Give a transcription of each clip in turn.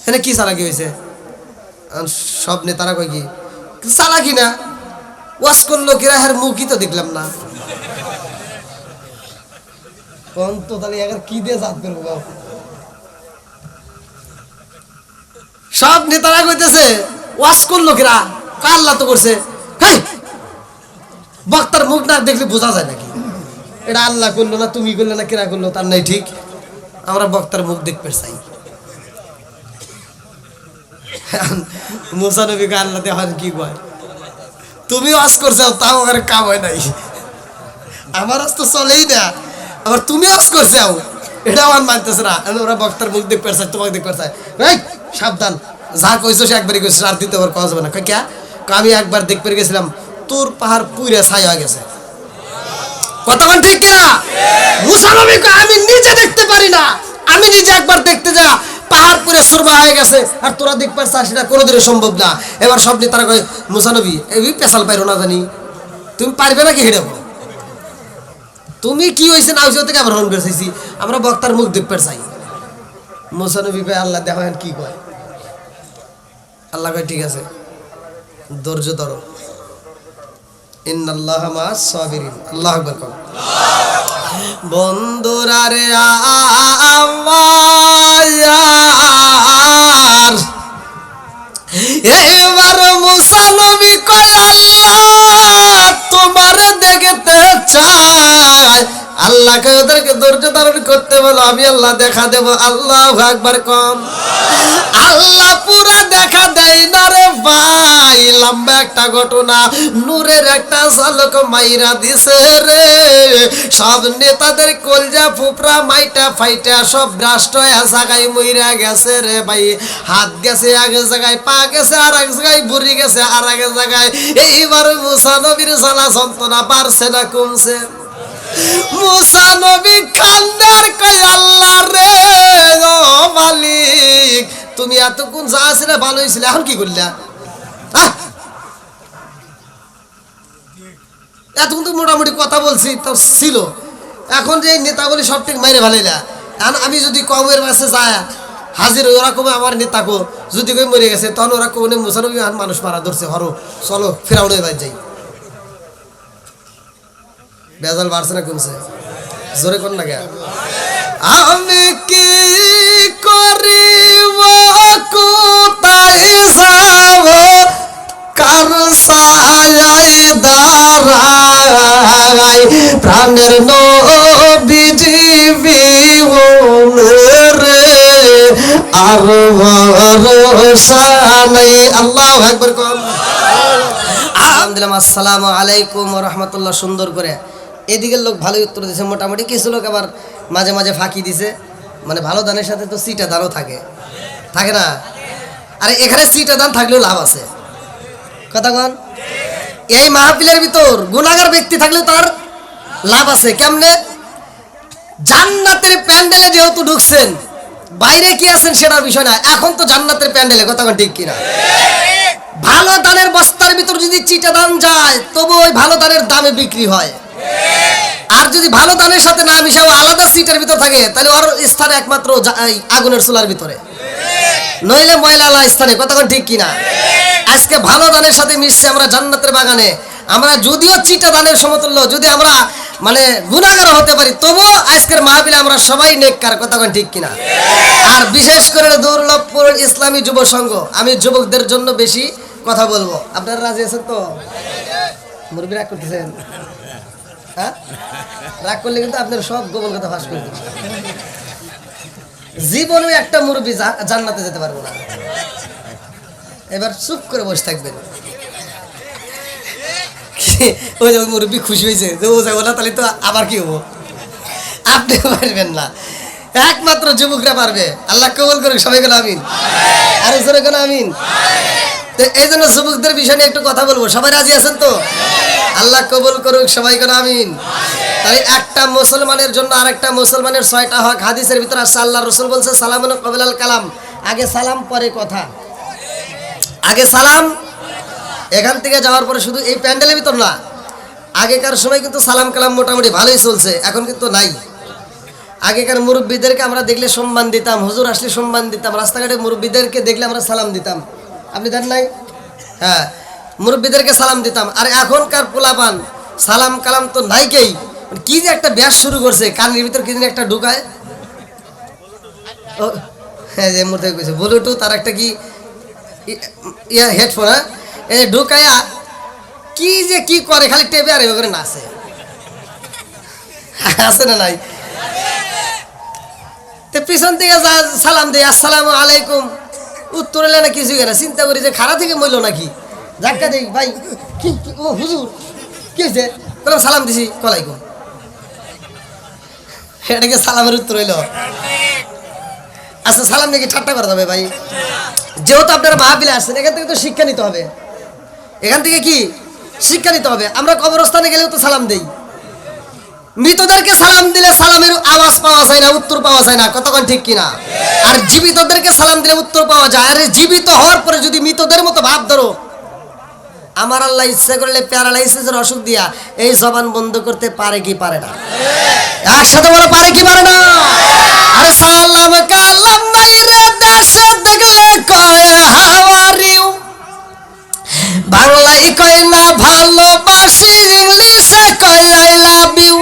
এনে কি চালাকি হয়েছে? সব নেতারা কয় কি চালাকি না, ওয়াজ করলো কিরা, হের মুখই তো দেখলাম না। কোন তো তাহলে এবার কি দিয়ে জাত করবো? সব নেতারা কইতেছে ওয়াজ করলো কিরা, আল্লাহ তো করছে। বক্তার মুখ না দেখলে বোঝা যায় নাকি এটা আল্লাহ করলো না তুমি করলে না কিরা করলো, তার নাই ঠিক। আমরা বক্তার মুখ দেখতে চাই। মুসা নবীকে আল্লাহ দেখান কি কয়, তুমি ওয়াজ করছো তাও আমার কাম হয় নাই, আমার আজ তো চলেই না, আবার তুমি ওয়াজ করছো এটা আমার মানতেছে না। ওরা বক্তার মুখ দেখতে চায়, তোমাকে দেখতে চায়। সাবধান, যা কইছো সে একবারই কইছো, আর দ্বিতীয়বার কওয়া যাবে না। কে? আমি একবার দেখতে পেরে গেছিলাম, তোর পাহাড় পুইরা ছাই হয়ে গেছে। কথা বল ঠিক কিনা? মুসা নবীকে আমি নিজে দেখতে পারি না, আমি নিজে একবার দেখতে যা পাহাড় পুরে সুরমা হয়ে গেছে, আর তোরা দেখ পারছিস সেটা কোনোদিনই সম্ভব না। এবার সব নেতারা কয় মুসা নবী এই পেশাল পাইরো না জানি, তুমি পারবে নাকি হেঁটে বলো, তুমি কি হয়েছে না হয়েছে থেকে আমরা রন করে চাইছি, আমরা বক্তার মুখ দেখতে চাই। মুসা নবী কয় আল্লাহ দেখেন কি কয়। আল্লাহ কয় ঠিক আছে, ধৈর্য ধরো, ইন্নাল্লাহা মা'আস সাবিরিন। আল্লাহু আকবার কও। বন্ধুরা রে আমার, এবার মুসা নবী কয় আল্লাহ তোমারে দেখতে চায়। আল্লাহকে ওদেরকে ধৈর্য ধারণ করতে বলো, আমি আল্লাহ দেখা দেব। আল্লাহু আকবার কোন। আল্লাহ পুরা দেখা দেয় না রে ভাই, লম্বা একটা ঘটনা, নূরের একটা ঝলক মাইরা দিছে রে। সব নেতাদের কলজা ফুপরা মাইটা ফাইটা সব রাষ্ট্র এক জায়গায় মইরা গেছে রে ভাই। হাত গেছে এক জায়গায়, পা গেছে আর এক জায়গায়, বুড়ি গেছে আর এক জায়গায়। এইবার মুসা নবীর জ্বালা যন্ত্রণা বাড়ছে না কমছে? মুসা নবী কান্দার কয় আল্লাহ রে ও মালিক, তুমি এতক্ষণ যা ছিল ভালো হয়েছিল, এখন কি করলা? এতক্ষণ তো মোটামুটি কথা বলছি তো ছিল, এখন যে নেতাগুলি সব ঠিক মাইরে ভালাইলা। এখন আমি যদি কমের কাছে যায় হাজির ওরা কমে আমার নেতাকে যদি কই মরে গেছে, তখন ওরা কমে মুসা নবী মানুষ মারা ধরছে, হরো চলো ফেরাউনের বাড়ি যাই। বেজাল বাড়ছে না কমছে? জোরে কোন না গে? আমি কি করিব কোথায় যাব, কার ছায়ায় দাঁড়াই, প্রাণের নবীজি রে আর ভরসা নাই। আল্লাহু আকবার কোন। আলহামদুলিল্লাহ, আসসালামু আলাইকুম ওয়া রাহমাতুল্লাহ। সুন্দর করে এদিকের লোক ভালোই উত্তর দিয়েছে মোটামুটি, কিছু লোক আবার মাঝে মাঝে ফাঁকি দিছে। মানে ভালো দানের সাথে তো সিটা দানও থাকে, থাকে না? আরে এখানে সিটা দান থাকলেও লাভ আছে, কথা কন। এই মাহফিলের ভিতর গুনাহগার ব্যক্তি থাকলেও তার লাভ আছে। কেমনে? জান্নাতের প্যান্ডেলে যেহেতু ঢুকছেন, বাইরে কি আছেন সেটার বিষয় না, এখন তো জান্নাতের প্যান্ডেলে, কথা কন ঠিক কিনা? ভালো দানের বস্তার ভিতর যদি চিটা দান যায়, তবু ওই ভালো দানের দামে বিক্রি হয়। আর যদি ভালো দানের সাথে না মিশাও আলাদা সিটের ভিতর থাকে, তাহলে ওর স্থান একমাত্র আগুনের চুলার ভিতরে, নইলে ময়লা স্থানে, কথা কোন ঠিক কিনা? আজকে ভালো দানের সাথে মিশছে আমরা জান্নাতের বাগানে। আমরা যদিও চিটা দানের সমতুল্য, যদি আমরা মানে গুনাহগার হতে পারি, তবু আজকের মাহফিলে আমরা সবাই নেককার, কথা কোন ঠিক কিনা? আর বিশেষ করে দুর্লভপুর ইসলামী যুব সংঘ, আমি যুবকদের জন্য বেশি কথা বলবো। আপনারা রাজি আছেন তো? মুরব্বী রাগ করতেছেন? হ্যাঁ, রাগ করলে কিন্তু আপনার সব গোপন কথা ফাঁস করে দিচ্ছেন। জীবনে একটা মুরব্বী জান্নাতে যেতে পারবো না। এবার চুপ করে বসে থাকবেন। ওই যে মুরব্বী খুশি হয়েছে যে ও যাবো না, তাহলে তো আবার কি হবো? আপনি পারবেন না, একমাত্র যুবকরা পারবে। আল্লাহ কবুল করুক, সবাই গেল আমিন। আর জোরে গেল আমিন। তো এই জন্য যুবকদের বিষয় নিয়ে একটু কথা বলবো। সবাই রাজি আছেন তো? আল্লাহ কবুল করুক, সবাই গেল আমিন। তাই একটা মুসলমানের জন্য আরেকটা মুসলমানের 6টা হক হাদিসের ভিতরে আসছে। আল্লাহ রাসূল বলছে সালামুন ক্বাবলাল কালাম, আগে সালাম পরে কথা। আগে সালাম, এখান থেকে যাওয়ার পরে শুধু এই প্যান্ডেলের ভিতর না, আগেকার সময় কিন্তু সালাম কালাম মোটামুটি ভালোই চলছে, এখন কিন্তু নাই। আগেকার মুরব্বীদেরকে আমরা দেখলে সম্মান দিতাম, হুজুর আসলে সম্মান দিতাম, রাস্তাঘাটে মুরব্বীদেরকে দেখলে আমরা সালাম দিতাম। আপনি দেন নাই? হ্যাঁ, মুরব্বীদেরকে সালাম দিতাম। আর এখনকার পোলাপান সালাম কালাম তো নাইকেই, কি যে একটা ব্যাস শুরু করছে, কানের ভিতর কি যেন একটা ঢুকায়। ও হ্যাঁ, যে মুহূর্তে কইছে ব্লুটুথ আর একটা কি ইয়ার হেডফোন, হ্যাঁ, এই ঢুকায়া কি যে কি করে, খালি টেপে আর এভাবে নাচে। আছে না নাই? পিছন থেকে যা সালাম দেয় আসসালামু আলাইকুম, উত্তর এলে না কিছু না, চিন্তা করি যে খাড়া থেকে মইল নাকি, ধাক্কা দেই ভাই কি ও হুজুর কি হয়েছে, বললাম সালাম দিছি ওয়ালাইকুম, এটাকে সালামের উত্তর হইল? আচ্ছা সালাম নাকি ঠাট্টা করা যাবে ভাই? যেহেতু আপনারা মাহফিলে আসছেন, এখান থেকে তো শিক্ষা নিতে হবে, এখান থেকে কি শিক্ষা নিতে হবে। আমরা কবরস্থানে গেলেও তো সালাম দেই, মৃতদেরকে সালাম দিলে সালামের আওয়াজ পাওয়া যায় না, উত্তর পাওয়া যায় না, কতক্ষণ ঠিক কিনা? আর জীবিতদেরকে সালাম দিলে উত্তর পাওয়া যায়। আরে জীবিত হওয়ার পরে যদি মৃতদের মতো ভাব ধরো, আমার আল্লাহ ইচ্ছা করলে প্যারালাইসিসের অসুখ দিয়া এই জবান বন্ধ করতে পারে কি পারে না? একসাথে বলো পারে কি পারে না? আরে সালাম কালাম বাইরে দেশে দেখলে কয় হাওয়ারিউ, বাংলায় কয় না ভালোবাসি, ইংলিশে কয় আই লাভ ইউ।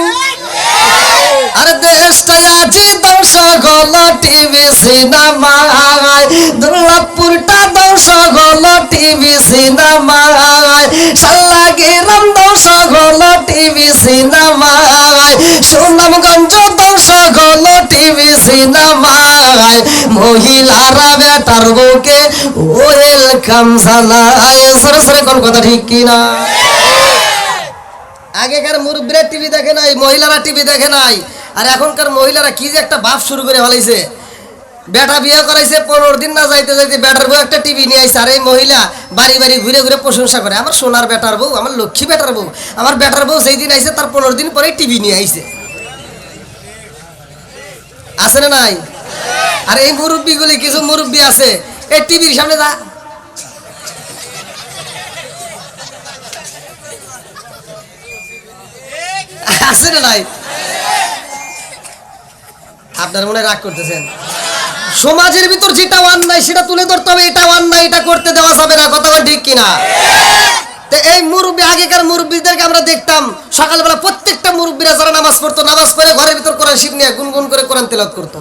আর দেশটা আজি ধ্বংস হল টিভি সিনেমায়, দুর্লভপুরটা ধ্বংস হল টিভি সিনেমায়, সাল্লাগিরাম ধ্বংস হল টিভি সিনেমায়, সুনামগঞ্জ ধ্বংস হল টিভি সিনেমায়, মহিলারা বেটার বউকে ওয়েলকাম জানায়। সরে সরে কোন কথা ঠিক কিনা? আগেকার মুরব্বীরা টিভি দেখে নাই, মহিলারা টিভি দেখে নাই। আর এখনকার মহিলারা কি যে একটা বাপ শুরু করে ফেলাইছে, বেটা বিয়ে করাইছে 15 দিন না যাইতে যাইতে বেটার বউ একটা টিভি নিয়ে আইছে। আর এই মহিলা বাড়ি বাড়ি ঘুরে ঘুরে প্রশংসা করে, আমার সোনার বেটার বউ, আমার লক্ষ্মী বেটার বউ, আমার বেটার বউ যেই দিন আইছে তার 15 দিন পরেই টিভি নিয়ে আইছে। আছে না নাই? আর এই মুরব্বীগুলি, কিছু মুরব্বী আছে এই টিভির সামনে যা আছে না নাই? আপনার মনে রাগ করতেছেন? সমাজের ভিতর যেটা অন্যায় সেটা তুলে ধরতে হবে, এটা অন্যায়, এটা করতে দেওয়া যাবে না, কথা ঠিক কিনা? তো এই মুরব্বী, আগেকার মুরব্বীদেরকে আমরা দেখতাম সকালবেলা প্রত্যেকটা মুরব্বীরা যারা নামাজ পড়তো, নামাজ পড়ে ঘরের ভিতর কোরআন শিব নিয়ে গুনগুন করে কোরআন তেলাওয়াত করতো,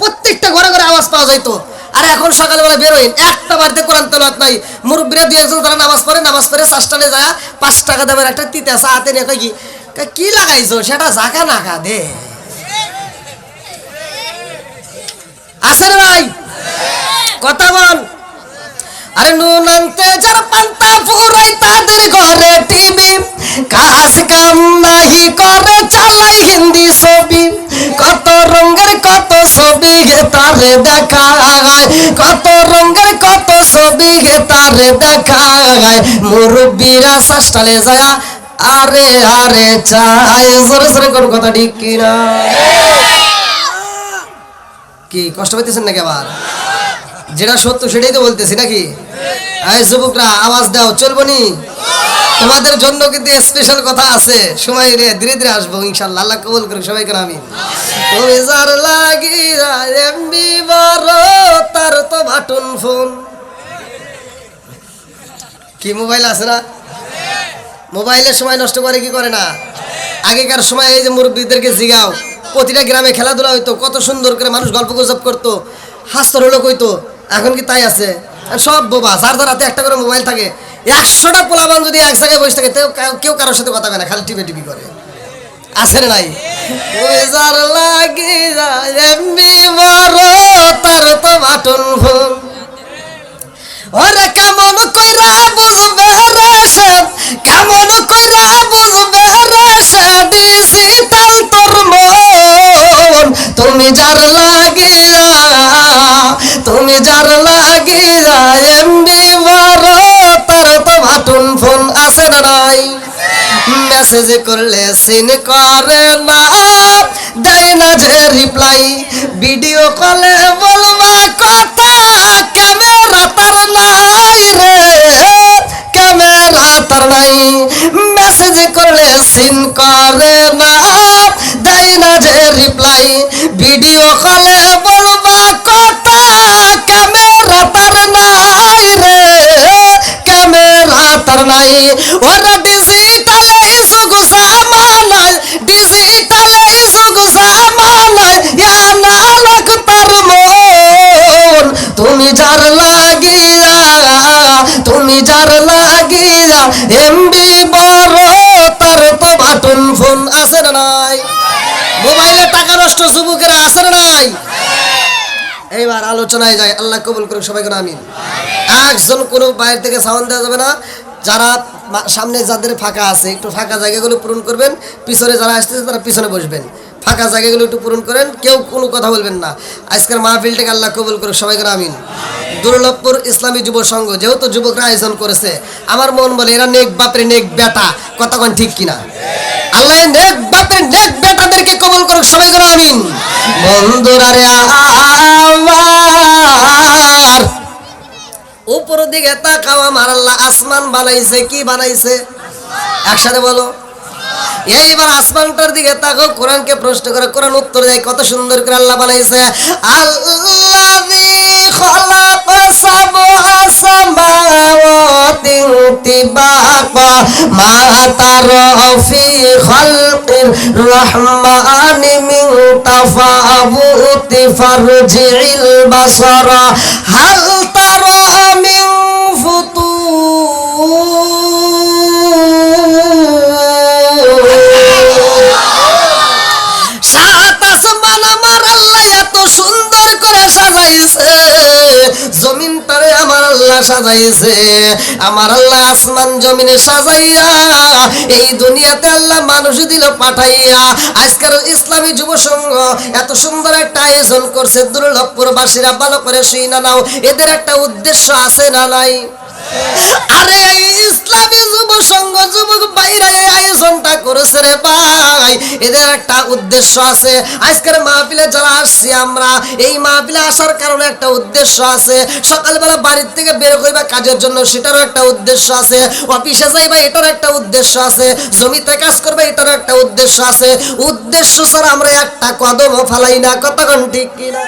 প্রত্যেকটা ঘরে ঘরে আওয়াজ পাওয়া যাইতো। আর এখন সকালবেলা বেরোইন, একটা বাড়িতে কোরআন তেলাওয়াত নাই। মুরব্বীরা দুই একজন তারা নামাজ পড়ে শ্বাসটানে যায় 5 টাকা দেবেন একটা তিতে চা হাতে নিয়ে কয় কি লাগাইছো, সেটা জাকা নাকা দে। আছে না ভাই? কথা বল। আরে নুন আনতে যার পান্তা ফুরাই তাদের ঘরে টিভি, কাজ কাম নাহি করে চালাই হিন্দি ছবি, কত রঙের কত ছবি তারে দেখায়, কত রঙের কত ছবি তারে দেখায়, মুরব্বীরা শ্বাসটালে যায় আরে আরে চাই। জোরে জোরে কোন কথা ঠিক কিনা? কি কষ্ট পাইতেছেন নাকি? আবার যেটা সত্য সেটাই তো বলতেছি নাকি? এই যুবকরা আওয়াজ দাও, চলবো নি? তোমাদের জন্য কিন্তু স্পেশাল কথা আছে, সময় ধীরে ধীরে আসবো ইনশাআল্লাহ, আল্লাহ কবুল করুক সবাইকে আমিন। তুমি যার লাগি এমবি বড় তার তো বাটন ফোন, কি মোবাইল আছে না? মোবাইলের সময় নষ্ট করে কি করে না? আগেকার সময় এই যে মুরব্বীদেরকে জিগাও, প্রতিটা গ্রামে খেলাধুলা হইতো, কত সুন্দর করে মানুষ গল্প গুজব করতো, হাস্যর হলো কইতো। এখন কি তাই আছে? সব বোবা, যার যার হাতে একটা করে মোবাইল থাকে। 100টা পোলাপান যদি এক জায়গায় বসে থাকে, কেউ কারোর সাথে কথা বলে না, খালি টিপি টিপি করে। আছে না নাই? যার লাগি এমবি বড় তার তো বাটন ফোন, ওরে কেমন কইরা বুঝবে রে সে, কেমন কইরা বুঝবে রে সে ডিজিটাল তোর মন, তুমি যার লাগিয়া, তুমি যার লাগিয়া এমবি বড় তার তো বাটন ফোন। আছে না নাই? মেসেজ করলে সিন করে না, দেয় না যে রিপ্লাই, ভিডিও কলে বলবা কথা, ক্যামেরা তার নাই রে, ক্যামেরা তার নাই। মেসেজ করলে সিন করে না, দেয় না যে রিপ্লাই, হলে বলবা কথা, ক্যামেরা তার নাই রে, ক্যামেরা তার নাই। ওরা ডিজিটালে যুগ জামানায়, ডিজিটালে যুগ জামানায়, আনালগ তার মন। তুমি যার লাগিয়া, তুমি যার লাগিয়া এমবি বড়, তার তো বাটন ফোন আছে না নাই? মোবাইলে টাকা নষ্ট যুবকেরা আছে না নাই? এইবার আলোচনায় যায়, আল্লাহ কবুল করুক সবাই করে আমিন। একজন কোনো বাইরে থেকে সাউন্ড দেওয়া যাবে না। যারা সামনে যাদের ফাঁকা আছে একটু ফাঁকা জায়গাগুলো পূরণ করবেন, পিছনে যারা আসতেছে তারা পিছনে বসবেন, ফাঁকা জায়গাগুলো একটু পূরণ করেন, কেউ কোনো কথা বলবেন না। আজকের মাহফিলটাকে আল্লাহ কবুল করুক সবাই করে আমিন। দুর্লভপুর ইসলামী যুব সংঘ যেহেতু যুবকরা আয়োজন করেছে, আমার মন বলে এরা নেক বাপরে নেক বেটা, কতক্ষণ ঠিক কিনা? আল্লাহ নেক বাপরে নেক বেটাদেরকে কবুল করুক সবাই করে আমিন। বন্ধুরা রে আমার, উপর দিকে তাকাও, আমার আল্লাহ আসমান বানাইছে, কি বানাইছে? একসাথে বলো। এইবার আসমানটার দিকে তাকাও, কোরআনকে প্রশ্ন করে, কোরআন উত্তর দেয় কত সুন্দর করে আল্লাহ বানাইছে। আল্লাযী খালাকা সাবআ সামাওয়াতি তিবাকা মা তারা ফি খালকির রহমানি মিন তাফাউতি ফারজিল বাসারা হাল তারা মিন ফুতুর। সাত আসমান আমার আল্লাহ এত সুন্দর করে সাজাইছে, জমিনটারে আমার আল্লাহ সাজাইছে। আমার আল্লাহ আসমান জমিনে সাজাইয়া এই দুনিয়াতে আল্লাহ মানুষ দিল পাঠাইয়া। আজকের ইসলামী যুব সংঘ এত সুন্দর একটা আয়োজন করছে, দুর্লভপুর বাসীরা ভালো করে শুইনা নাও, এদের একটা উদ্দেশ্য আছে না নাই? আরে এই ইসলামী যুব সংঘ যুবক ভাইরা এই আয়োজনটা করেছে রে ভাই, এদের একটা উদ্দেশ্য আছে। আজকের মাহফিলে যারা আসছি আমরা, এই মাহফিলে আসার কারণে একটা উদ্দেশ্য আছে। সকালবেলা বাড়ির থেকে বের হইবা কাজের জন্য, সেটারও একটা উদ্দেশ্য আছে। অফিসে যাইবা, এটারও একটা উদ্দেশ্য আছে। জমিতে কাজ করবে, এটারও একটা উদ্দেশ্য আছে। উদ্দেশ্য ছাড়া আমরা একটা কদমও ফালাই না, কতক্ষণ ঠিক কিনা?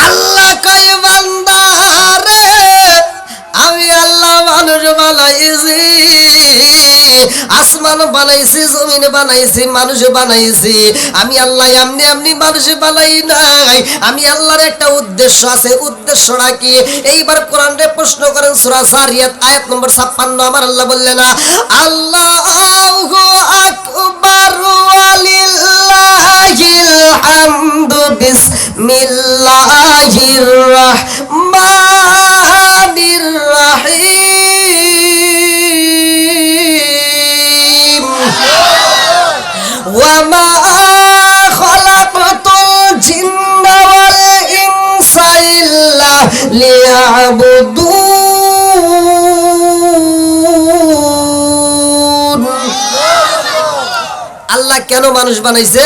আল্লাহ কয় বান্দা রে, আমি আল্লাহ মানুষ বানাইছি, আসমান বানাইছি, জমিন বানাইছি, মানুষ বানাইছি। আমি আল্লাহ এমনি এমনি মানুষ বানাই নাই, আমি আল্লাহর একটা উদ্দেশ্য আছে। উদ্দেশ্যটা কি? এইবার কোরআনে প্রশ্ন করেন সূরা যারিয়াত আয়াত নম্বর 56। আমার আল্লাহ বললেন না, আল্লাহু আকবার ওয়ালিল্লাহিল হামদু বিসমিল্লাহির রাহমানির রাহিম ওয়া মা খালাকতুল জিন্না ওয়াল ইনসা ইল্লা লিয়াবুদুন। আল্লাহ কেন মানুষ বানাইছে?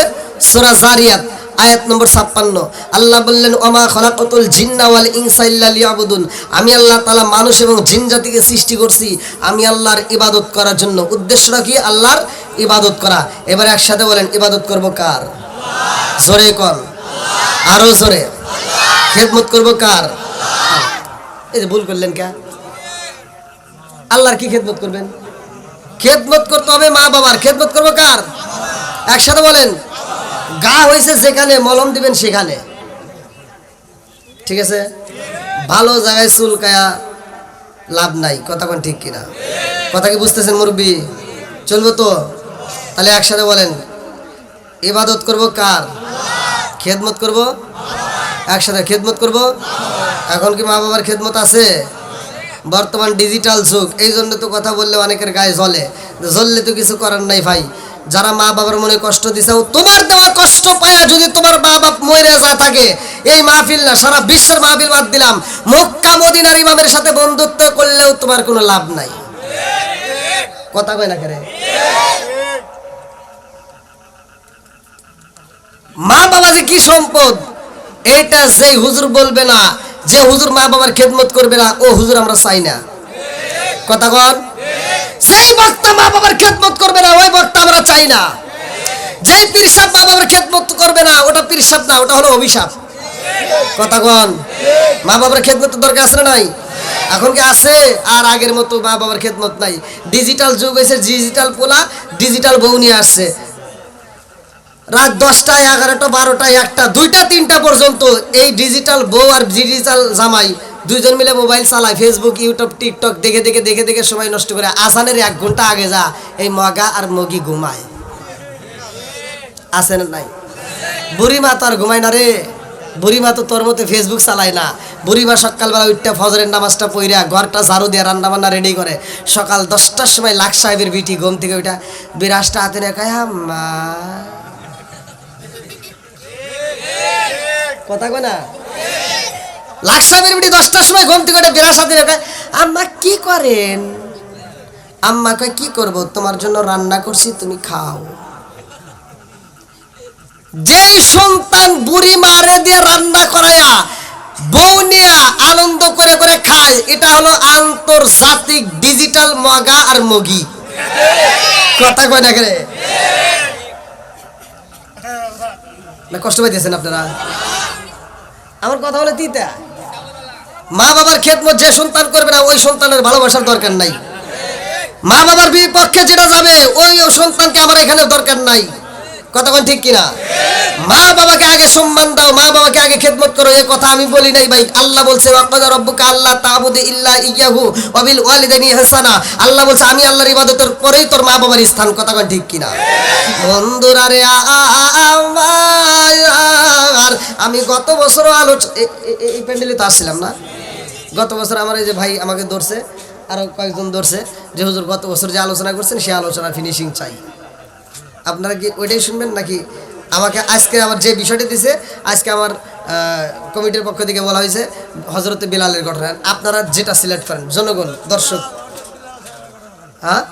সূরা যারিয়াত আয়াত নম্বর 56। আল্লাহ বললেন, ওমা খলাকাতুল জিন্না ওয়াল ইনসা ইল্লা লিয়াবুদুন। আমি আল্লাহ তাআলা মানুষ এবং জিন জাতিকে সৃষ্টি করছি আমি আল্লাহর ইবাদত করার জন্য। উদ্দেশ্যটা কি? আল্লাহর ইবাদত করা। এবার একসাথে বলেন, ইবাদত করব কার? আল্লাহ। জোরে কোন? আল্লাহ। আরো জোরে। আল্লাহ। খেদমত করব কার? আল্লাহ। এই যে ভুল করলেন কে? আল্লাহর কি খেদমত করবেন? খেদমত করতে হবে মা বাবার। খেদমত করব কার? আল্লাহ। একসাথে বলেন, গা হয়েছে যেখানে মলম দিবেন সেখানে, ঠিক আছে? ভালো জায়গায় চুলকায়া লাভ নাই, কথা কোন ঠিক কিনা? কথা কি বুঝতেছেন মুরব্বী? চলবো তো? তাহলে একসাথে বলেন, ইবাদত করব কার? খেদমত করব একসাথে, খেদমত করব। এখন কি মা বাবার খেদমত আছে? বর্তমান ডিজিটাল যুগ, এই জন্য তো কথা বললে অনেকের গায়ে জ্বলে। জ্বললে তো কিছু করার নাই ভাই। যারা মা বাবার মনে কষ্ট দিছে, তোমার দেওয়া কষ্ট পায়া যদি তোমার মা বাপ মরে যা থাকে, এই মাহফিল না সারা বিশ্বের মাহফিল বাদ দিলাম, মক্কা মদিনার ইমামের সাথে বন্ধুত্ব করলেও তোমার কোনো লাভ নাই। কথা কয় না কেন? মা বাবা যে কি সম্পদ, এটা যেই হুজুর বলবে না, যে হুজুর মা বাবার খেদমত করবে না, ও হুজুর আমরা চাই না। কথা কন? সেই বক্তা মা বাবার খেদমত করবে না, ওই বক্তা আমরা চাই না। যেই পীর সাহেব মা বাবার খেদমত করবে না ওটা পীর সাহেব না, ওটা হলো অভিশাপ। কথা কন, মা বাবার খেদমত দরকার আছে না নাই? এখন কি আছে? আর আগের মতো মা বাবার খেদমত নাই। ডিজিটাল যুগ হয়েছে, ডিজিটাল পোলা ডিজিটাল বউ নিয়ে আসছে। রাত 10টা 11টা 12টা 1টা 2টা 3টা পর্যন্ত এই ডিজিটাল বউ আর ডিজিটাল জামাই দুইজন মিলে মোবাইল চালায়, ফেসবুক ইউটিউব টিকটক দেখে দেখে দেখে দেখে সময় নষ্ট করে। আসানের 1 ঘন্টা আগে যা এই মগা আর মগি ঘুমায়। আছে না নাই? বুড়ি মা তো আর ঘুমায় না রে। বুড়ি মা তো তোর মতো ফেসবুক চালায় না। বুড়ি মা সকালবেলা উঠতে ফজরের নামাজটা পড়িয়া ঘরটা ঝাড়ু দিয়ে রান্না বান্না রেডি করে। সকাল 10টার সময় লাখ সাহেবের বিটি ঘুম থেকে ওইটা বিরাজটা হাতে নিয়ে কয় আম্মা। কথা কয় না? লাখ সাহেবের বিটি 10টার সময় ঘুম থেকে ওইটা বিরাজ হাতে নিয়ে কয় আম্মা কি করেন? আম্মা কয় কি করব, তোমার জন্য রান্না করছি তুমি খাও। যেই সন্তান বুড়ি মারে দিয়ে রান্না করায়া বউ নিয়া আনন্দ করে করে খায়, এটা হলো আন্তর্জাতিক ডিজিটাল মগা আর মগি। কথা কয় না করে না? কষ্ট পাইতেছেন আপনারা? আমার কথা হলো তিতা। মা বাবার খেদমত যে সন্তান করবে না ওই সন্তানের ভালোবাসার দরকার নাই। মা বাবার বিপক্ষে যেটা যাবে ওই সন্তানকে আমার এখানে দরকার নাই। কথা কোন ঠিক কিনা? মা বাবাকে আগে সম্মান দাও, মা বাবাকে আগে খেদমত করো, এই কথা আমি বলি নাই ভাই। আল্লাহ বলছে ওয়াকাদা রাব্বুকা আল্লা তা'বুদু ইল্লা ইয়াহু ওয়া বিল ওয়ালিদাইনি ইহসানা। আল্লাহ বলছে আমি আল্লাহর ইবাদতের পরেই তোর মা বাবার স্থান। কথা কোন ঠিক কিনা? বন্ধুরা রে আমার, আমি গত বছর এই প্যান্ডেলে তো আসছিলাম না। গত বছর আমার এই যে ভাই আমাকে ধরছে, আরো কয়েকজন ধরছে যে হুজুর গত বছর যে আলোচনা করছেন সেই আলোচনা ফিনিশিং চাই। আপনারা কি ওইটাই শুনবেন নাকি আমাকে আজকে আমার যে বিষয়টা দিছে, আজকে আমার কমিটির পক্ষ থেকে বলা হয়েছে হযরতে বিলালের ঘটনা, আপনারা যেটা সিলেক্ট করেন জনগণ দর্শক। হ্যাঁ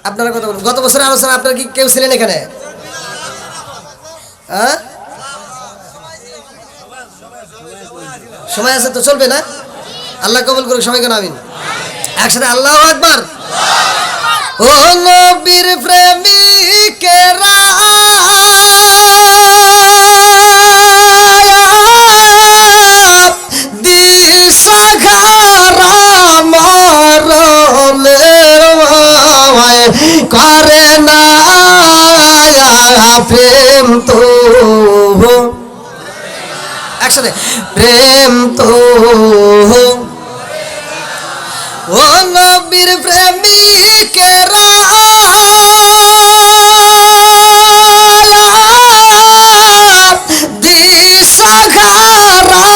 আপনারা কথা বলুন। গত বছরের আলোচনা আপনারা কি কেউ ছিলেন এখানে? হ্যাঁ সময় আছে তো চলবে না? আল্লাহ কবুল করুক সবাইকে, আমিন। একসাথে আল্লাহু আকবার। ও নবীর প্রেমিকেরা দিশাহারা মরণের ভয় করে না প্রেম তো। একসাথে প্রেম তো। ও নবীর প্রেমিকেরা দিশাহারা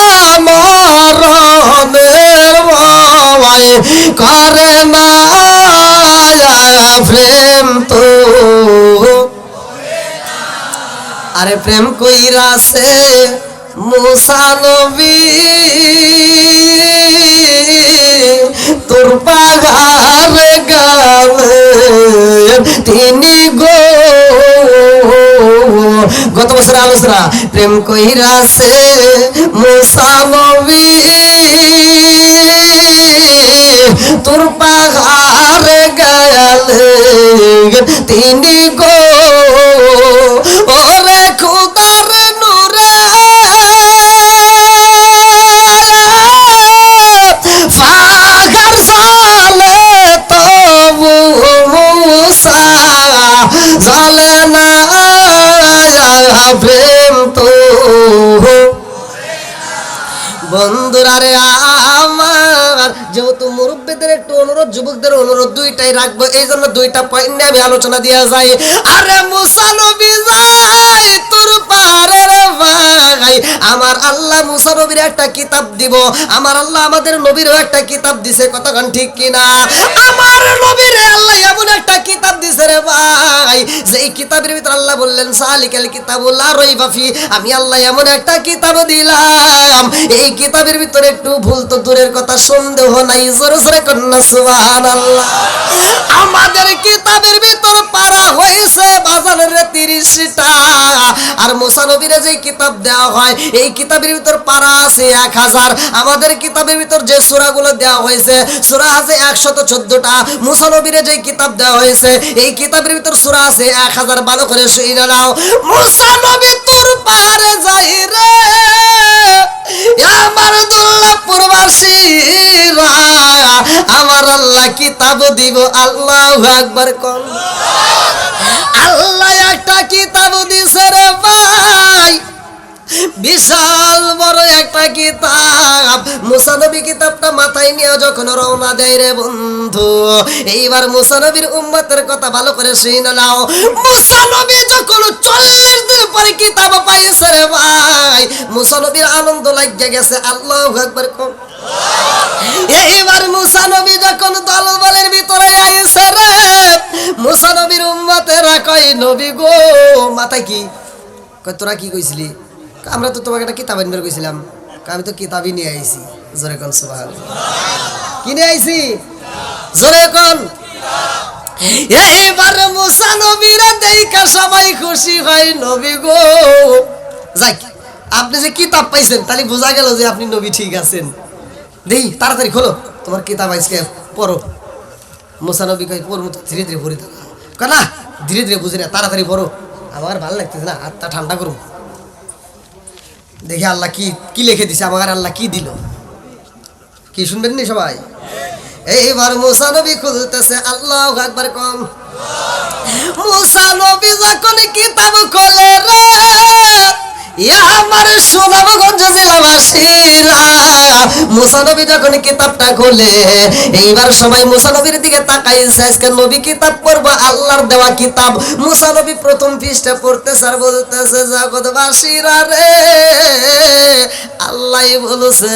মরণের ভয় করে না প্রেম তো। আরে প্রেম কইরাছে মুসা নবী তোর পাগারে গালে তিনি গো। গত বছর আলোচনা প্রেম কইরাছে মুসা নবী তোর পাগারে গালে তিনি গো। ওরে খুদার নূরে ফাগার জালে তবু মুসা জালে না প্রেম তো। বন্ধুরা রে আমার, যেহেতু মুরব্বীদের একটু অনুরোধ, যুবকদের অনুরোধ দুইটাই রাখবো, এই জন্য দুইটা পয়েন্ট নিয়ে আমি আলোচনা দিয়া যাই। আরে মুসা নবী যাই তোর পারের ভাই, আমার আল্লাহ মুসা নবীর একটা কিতাব দিব, আমার আল্লাহ আমাদের নবীরও একটা কিতাব দিছে। কতক্ষণ ঠিক কিনা? আমার নবীর আল্লাহ এমন একটা কিতাব দিছে রে ভাই, যে এই কিতাবের ভিতর আল্লাহ বললেন সালিকাল কিতাবুল লা রাইবা ফি। আমি আল্লাহ এমন একটা কিতাব দিলাম, এই কিতাবের ভিতরে একটু ভুল তো দূরের কথা সন্দেহ নাই। জোরে জোরে কন্যা সুবহানাল্লাহ। আমাদের কিতাবের ভিতর পারা হয়েছে বাজারের 30টা, আর মুসা নবীর যে কিতাব দেওয়া হয়। এই কিতাবের ভিতর পারা আছে 1000। আমাদের কিতাবের ভিতর যে সূরাগুলো দেওয়া হয়েছে সূরা আছে 114টা। মুসা নবীর যে কিতাব দেওয়া হয়েছে এই কিতাবের ভিতর সূরা আছে 1000। ভালো করে শুনে নাও। মুসা নবী তোর পারে যাই রে আমার দুর্লভপুরবাসীরা, আমার আল্লাহ কিতাব দিব। আল্লাহু আকবার কোন। আল্লাহ একটা কিতাব দিছে রে ভাই, বিশাল বড় একটা কিতাব। মুসা নবী কিতাবটা মাথায় নিয়ে যখন রওনা দেয় রে বন্ধু, এইবার মুসা নবীর উম্মতের কথা ভালো করে শুনে নাও। মুসা নবী যখন 40 দিন পরে কিতাব পাইছে রে ভাই, মুসা নবীর আনন্দ লাগিয়ে গেছে। আল্লাহু আকবার কোন। এইবার মুসা নবী যখন দলবলের ভিতরে আইছে রে, মুসা নবীর উম্মতেরা কয় নবী গো, মাথায় কি কয়? তোরা কি কইছিলি? আমরা তো তোমাকে একটা কিতাব আনবার কইছিলাম। আমি তো কিতাবই নিয়ে আইছি। জোরে কোন সুবহানাল্লাহ। কি নিয়ে আইছি? জোরে কোন। এইবার মুসা নবীরা দেখা সবাই খুশি হয়। নবী গো, যাক আপনি যে কিতাব পাইছেন তাহলে বোঝা গেল যে আপনি নবী ঠিক আছেন। দেই তাড়াতাড়ি খোলো তোমার কিতাব, আজকে পড়ো। মুসা নবী কয় পড়বো তো, ধীরে ধীরে পড়ি। কয় না, ধীরে ধীরে বুঝি না, তাড়াতাড়ি পড়ো, আমার ভালো লাগতেছে না, হাতটা ঠান্ডা করুন। দেখি আল্লাহ কি কি লিখে দিছে, আমার আল্লাহ কি দিল। কি শুনবেন নি সবাই? এইবার মুসা নবী খুলতেছে। আল্লাহু আকবার কোন। মুসা নবী যখন কিতাব খোলে রে, আমার সুনামগঞ্জ জেলাবাসীরা, মুসা নবী যখন কিতাবটা খোলে এইবার সবাই মুসা নবীর দিকে তাকাইছে। আজকে নবী কিতাব পড়বো, আল্লাহর দেওয়া কিতাব। মুসা নবী প্রথম পৃষ্ঠা পড়তেছে আর বলতেছে জগৎবাসীরা রে, আল্লাহ বলছে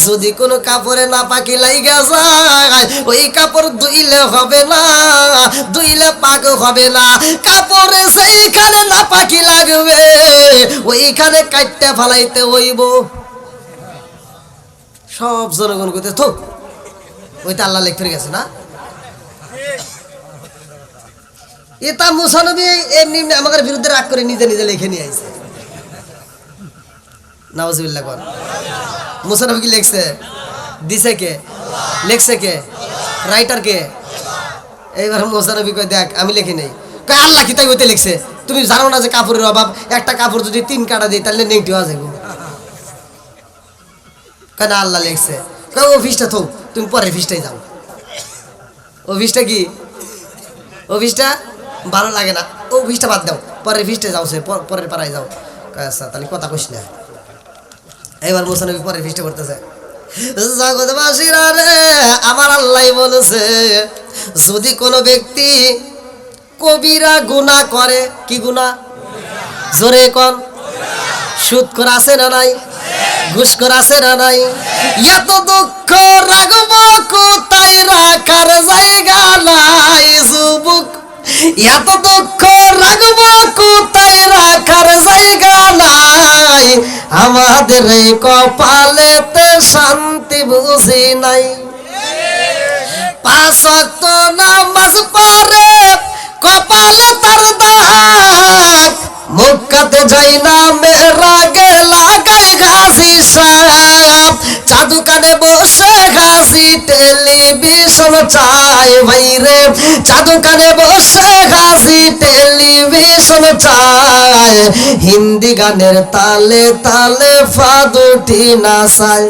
যদি কোনো কাপড়ে না পাকি লাইগা যায় ওই কাপড় ধুইলে হবে না, ধুইলে পাক হবে না। কাপড়ে সেইখানে না পাকি লাগবে ওইখানে কাটতে ফালাইতে হইব। সব জনগণ কইতে তো ওইটা আল্লাহ লিখে গেছে না। এটা মুসা নবী এমনি আমাদের বিরুদ্ধে রাগ করে নিজে নিজে লিখে নিয়ে আইছে। নাউজুবিল্লাহ কোন। মুসা নবী কি লিখছে? দিছে কে? লিখছে কে? রাইটার কে? এইবার মুসা নবী কয় দেখ আমি লিখি নাই। কয় আল্লাহ কি তাই ওইতে লিখছে? তুমি জানো না যে কাপড়ের অভাব, একটা কাপড় যদি 3 কাটা দিই তাহলে নেংটি হয়ে যাবে। কেন আল্লাহ লিখছে? কয় অফিসটা থো, তুমি পরের অফিসটাই যাও। অফিসটা কি? অফিসটা ভালো লাগে না, অফিসটা বাদ দাও, পরের অফিসটা যাও, সে পরের পাড়ায় যাও। আচ্ছা তাহলে কথা কইস না। এবার মুসা নবী পরের অফিসটা করতেছে। জগৎবাসীরা রে, আমার আল্লাহ বলেছে যদি কোনো ব্যক্তি কবিরা গুনাহ করে, কি গুনাহ? জোরে কোন। সুদ করা আছে না নাই? ঘুষ করা আছে না নাই? এত দুঃখ রাগব কোথায় রাখার জায়গা নাই যুবক, এত দুঃখ রাগব কোথায় রাখার জায়গা নাই। আমাদের এই কপালেতে শান্তি বুঝি নাই। 5 ওয়াক্ত নামাজ পড়ে কপালে তার দাগ, মক্কাতে যাই না মেরাগে লাগাই ঘাসি সাপ, চাদু কানে বসে ঘাসি টেলিভিশন চাই ভাইরে, চাদু কানে বসে ঘাসি টেলিভিশন চাই, হিন্দি গানের তালে তালে ফাদুটি নাচায়।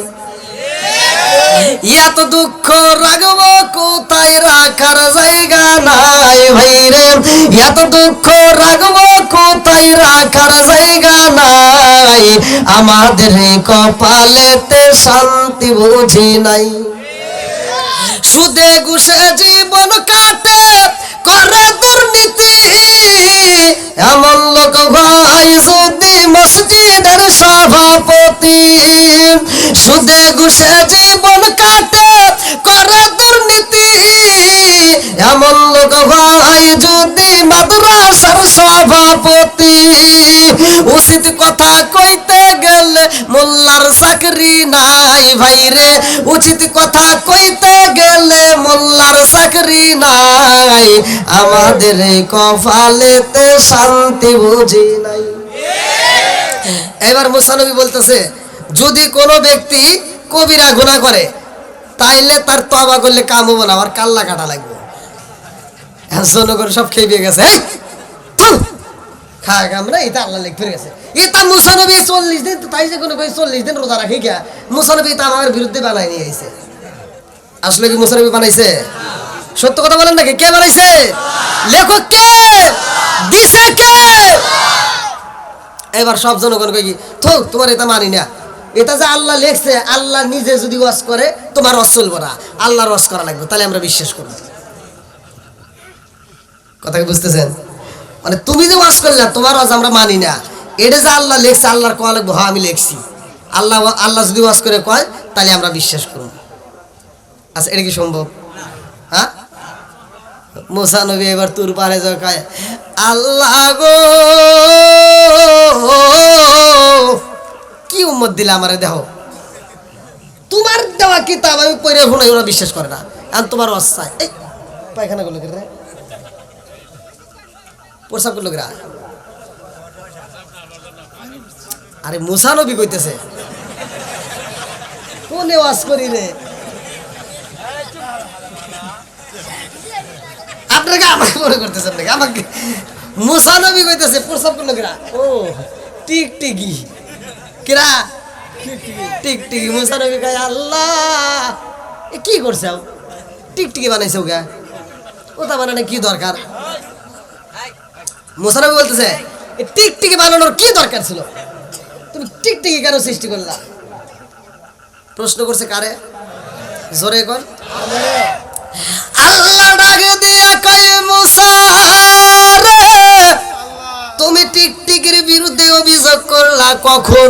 এত দুঃখ রাগব কোথায় রাখার জায়গা নাই ভাইরে, এত দুঃখ রাগব কোথায় রাখার জায়গা নাই। আমাদের কপালেতে শান্তি বুঝি নাই। সুদে ঘুষে জীবন কাটে করে দুর্নীতি, এমন লোক ভাই যদি মসজিদের সভাপতি। সুদে ঘুষে জীবন কাটে করে দুর্নীতি, এমন লোক ভাই যদি মাদ্রাসার সভাপতি। উচিত কথা কইতে গেলে মোল্লার চাকরি নাই ভাইরে, উচিত কথা কইতে গেলে মোল্লার চাকরি নাই। আমাদের কপালেতে শান্তি বুঝি নাই। এবার মুসা নবী বলতেছে যদি কোনো ব্যক্তি কবিরা গুনাহ করে তাইলে তার তওবা করলে কাম হবে না, আর কাল্লা কাটা লাগবে। জনগণ সব খেয়ে দিয়ে গেছে, খায় আমরা এটা আল্লাহ লেখ ফিরে গেছে। এটা মুসা নবী 40 দিন, তাই যে কোনো 40 দিন রোজা রাখি গিয়া মুসা নবী এটা আমার বিরুদ্ধে বানাই নিয়ে আইছে। আসলে কি মুসা নবী বানাইছে? সত্য কথা বলেন নাকি? কে বানাইছে? লেখক কে? দিছে কে? এবার সব জনগণ কই কি থো তোমার এটা মানি না, এটা যে আল্লাহ লেখছে, আল্লাহ নিজে যদি ওয়াজ করে তোমার ওয়াজ চলবে না, আল্লাহর ওয়াজ করা লাগবে, তাহলে আমরা বিশ্বাস করব। কথা কি বুঝতেছেন? মানে তুমি যে ওয়াজ করলে তোমার ওয়াজ আমরা মানি না, এটা যে আল্লাহ লেখছে, আল্লাহর কোয়া লাগবে, হ্যাঁ আমি লেখছি, আল্লাহ যদি ওয়াজ করে কয় তাহলে আমরা বিশ্বাস করব। আচ্ছা এটা কি সম্ভব? হ্যাঁ, মুসা নবী এবার তুর পারে যায় কয় আল্লাহ গো কি উম্মত দিলে আমারে, দেখো তোমার দেওয়া কিতাব আমি পড়ে শোনাই, ওরা বিশ্বাস করে না, আর তোমার অস্থায় এই পায়খানা করলো কে রে, প্রসাব করলো কে? আরে মুসা নবী কইতেছে কোনে ওয়াজ করি রে, আপনাকে আমাকে মনে করতেছেন নাকি? আমাকে মুসা নবী কইতেছে প্রসাব করলো কে? ও টিকটিকি কিরা, টিকটিকি। মুসা নবী কয় আল্লাহ এ কি করছে, টিকটিকি বানাইছে ওকে, ওটা বানানো কি দরকার? মুসা নবী বলতেছে এই টিকটিকি বানানোর কি দরকার ছিল, তুমি টিকটিকি কেন সৃষ্টি করলা? প্রশ্ন করছে কারে? জোরে কর। আল্লাহ ডাকে দিয়া কয় মুসা রে তুমি টিকটিকির বিরুদ্ধে অভিযোগ করলা কখন?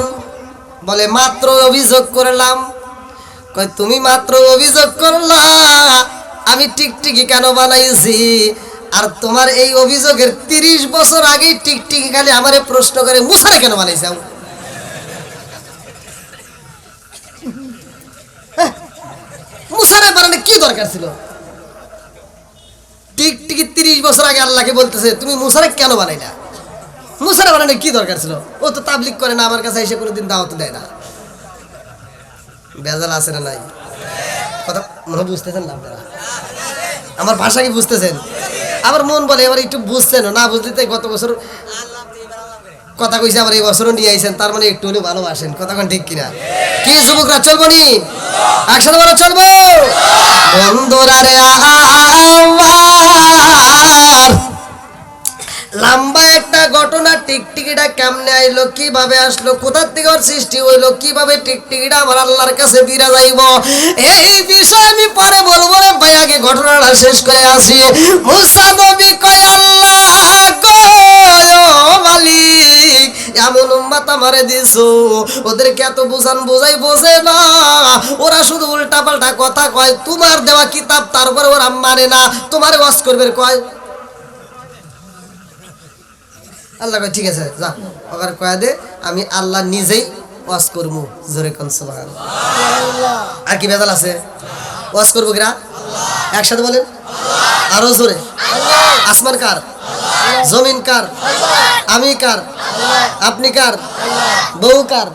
বলে মাত্র অভিযোগ করলাম। কয় তুমি মাত্র অভিযোগ করলা আমি টিকটিকি কেন বানাইছি, আর তোমার এই অভিযোগের 30 বছর আগে টিকটিকি খালি আমারে প্রশ্ন করে মুসারে কেন বানাইছাও? মুসারে বানানো কি দরকার ছিল? টিকটিকি 30 বছর আগে আল্লাহকে বলতেছে তুমি মুসারে কেন বানাইলা? মুসারে বানানো কি দরকার ছিল? ও তো তাবলিগ করে না, আমার কাছে এসে কোনোদিন দাওয়াত দেয় না। বেজাল আছে না নাই? কথা মনে বুঝতেছেন না আপনারা? আমার ভাষা কি বুঝতেছেন? আমার মন বলে এবার একটু বুঝছেন, না বুঝলি তাই গত বছর কথা কইছে, আবার এই বছরও নিয়ে আইছেন, তার মানে একটু হলেও ভালোবাসেন। কথা কোন ঠিক কিনা? কি যুবকরা চলবো নি? একসাথে বলো চলবো। বন্ধুরা রে আমার লম্বা একটা ঘটনা, টিকটিকিটা কেমনে আইলো, কিভাবে আসলো, কোথা থেকে ওর সৃষ্টি হইলো, কিভাবে টিকটিকিটা আমার আল্লাহর কাছে বিরা যাইব, এই বিষয় আমি পরে বলবো রে ভাই, আগে ঘটনাটা শেষ করে আসি। মুসা নবী কয় আল্লাহ গো মালিক এমন উম্মত আমারে দিছো, ওদেরকে এত বুঝান বোঝাই বোঝে না, ওরা শুধু উল্টা পাল্টা কথা কয়, তোমার দেওয়া কিতাব তারপরে ওরা মানে না, তোমার ওয়াজ করবে কয়। আল্লাহ কয় ঠিক আছে যা, ওখানে কয়া দে আমি আল্লাহ নিজেই ওয়াজ করবো। জোরে কোন সুবহানাল্লাহ। আর কি বেদাল আছে? ওয়াজ করবো কিরা? একসাথে বলেন আরো জোরে। আসমান কার? জমিন কার? আমি কার? আপনি কার? বউ কার?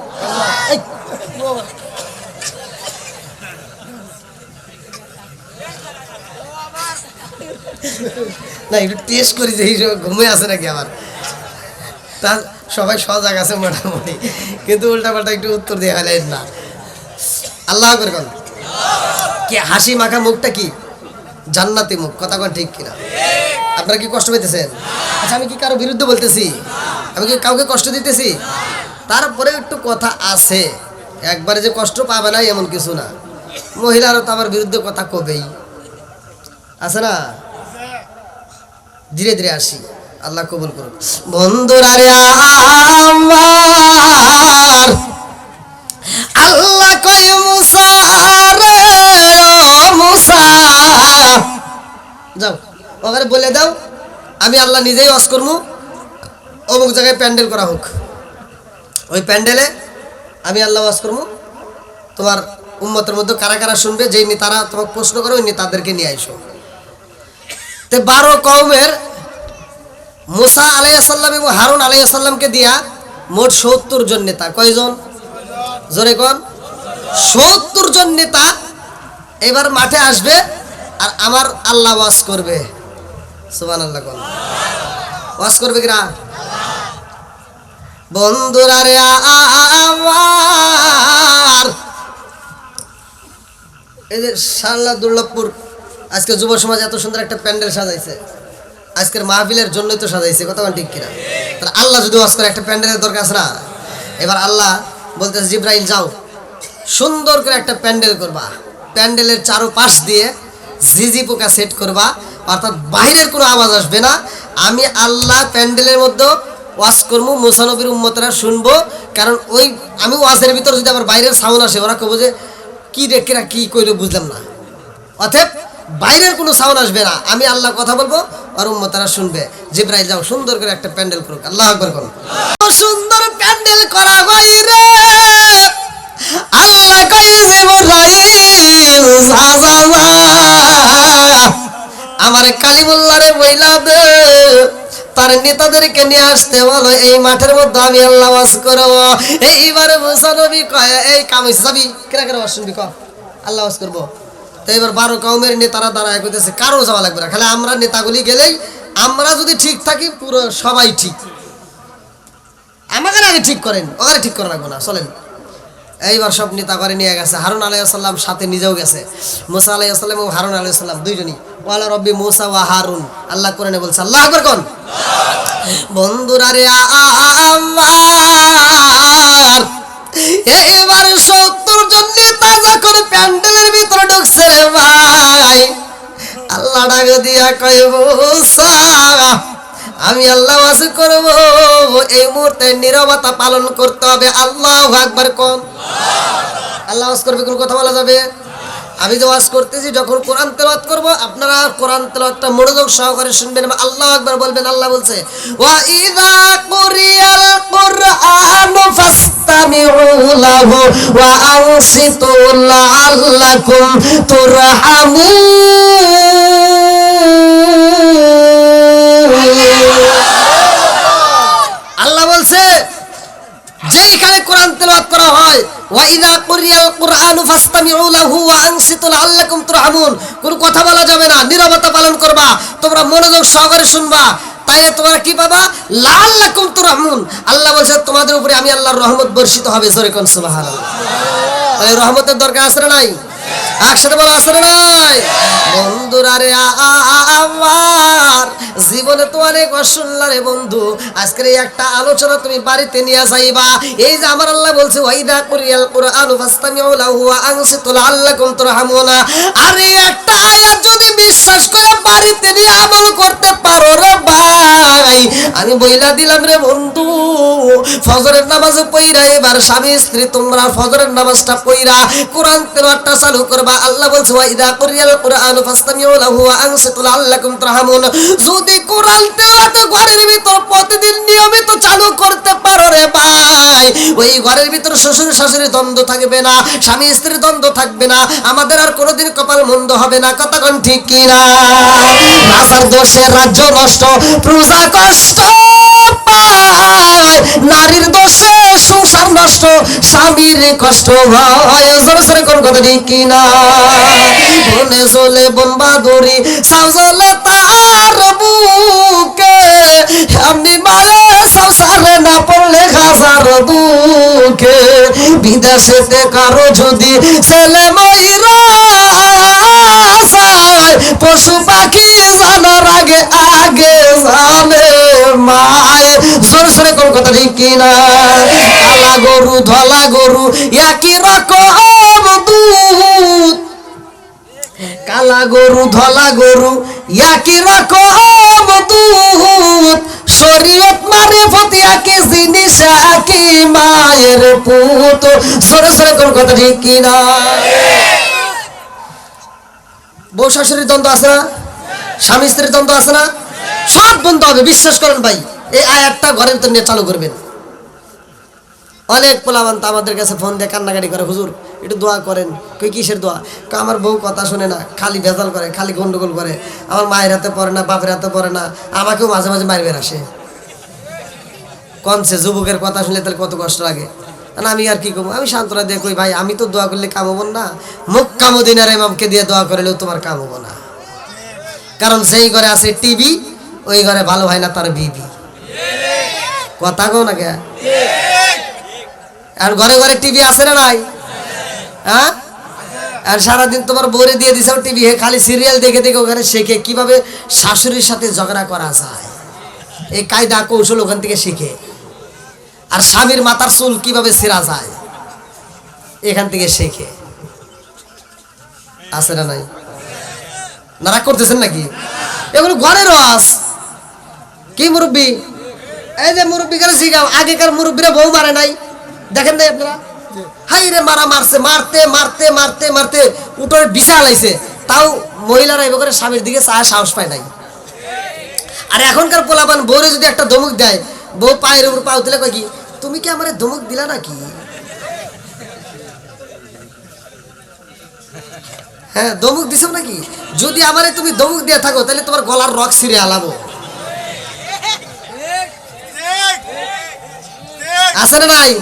না একটু টেস্ট করি যে ঘুমে আছে নাকি আমার, তা সবাই সজাগ আছে মোটামুটি, কিন্তু উল্টা পাল্টা একটু উত্তর দিয়ে ফেলেন না। আল্লাহ করে কোন কি হাসি মাখা মুখটা কি জান্নাতি মুখ, কথা কোন ঠিক কিনা? আপনারা কি কষ্ট পেতেছেন? আচ্ছা আমি কি কারো বিরুদ্ধে বলতেছি? আমি কি কাউকে কষ্ট দিতেছি? তারপরে একটু কথা আছে, একবারে যে কষ্ট পাবে না এমন কিছু না। মহিলারও তো আমার বিরুদ্ধে কথা কবেই, আছে না? ধীরে ধীরে আসি, আল্লাহ কবুল করুন। বন্ধুরা রে আমার আল্লাহ কয় মুসা রে ও মুসা যাও ওখানে বলে দাও আমি আল্লাহ নিজেই ওয়াজ করবো, অমুক জায়গায় প্যান্ডেল করা হোক, ওই প্যান্ডেলে আমি আল্লাহ ওয়াজ করবো, তোমার উম্মতের মধ্যে কারা কারা শুনবে, যেই নেতারা তোমাকে প্রশ্ন করে ওই নেতাদেরকে নিয়ে আইসো। তো 12 কওমের মুসা আলাইহিস সালাম এবং হারুন আলাইহিস সালামকে দিয়া মোট 70 জন নেতা। কয়জন? জোরে কোন? 70 জন নেতা এবার মাঠে আসবে আর আমার আল্লাহ ওয়াজ করবে। সুবহানাল্লাহ কোন? ওয়াজ করবে কিনা? বন্ধুরা রে আমার, এই যে শালনা দুর্লভপুর আজকে যুব সমাজ এত সুন্দর একটা প্যান্ডেল সাজাইছে, আজকের মাহফিলের জন্যই তো সাজাইছে, কথা ঠিক কিনা? তাহলে আল্লাহ যদি ওয়াজ করে একটা প্যান্ডেলের দরকার আছে না? এবার আল্লাহ বলতেছে জিব্রাইল যাও সুন্দর করে একটা প্যান্ডেল করবা, প্যান্ডেলের চারপাশ দিয়ে ঝিঝি পোকা সেট করবা, অর্থাৎ বাইরের কোনো আওয়াজ আসবে না। আমি আল্লাহ প্যান্ডেলের মধ্যে ওয়াজ করবো, মুসা নবীর উম্মতরা শুনবো। কারণ ওই আমি ওয়াজের ভিতর যদি আবার বাইরের সাউন্ড আসে ওরা কবো যে কী রে কেরা কী কইলো বুঝলাম না। অতএব বাইরের কোনো সাউন্ড আসবে না, আমি আল্লাহ কথা বলবো আর উম্মতরা শুনবে। জিব্রাইল যাও সুন্দর করে একটা প্যান্ডেল করুক। আল্লাহ আকবার করুন। সুন্দর প্যান্ডেল করা বাইরে আল্লাহ কই জিব্রাইল আমার কালিমুল্লাহরে বইলা দে তার নেতাদেরকে নিয়ে আসতে বলো, এই মাঠের মধ্যে আমি আল্লাহ ওয়াজ করব। এইবারে মুসা নবী কয় এই কাম হইছে যাবি কেরা কেরা ওয়াজ শুনবি ক আল্লাহ ওয়াজ করবো। তো এবার 12 কওমের নেতারা দাঁড়ায় কইতেছে কারো যাওয়া লাগবে না, খালি আমরা নেতাগুলি গেলেই আমরা যদি ঠিক থাকি পুরো সবাই ঠিক। আমাকে আগে ঠিক করেন, ওখানে ঠিক করা লাগবে না, চলেন। এইবার সব নেতা করে নিয়ে গেছে। হারুন আলাইহিস সালাম সাথে নিজেও গেছে। মুসা আলাইহিস সালাম এবং হারুন আলাইহিস সালাম দুইজনই। ওয়ালা রব্বি মুসা ওয়া হারুন, আল্লাহ কোরআনে বলছে। আল্লাহ আকবার কোন? বন্ধুরা রে আমার, এবার 70 জন নেতা যখন প্যান্ডেলের ভিতরে ঢুকছে ভাই, আল্লাহ ডাক দিয়া কয় মুসা আমি আল্লাহ ওয়াজ করব, এই মুহূর্তে নীরবতা পালন করতে হবে। আল্লাহু আকবার কোন? আল্লাহ ওয়াজ করবে, কোন কথা বলা যাবে? আমি যে ওয়াজ করতেছি যখন কোরআন তেলাওয়াত করব আপনারা কোরআন তেলাওয়াতটা মনোযোগ সহকারে শুনবেন, আল্লাহু আকবার বলবেন। আল্লাহ বলছে ওয়া ইযা কুরিয়াল কুরআনু ফাসতামিউ লাহু ওয়া আনসিতু লাআল্লাকুম তুরহামুন। আল্লাহ বলছে যেইখানে কোরআন তেলাওয়াত করা হয় ওয়া ইযা কুরিয়াল কুরআনু ফাসতামিউ লাহু ওয়া আনসিতু লাআল্লাকুম তুরহামুন, কোন কথা বলা যাবে না, নীরবতা পালন করবা, তোমরা মনোযোগ সহকারে শুনবা, তাইলে তোমরা কি পাবা? লাআল্লাকুম তুরহামুন। আল্লাহ বলছে তোমাদের উপরে আমি আল্লাহর রহমত বর্ষিত হবে। জোরে কোন সুবহানাল্লাহ। তাহলে রহমতের দরকার আছে না নাই? একসাথে বলা আছে না নাই? বন্ধুরা রে আমার, জীবনে তো অনেক শুনলা রে বন্ধু, আজকের এই একটা আলোচনা তুমি বাড়িতে নিয়ে যাইবা। এই যে আমার আল্লাহ বলছে ওয়াইদা কুরিয়াল কুরআনু ফাসতামিউ লাহু ওয়া আনসিতু লাআল্লাকুম তুরহামুন, আর এই একটা আয়াত যদি বিশ্বাস করে বাড়িতে নিয়ে আমল করতে পারো রে ভাই, আমি বইলা দিলাম রে বন্ধু, ফজরের নামাজ পড়া এবার স্বামী স্ত্রী তোমরা ফজরের নামাজটা পড়া কোরআন তেলাওয়াতটা চালু করবা। আল্লাহ বলছে ওয়াইদা কুরিয়াল কুরআনু ফাসতামিউ লাহু ওয়া আনসিতু লাআল্লাকুম তুরহামুন। যদি কোরআন তেলাওয়াত ঘরের ভিতর প্রতিদিন নিয়মিত চালু করতে পারো রে ভাই, ওই ঘরের ভিতর শ্বশুর শাশুড়ির দ্বন্দ্ব থাকবে না, স্বামী স্ত্রীর দ্বন্দ্ব থাকবে না, আমাদের আর কোনোদিন কপাল মন্দ হবে না। কথা কোন ঠিক কিনা? রাজার দোষে রাজ্য নষ্ট, প্রজা কষ্ট পায়, নারীর দোষে সংসার নষ্ট, স্বামীর কষ্ট হয়। জোরে জোরে কোন কথা ঠিক কিনা? বনে জ্বলে বন বাদুরি সাও জ্বলে তার বুকে, আমি মারে সাও সারে না পড়লে হাজার দুঃখে, বিদেশেতে কারো যদি ছেলে ময়রা যায়, পশু পাখি জানার আগে আগে জানে মায়। জোরে জোরে কোন কথা ঠিক কিনা? কালা গরু ধলা গরু একই রকম দুধ, কালা গরু ধলা গরু একই রকম দুধ, শরীয়ত মারিফত একই জিনিস একই মায়ের পুত। সরে সরে কোন কথা ঠিক কিনা? বউ শাশুড়ির দ্বন্দ্ব আছে না? স্বামী স্ত্রীর দ্বন্দ্ব আছে না? সব বন্ধ হবে, বিশ্বাস করেন ভাই। এই আয়াতটা ঘরের ভিতর নিয়ে চালু করবেন। অনেক পোলাবান তো আমাদের কাছে ফোন দিয়ে কান্নাকাটি করে, হুজুর একটু দোয়া করেন। কই কিসের দোয়া? আমার বউ কথা শোনে না, খালি ভেজাল করে, খালি গন্ডগোল করে, আমার মায়ের হাতে পড়ে না, বাপের হাতে পড়ে না, আমাকেও মাঝে মাঝে মারবেন আসে। কনছে যুবকের কথা শুনলে তাহলে কত কষ্ট লাগে। না আমি আর কি করবো, আমি সান্ত্বনা দিয়ে কই ভাই আমি তো দোয়া করলে কাম হবো না, মক্কা মদিনার ইমামকে দিয়ে দোয়া করলেও তোমার কাম হবো না। কারণ যেই ঘরে আছে টিভি ওই ঘরে ভালো হয় না তার বিবি। কথা কও না কে? আর ঘরে ঘরে টিভি আছে না নাই? হ্যাঁ, আর সারাদিন তোমার বউরে দিয়ে দিছাও টিভি, খালি সিরিয়াল দেখে দেখে ওখানে শেখে কিভাবে শাশুড়ির সাথে ঝগড়া করা যায়, এই কায়দা কৌশল ওখান থেকে শিখে। আর স্বামীর মাথার চুল কিভাবে ছেঁড়া যায় এখান থেকে শেখে। আছে না নাই? নারা করতেছেন নাকি? এগুলো ঘরের ওয়াজ। কি মুরব্বী, এই যে মুরব্বীকার শিখাও, আগেকার মুরব্বীরা বউ মারে নাই, দেখেন নাই আপনারা? হাই রে মারা মারছে, মারতে মারতে মারতে মারতে উঠোরে বিশাল আইছে, তাও মহিলারা এবার করে স্বামীর দিকে চায় সাহস পায় নাই। আর এখনকার পোলাপান বউরে যদি একটা ধমক দেয়, বউ পায়ের উপর পাও তুলে কয় কি, তুমি কি আমারে ধমক দিলা নাকি? হ্যাঁ ধমক দিছো নাকি? যদি আমারে তুমি ধমক দিয়ে থাকো তাহলে তোমার গলার রক ছিঁড়ে আলাবো। আছে না নাই?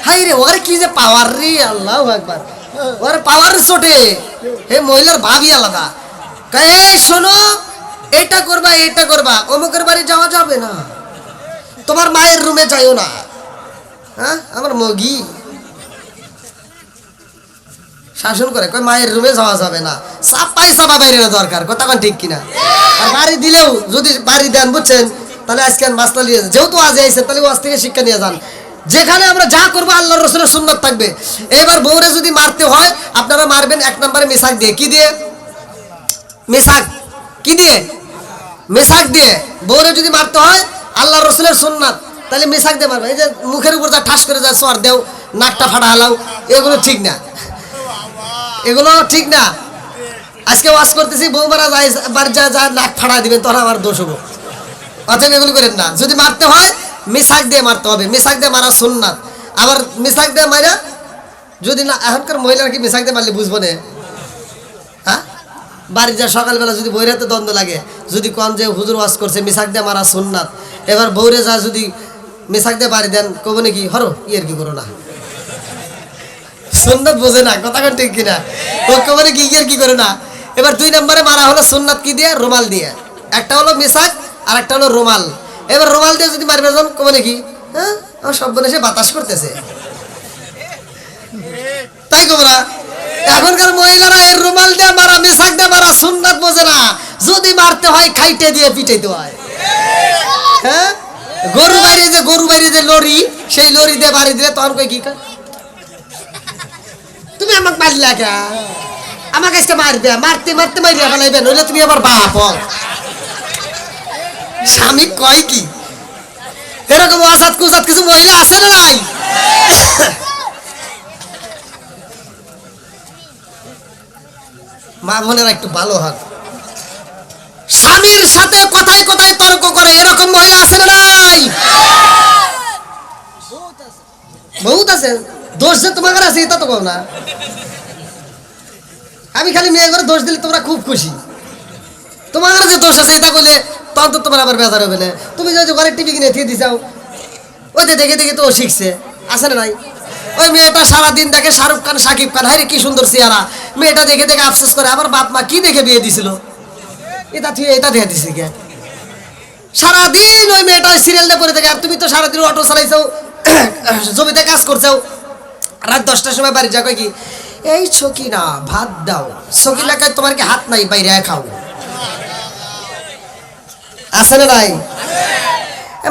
হাই রে ওরে কি যে পাওয়ার রে, আল্লাহু আকবার, ওরে পাওয়ার চোটে হে মহিলার ভাবই আলাদা। এই শোনো, এটা করবা এটা করবা, অমুকের বাড়ি যাওয়া যাবে না, তোমার মায়ের রুমে যাইও না। হ্যাঁ আমার মগি শাসন করে, কয় মায়ের রুমে যাওয়া যাবে না, চাপাই চাপা বাইরে দরকার। কথা কোন ঠিক কিনা? আর বাড়ি দিলেও যদি বাড়ি দেন বুঝছেন, তাহলে আজকে মাসলা নিয়ে যান, যেহেতু আজ আইসে তাহলে আজ থেকে শিক্ষা নিয়ে যান। যেখানে আমরা যা করবো আল্লাহর রাসূলের সুন্নাত থাকবে। এবার বউরে যদি মারতে হয় আপনারা মারবেন এক নম্বরে মেসাক দিয়ে। কি দিয়ে? মেসাক। কি দিয়ে? মেসাক দিয়ে। বউরে যদি মারতে হয় আল্লাহর রাসূলের সুন্নাত, তাহলে মেসাক দিয়ে মারবে। এই যে মুখের উপর যা ঠাস করে যা সর দেও, নাকটা ফাটা হালাও, এগুলো ঠিক না, এগুলো ঠিক না। আজকে ওয়াজ করতেছি, বউ মারা যায় বাড়ি যা যা নাক ফাটা দিবেন তখন আমার দোষ হবো। অতএব এগুলো করেন না। যদি মারতে হয় মেসাক দিয়ে মারতে হবে, মেসাক দিয়ে মারা সুন্নাত। আবার মেসাক দিয়ে মারা যদি না, এখনকার মহিলারা কি মেসাক দিয়ে মারলে বুঝবো না? হ্যাঁ বাড়ি যা সকালবেলা যদি বইয়ের হাতে দ্বন্দ্ব লাগে, যদি কন যে হুজুর ওয়াজ করছে মেসাক দিয়ে মারা সুন্নাত, এবার বউরে যা যদি মেসাক দিয়ে বাড়ি দেন কব নাকি হরো ইয়ের কি করো না, সুন্নাত বোঝে না। কথা কোন ঠিক কিনা? ও কবে কি ইয়ের কি করে না। এবার দুই নম্বরে মারা হলো সুন্নাত কি দিয়ে? রুমাল দিয়ে। একটা হলো মেসাক আর একটা হলো রুমাল। এবার রুমাল দিয়ে যদি মারবে যখন কবে নাকি হ্যাঁ আমার সব বলে সে বাতাস করতেছে, তাই কব না? এখনকার মহিলারা এর রুমাল দিয়ে মারা মেসাক দিয়ে মারা সুন্নাত বোঝে না। যদি মারতে হয় খাইটে দিয়ে পিটাইতে হয়। হ্যাঁ গরু বাড়ি যে লরি, সেই লরি দিয়ে বাড়ি দিলে তখন কই কি তুমি আমাকে মারলা কে? আমাকে আজকে মারবে, মারতে মারতে মারিয়া ফেলাইবে, নইলে তুমি আবার বাপ। স্বামী কয় কি? এরকম আসাদ কুসাদ কিছু মহিলা আছে না নাই? মা বোনেরা একটু ভালো হন। স্বামীর সাথে কথায় কথায় তর্ক করে এরকম মহিলা আছে না নাই? বহুত আছে। দোষ যে তোমার আছে এটা তো কও না। আমি খালি মেয়ে করে দোষ দিলে তোমরা খুব খুশি, তোমার যে দোষ আছে এটা বলে তখন তো তোমার আবার বেজার হবে না। তুমি যদি ঘরে টিভি কিনে দিয়ে দিছাও, ওই দেখে দেখে তো ও শিখছে। আছে না নাই? ওই মেয়েটা সারাদিন দেখে শাহরুখ খান সাকিব খান, হাই রে কি সুন্দর চেহারা, মেয়েটা দেখে দেখে আফসোস করে আবার বাপ মা কি দেখে বিয়ে দিছিল, এটা দেখে দিছি কে? সারাদিন ওই মেয়েটা ওই সিরিয়ালটা পরে থাকে। আর তুমি তো সারাদিন অটো চালাইছো, জমিতে কাজ করছো, রাত 10টার সময় বাড়ি যা কয় কি এই সকিনা ভাত দাও, সকিনা কয় তোমার কি হাত নাই বাইরে খাও। আছে না নাই?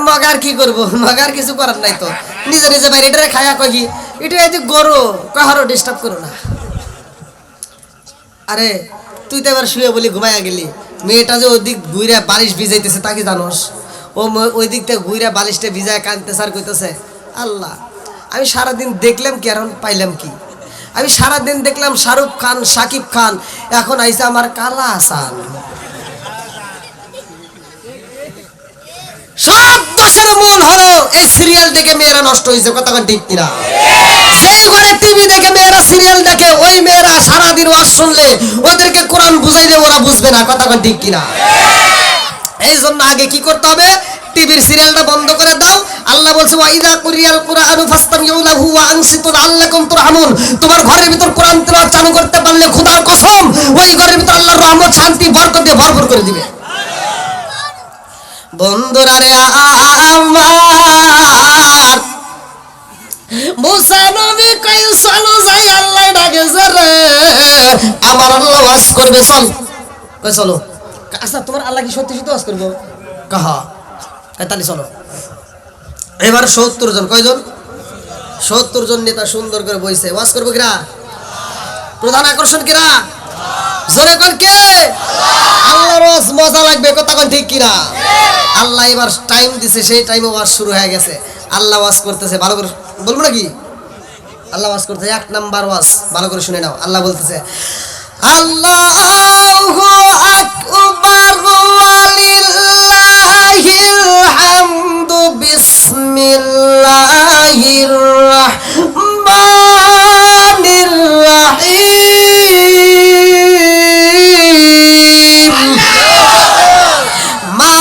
মগার কি করবো, মগার কিছু করার নাই তো, নিজে নিজে বাইরে এটা খায়া কয় কি এটা এই যে গরু কাহারো ডিস্টার্ব করো না। আরে তুই তো এবার শুয়ে বলি ঘুমাইয়া গেলি, মেয়েটা যে ওই দিক ঘুরে বালিশ ভিজাইতেছে তা কি জানোস? ও ওই দিক থেকে ঘুরে বালিশটা ভিজায় কানতেছে আর কইতেছে আল্লাহ আমি সারাদিন দেখলাম কি আর পাইলাম কি? আমি সারাদিন দেখলাম শাহরুখ খান সাকিব খান, এখন আইসা আমার কালা হাসান। সব দোষের মূল হলো এই সিরিয়াল দেখে মেয়েরা নষ্ট হয়েছে। কথা ঠিক কিনা? যেই ঘরে টিভি দেখে মেয়েরা সিরিয়াল দেখে, ওই মেয়েরা সারাদিন ওয়াজ শুনলে ওদেরকে কোরআন বুঝাইলে ওরা বুঝবে না। কথা ঠিক কিনা? এই জন্য আগে কি করতে হবে? টিভির সিরিয়ালটা বন্ধ করে দাও। আল্লাহ বলছে ওয়াইদা কুরিয়াল কুরআনু ফাসতামিউ লাহু ওয়া আনসিতু লাআল্লাকুম তুরহামুন। তোমার ঘরের ভিতর কোরআন তেলাওয়াত চালু করতে পারলে খোদার কসম ওই ঘরের ভিতর আল্লাহর রহমত, শান্তি, বরকত দিয়ে ভরপুর করে দিবে। বন্ধুরা রে আমার, মুসা নবী কই চলো যাই, আল্লাহ ডাকেছে রে আমার আল্লাহ ওয়াজ করবে, চল। কই চলো। আচ্ছা তোমার আল্লাহ কি সত্যি সত্যি ওয়াজ করবো? কাহা তাহলে চলো। এবার 70 জন, কয়জন? 70 জন নেতা সুন্দর করে বইছে। ওয়াজ করবো কিরা? প্রধান আকর্ষণ কিরা? জোরে কোন কে? আল্লাহর ওয়াজ মজা লাগবে, কথা কোন ঠিক কিনা? আল্লাহ এবার টাইম দিছে, সেই টাইমে ওয়াজ শুরু হয়ে গেছে। আল্লাহ ওয়াজ করতেছে, ভালো করে বলবো নাকি? আল্লাহ ওয়াজ করতেছে, 1 নাম্বার ওয়াজ, ভালো করে শুনে নাও। আল্লাহ বলতেছে আল্লাহু আকবার ওয়ালিল্লাহিল হামদু বিসমিল্লাহির রাহমানির রাহিম মা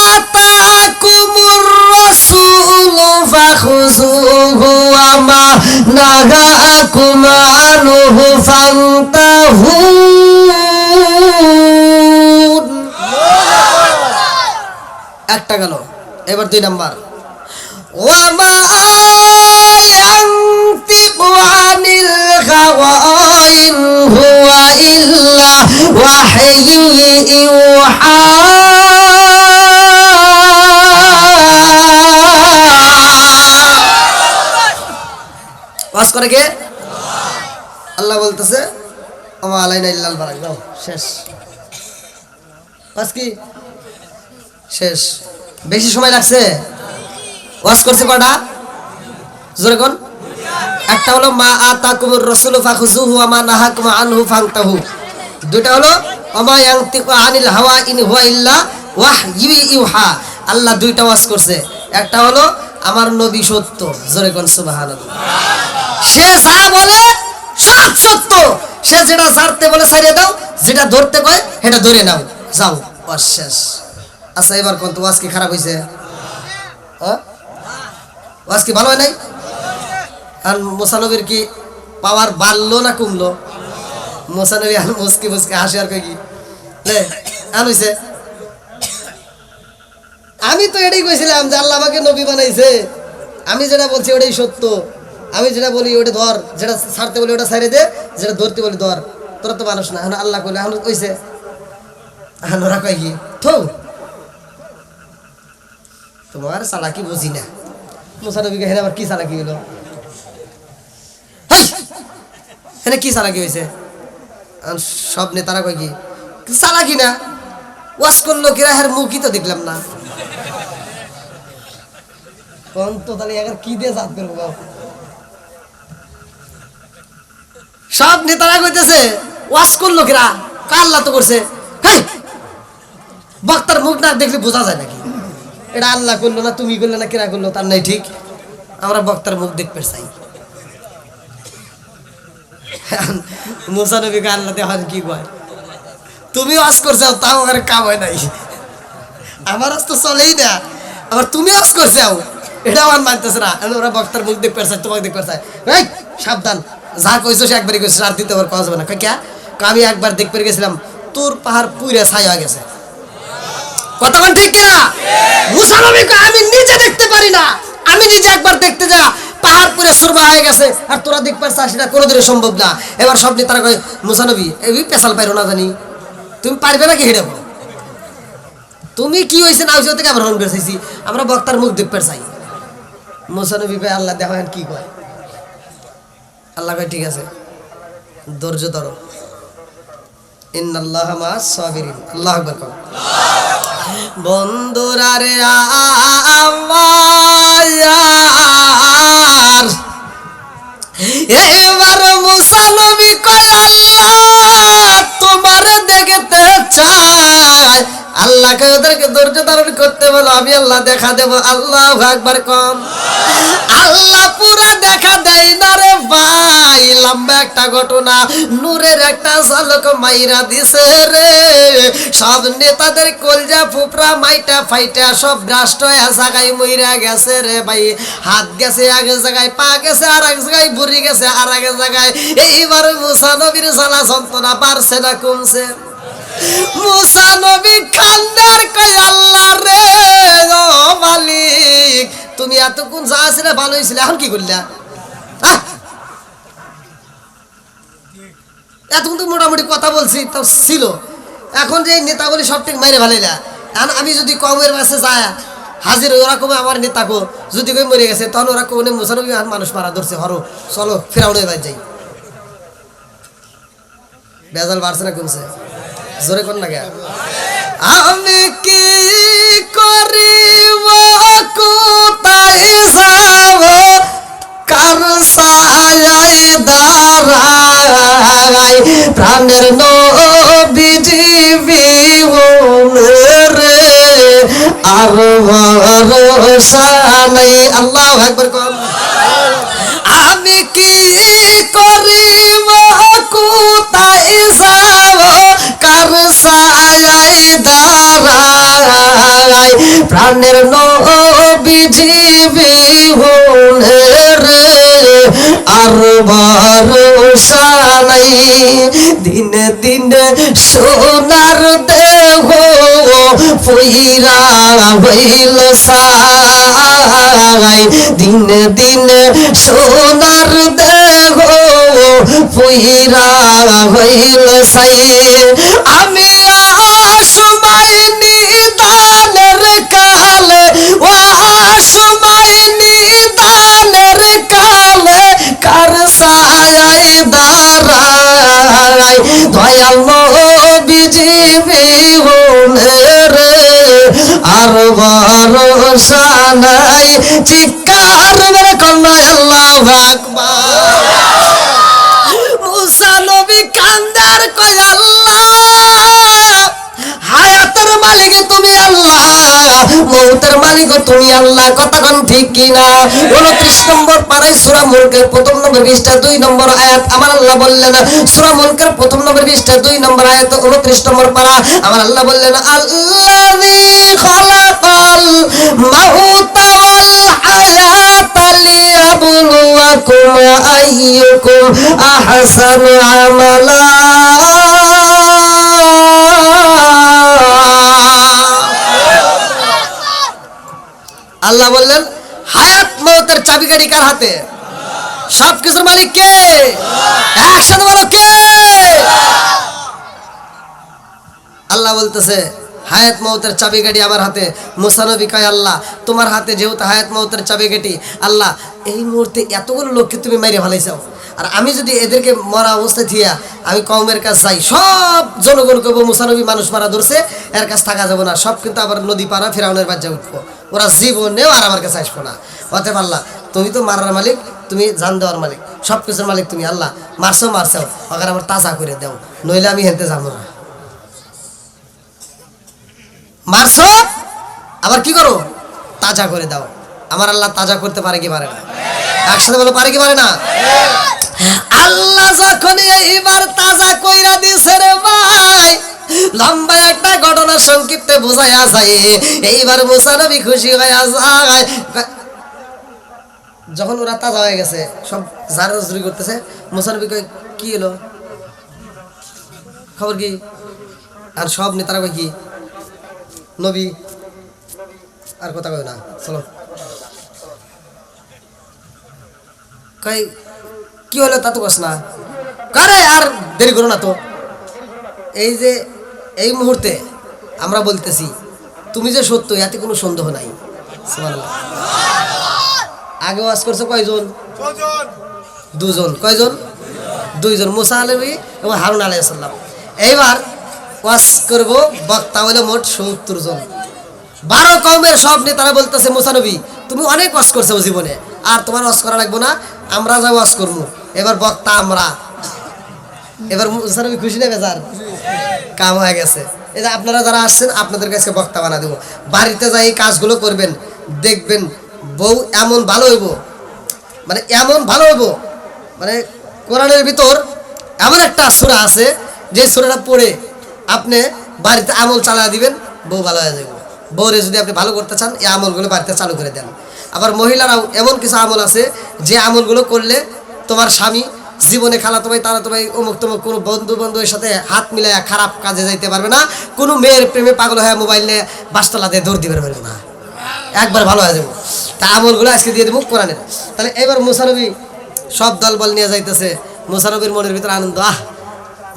আতাকুমুর রাসূলু ফাখুযুহু ওয়া মা নাহাকুম আনহু ফান্তাহু। একটা গেল, এবার 2 নাম্বার ওয়া মা ইয়ানতিকু আনিল হাওয়া ইন হুয়া ইল্লা ওয়াহয়ু ইউহা। ওয়াজ করে কে? আল্লাহ বলতেছে ওমা আলাইনা ইল্লাল বালাগ। দাও শেষ, ওয়াজ কি শেষ? বেশি সময় লাগছে? ওয়াজ করছে কয়টা? জোরে কোন? একটা হলো মা আতাকুমুর রাসূলু ফাখুযুহু ওয়া মা নাহাকুম আনহু ফান্তাহু। দুটো হলো ওমা ইয়ানতিকু আনিল হাওয়া ইন হুয়া ইল্লা ওয়াহয়ু ইউহা। আল্লাহ 2টা ওয়াজ করছে। একটা হলো আমার নবী সত্য, জোরে কোন সুবহানাল্লাহ। সে যা বলে সব সত্য, সে যেটা ছাড়তে বলে ছাড়িয়ে দাও, যেটা ধরতে কয় সেটা ধরে নাও, যাও, ওয়াজ শেষ। আচ্ছা এবার কোন তো ওয়াজ কি খারাপ হয়েছে? ওয়াজ কি ভালো হয় নাই? আর মুসা নবীর কি পাওয়ার বাড়লো না কমলো? মুসা নবী আর মুসকি মুসকি হাসি আর কই কি আন হইছে। আমি তো এটাই কইছিলাম যে আল্লাহ আমাকে নবী বানাইছে, আমি যেটা বলছি ওটাই সত্য, আমি যেটা বলি ওটা ধর, যেটা ছাড়তে বলি ওটা ছাড়ে দে, যেটা ধরতে বলি ধর। তোরা তো মানুষ না, এখন আল্লাহ কইলে এখন কইছে, এখন ওরা কয় কি থৌ তোমার চালাকি বুঝি না। মুসা নবীকে হেরে আবার কি চালাকি হলো? হেনে কি চালাকি হয়েছে? সব নেতারা কয় কি চালাকি না, ওয়াজ করলো কিরা, হের মুখই তো দেখলাম না। কোন তো তাহলে এখন কি দিয়ে জাত করবো? সব নেতারা কইতেছে ওয়াজ করলো কিরা, আল্লাহ তো করছে। বক্তার মুখ না দেখলে বোঝা যায় নাকি এটা আল্লাহ করলো না তুমি করলে না কিরা করলো? তার নাই ঠিক, আমরা বক্তার মুখ দেখতে চাই। মুসা নবীকে আল্লাহ এখন কি কয়, তুমি ওয়াজ করছাও তাও আমার কাম হয় নাই, আমার আজ তো চলেই না, আবার তুমি ওয়াজ করছাও এটা আমার মানতেছে না। ওরা বক্তার মুখ দেখতে চায়, তোমাকে দেখতে চায়। এই সাবধান, যা কইছো সে একবারই কইছো, আর দ্বিতীয়বার পাওয়া যাবে না। কে? আমি একবার দেখতে গেছিলাম, তোর পাহাড় পুইরা ছাই হয়ে গেছে। কতক্ষণ ঠিক কিনা? মুসা নবীকে আমি নিজে দেখতে পারি না, আমি নিজে একবার দেখতে যা পাহাড় পুরে সুরমা হয়ে গেছে, আর তোরা দেখ পারছা সেটা কোনোদিনই সম্ভব না। এবার সব নেতারা কয় মুসা নবী এই পেশাল পাইরো না জানি, তুমি পারবে না কি হেঁটে বলো, তুমি কি হয়েছে না হয়েছে থেকে আমরা রন বেরোছি, আমরা বক্তার মুখ দেখতে চাই। মুসা নবী কয় আল্লাহ দেখেন কি কয়। আল্লাহ কয় ঠিক আছে, ধৈর্য ধরো, ইন্নাল্লাহা মা'আস সাবিরিন। আল্লাহু আকবার কও। বন্ধুরা রে আমার, এবার মুসা নবী কয় আল্লাহ তোমার দেখতে চাই। আল্লাহকে ওদেরকে ধৈর্য ধারণ করতে বলো, আমি আল্লাহ দেখা দেব। আল্লাহু আকবার কম। আল্লাহ পুরা দেখা দেয় না রে ভাই, লম্বা একটা ঘটনা, নূরের একটা ঝলক মাইরা দিছে রে। সব নেতাদের কলজা ফুপরা মাইটা ফাইটা সব রাষ্ট্র জায়গায় মইরা গেছে রে ভাই। হাত গেছে এক জায়গায়, পা গেছে আর এক জায়গায়, বুড়ি গেছে আর এক জায়গায়। এইবার মুসা নবীর জ্বালা যন্ত্রণা বাড়ছে না কমছে? মুসা নবী কান্দার কই আল্লাহ রে ও মালিক, তুমি এতক্ষণ যা ছিলে ভালো হয়েছিল, এখন কি করলা? এতক্ষণ তো মোটামুটি কথা বলছি তো ছিল, এখন যে নেতাগুলি সব ঠিক মাইরে ভালাইলা। এখন আমি যদি কমের কাছে যায় হাজির, ওরা কমে আমার নেতা কো যদি কই মরে গেছে, তখন ওরা কোনে মুসা নবী মানুষ মারা ধরছে, হরো চলো ফেরাউনের বাড়ি যাই। বেজাল বাড়ছে না কমছে? জোরে কোন লাগে? আমি কি করিব কোথায় যাব, কার ছায়ায় দাঁড়াই, প্রাণের নবীজি বিহনে আর ভরসা নাই। আল্লাহু আকবার কোন। আমি কি করিব কোথায় যাব, কার ছায়ায় দাঁড়াই, প্রাণের নবীজি বিহনে রে আর ভরসা নাই। দিনে দিনে সোনার দেহ পইরা হইল ছাই, দিনে দিনে সোনার দেহ পইরা হইল ছাই। আমি সময় নিদানের কালে, ও সময় নিদানের কালে, কার ছায়ায় দাঁড়াই, দয়াল নবীজি বিহনে রে আর ভরসা নাই। চিৎকার মেরে কন্যা আল্লাহু আকবার। মুসা নবী কান্দার কয় আল্লাহ, হায়াতের মালিক তুমি আল্লাহ, মৌতের মালিক তুমি আল্লাহ, কতক্ষণ ঠিক কিনা? 29 নম্বর পারায় সূরা মুলকের 1 নম্বর পৃষ্ঠা 2 নম্বর আয়াত আমার আল্লাহ বললেন, সূরা মুলকের 1 নম্বর পৃষ্ঠা 2 নম্বর আয়াত 29 নম্বর পারা আমার আল্লাহ বললেন, আল্লাযী খালাকাল মাউতা ওয়াল হায়াতা লিয়াবলুয়াকুম আইয়ুকুম আহসানু আমালা। আল্লাহ বললেন হায়াত মৌতের চাবিকাঠি কার হাতে? সবকিছুর মালিক কে? একসাথে বলো কে? আল্লাহ বলতেছে হায়াত মৌতের চাবিকাঠি আমার হাতে। মুসা নবী কয় আল্লাহ তোমার হাতে যেহেতু হায়াত মৌতের চাবিকাঠি, আল্লাহ এই মুহূর্তে এতগুলো লোককে তুমি মাইরে ভালাইছাও, আর আমি যদি এদেরকে মরা অবস্থায় থিয়া আমি কওমের কাছে যাই, সব জনগণ কব মুসা নবী মানুষ মারা ধরছে, এর কাছে থাকা যাবো না, সব কিন্তু আবার নদী পাড়া ফেরাউনের বাচ্চা উঠবো, ওরা জীবনেও আর আমার কাছে আসবো না। অতএব আল্লাহ তুমি তো মারার মালিক, তুমি জান দেওয়ার মালিক, সব কিছুর মালিক তুমি আল্লাহ। মারছো আবার আমার তাজা করে দাও, নইলে আমি হেনতে যাবো না। মারছো আবার কি করো? তাজা করে দাও। আমার আল্লাহ তাজা করতে পারে কি পারে না? একসাথে বলো পারে কি পারে না? আল্লাহ যখন এইবার তাজা কইরা দিছে রে ভাই, লম্বা একটা ঘটনা সংক্ষিপ্তে বোঝায়া যায়। এইবার মুসা নবী খুশি হয়ে যায়, যখন ওরা তাজা হয়ে গেছে সব জারি করতেছে, মুসা নবী কয় কি এলো খবর কি? আর সব নেতারা কয় কি নবী আর কথা কয় না, চলো কয় কি হলো তা তো কস না, কারে আর দেরি করো না তো। এই যে এই মুহূর্তে আমরা বলতেছি তুমি যে সত্য, এতে কোনো সন্দেহ নাই। সুবহানাল্লাহ। আগে ওয়াজ করছে কয়জন? দুজন। কয়জন? দুইজন, মুসা আলাইহি এবং হারুন আলাইহিস সালাম। এইবার ওয়াজ করব বক্তা হলো মোট 70 জন। 12 কওমের সব নেতারা বলতেছে মুসা নবী তুমি অনেক ওয়াজ করছো জীবনে, আর তোমার ওয়াজ করা লাগবে না, আমরা যা ওয়াজ করবো। এবার বক্তা আমরা। এবার মুসা নবী খুশি না বেজার? কাম হয়ে গেছে। এই যে আপনারা যারা আসছেন আপনাদের কাছে বক্তা বানা দেবো, বাড়িতে যাই এই কাজগুলো করবেন, দেখবেন বউ এমন ভালো হইব, মানে এমন ভালো হইব, মানে কোরআনের ভিতর এমন একটা সূরা আছে যে সূরাটা পড়ে আপনি বাড়িতে আমল চালা দিবেন, বউ ভালো হয়ে যাবে। বউরে যদি আপনি ভালো করতে চান এই আমলগুলো বাড়িতে চালু করে দেন। আবার মহিলারাও এমন কিছু আমল আছে যে আমলগুলো করলে তোমার স্বামী জীবনে খালাতো ভাই তারাতো ভাই অমুক তমুক কোনো বন্ধু বান্ধবের সাথে হাত মিলায় খারাপ কাজে যাইতে পারবে না, কোনো মেয়ের প্রেমে পাগল হয়ে মোবাইল নিয়ে বাসতলাতে দৌড় দিতে পারবে না, একবার ভালো হয়ে যাবো। তা আমলগুলো আজকে দিয়ে দেবো কোরআনের। তাহলে এবার মুসা নবী সব দলবল নিয়ে যাইতেছে। মুসা নবীর মনের ভিতরে আনন্দ,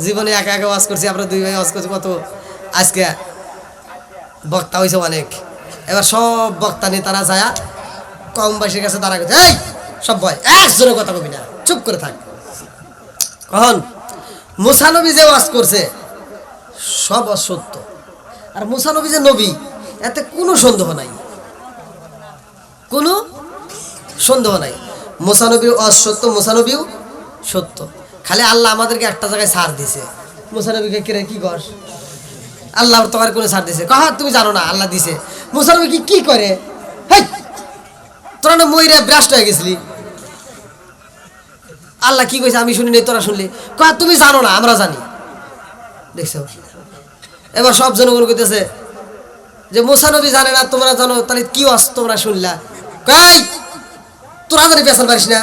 জীবনে একা একা ওয়াজ করছি, আমরা দুই ভাই ওয়াজ করছি কত, আজকে বক্তা হয়েছে অনেক। এবার সব বক্তা নিয়ে তারা যায় কম বয়সের কাছে তারা করছে, এই সব ভয় একজনের কথা কবি না, চুপ করে থাক। কখন মুসা নবী যে ওয়াজ করছে সব অসত্য, আর মুসা নবী যে নবী এতে কোনো সন্দেহ নাই, কোনো সন্দেহ নাই। মুসা নবী অসত্য, মুসা নবীও সত্য। খালি আল্লাহ আমাদেরকে একটা জায়গায় ছাড় দিছে। মুসা নবীকে কিরে কি কর, আল্লাহ তোমার কোনো ছাড় দিছে? কহ তুমি জানো না আল্লাহ দিছে। মুসা নবী কি করে, তোরা না ময়রা ব্রাস্ট হয়ে গেছিলি, আল্লাহ কি কইছে আমি শুনি নাই তোরা শুনলি? কহ তুমি জানো না আমরা জানি। দেখছো, এবার সব জনগণ কইতেছে যে মুসা নবী জানে না তোমরা জানো, তাহলে কি ওয়াজ তোমরা শুনলা? কই তোরা জানি পেছাল পারিস না,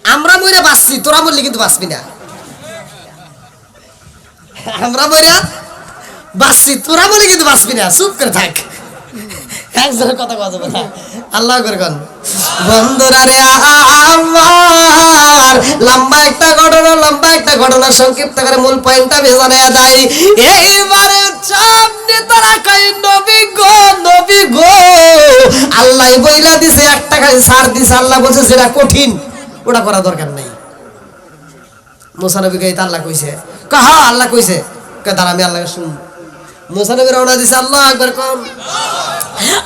আমরা মইরা বাঁচছি, তোরা মরলি কিন্তু বাঁচবি না। আমরা মইরা বাঁচছি, তোরা বলে কিন্তু বাঁচবি না, চুপ করে থাক, একজনের কথা কথা বলা। আল্লাহ করে কন বন্ধুরা রে আমার লম্বা একটা ঘটনা সংক্ষিপ্ত করে মূল পয়েন্টটা বেজানো যায়। এইবারে সব নেতারা কই নবী গো আল্লাহ বইলা দিছে, একটা খালি ছাড় দিছে। আল্লাহ বলছে যেটা কঠিন ওটা করা দরকার নাই। মুসা নবীকে আল্লাহ কইছে, হ্যাঁ আল্লাহ কইছে, দাঁড়া আমি আল্লাহকে শুন। মুসা নবী রওনা দিছে, আল্লাহ আকবার কোন।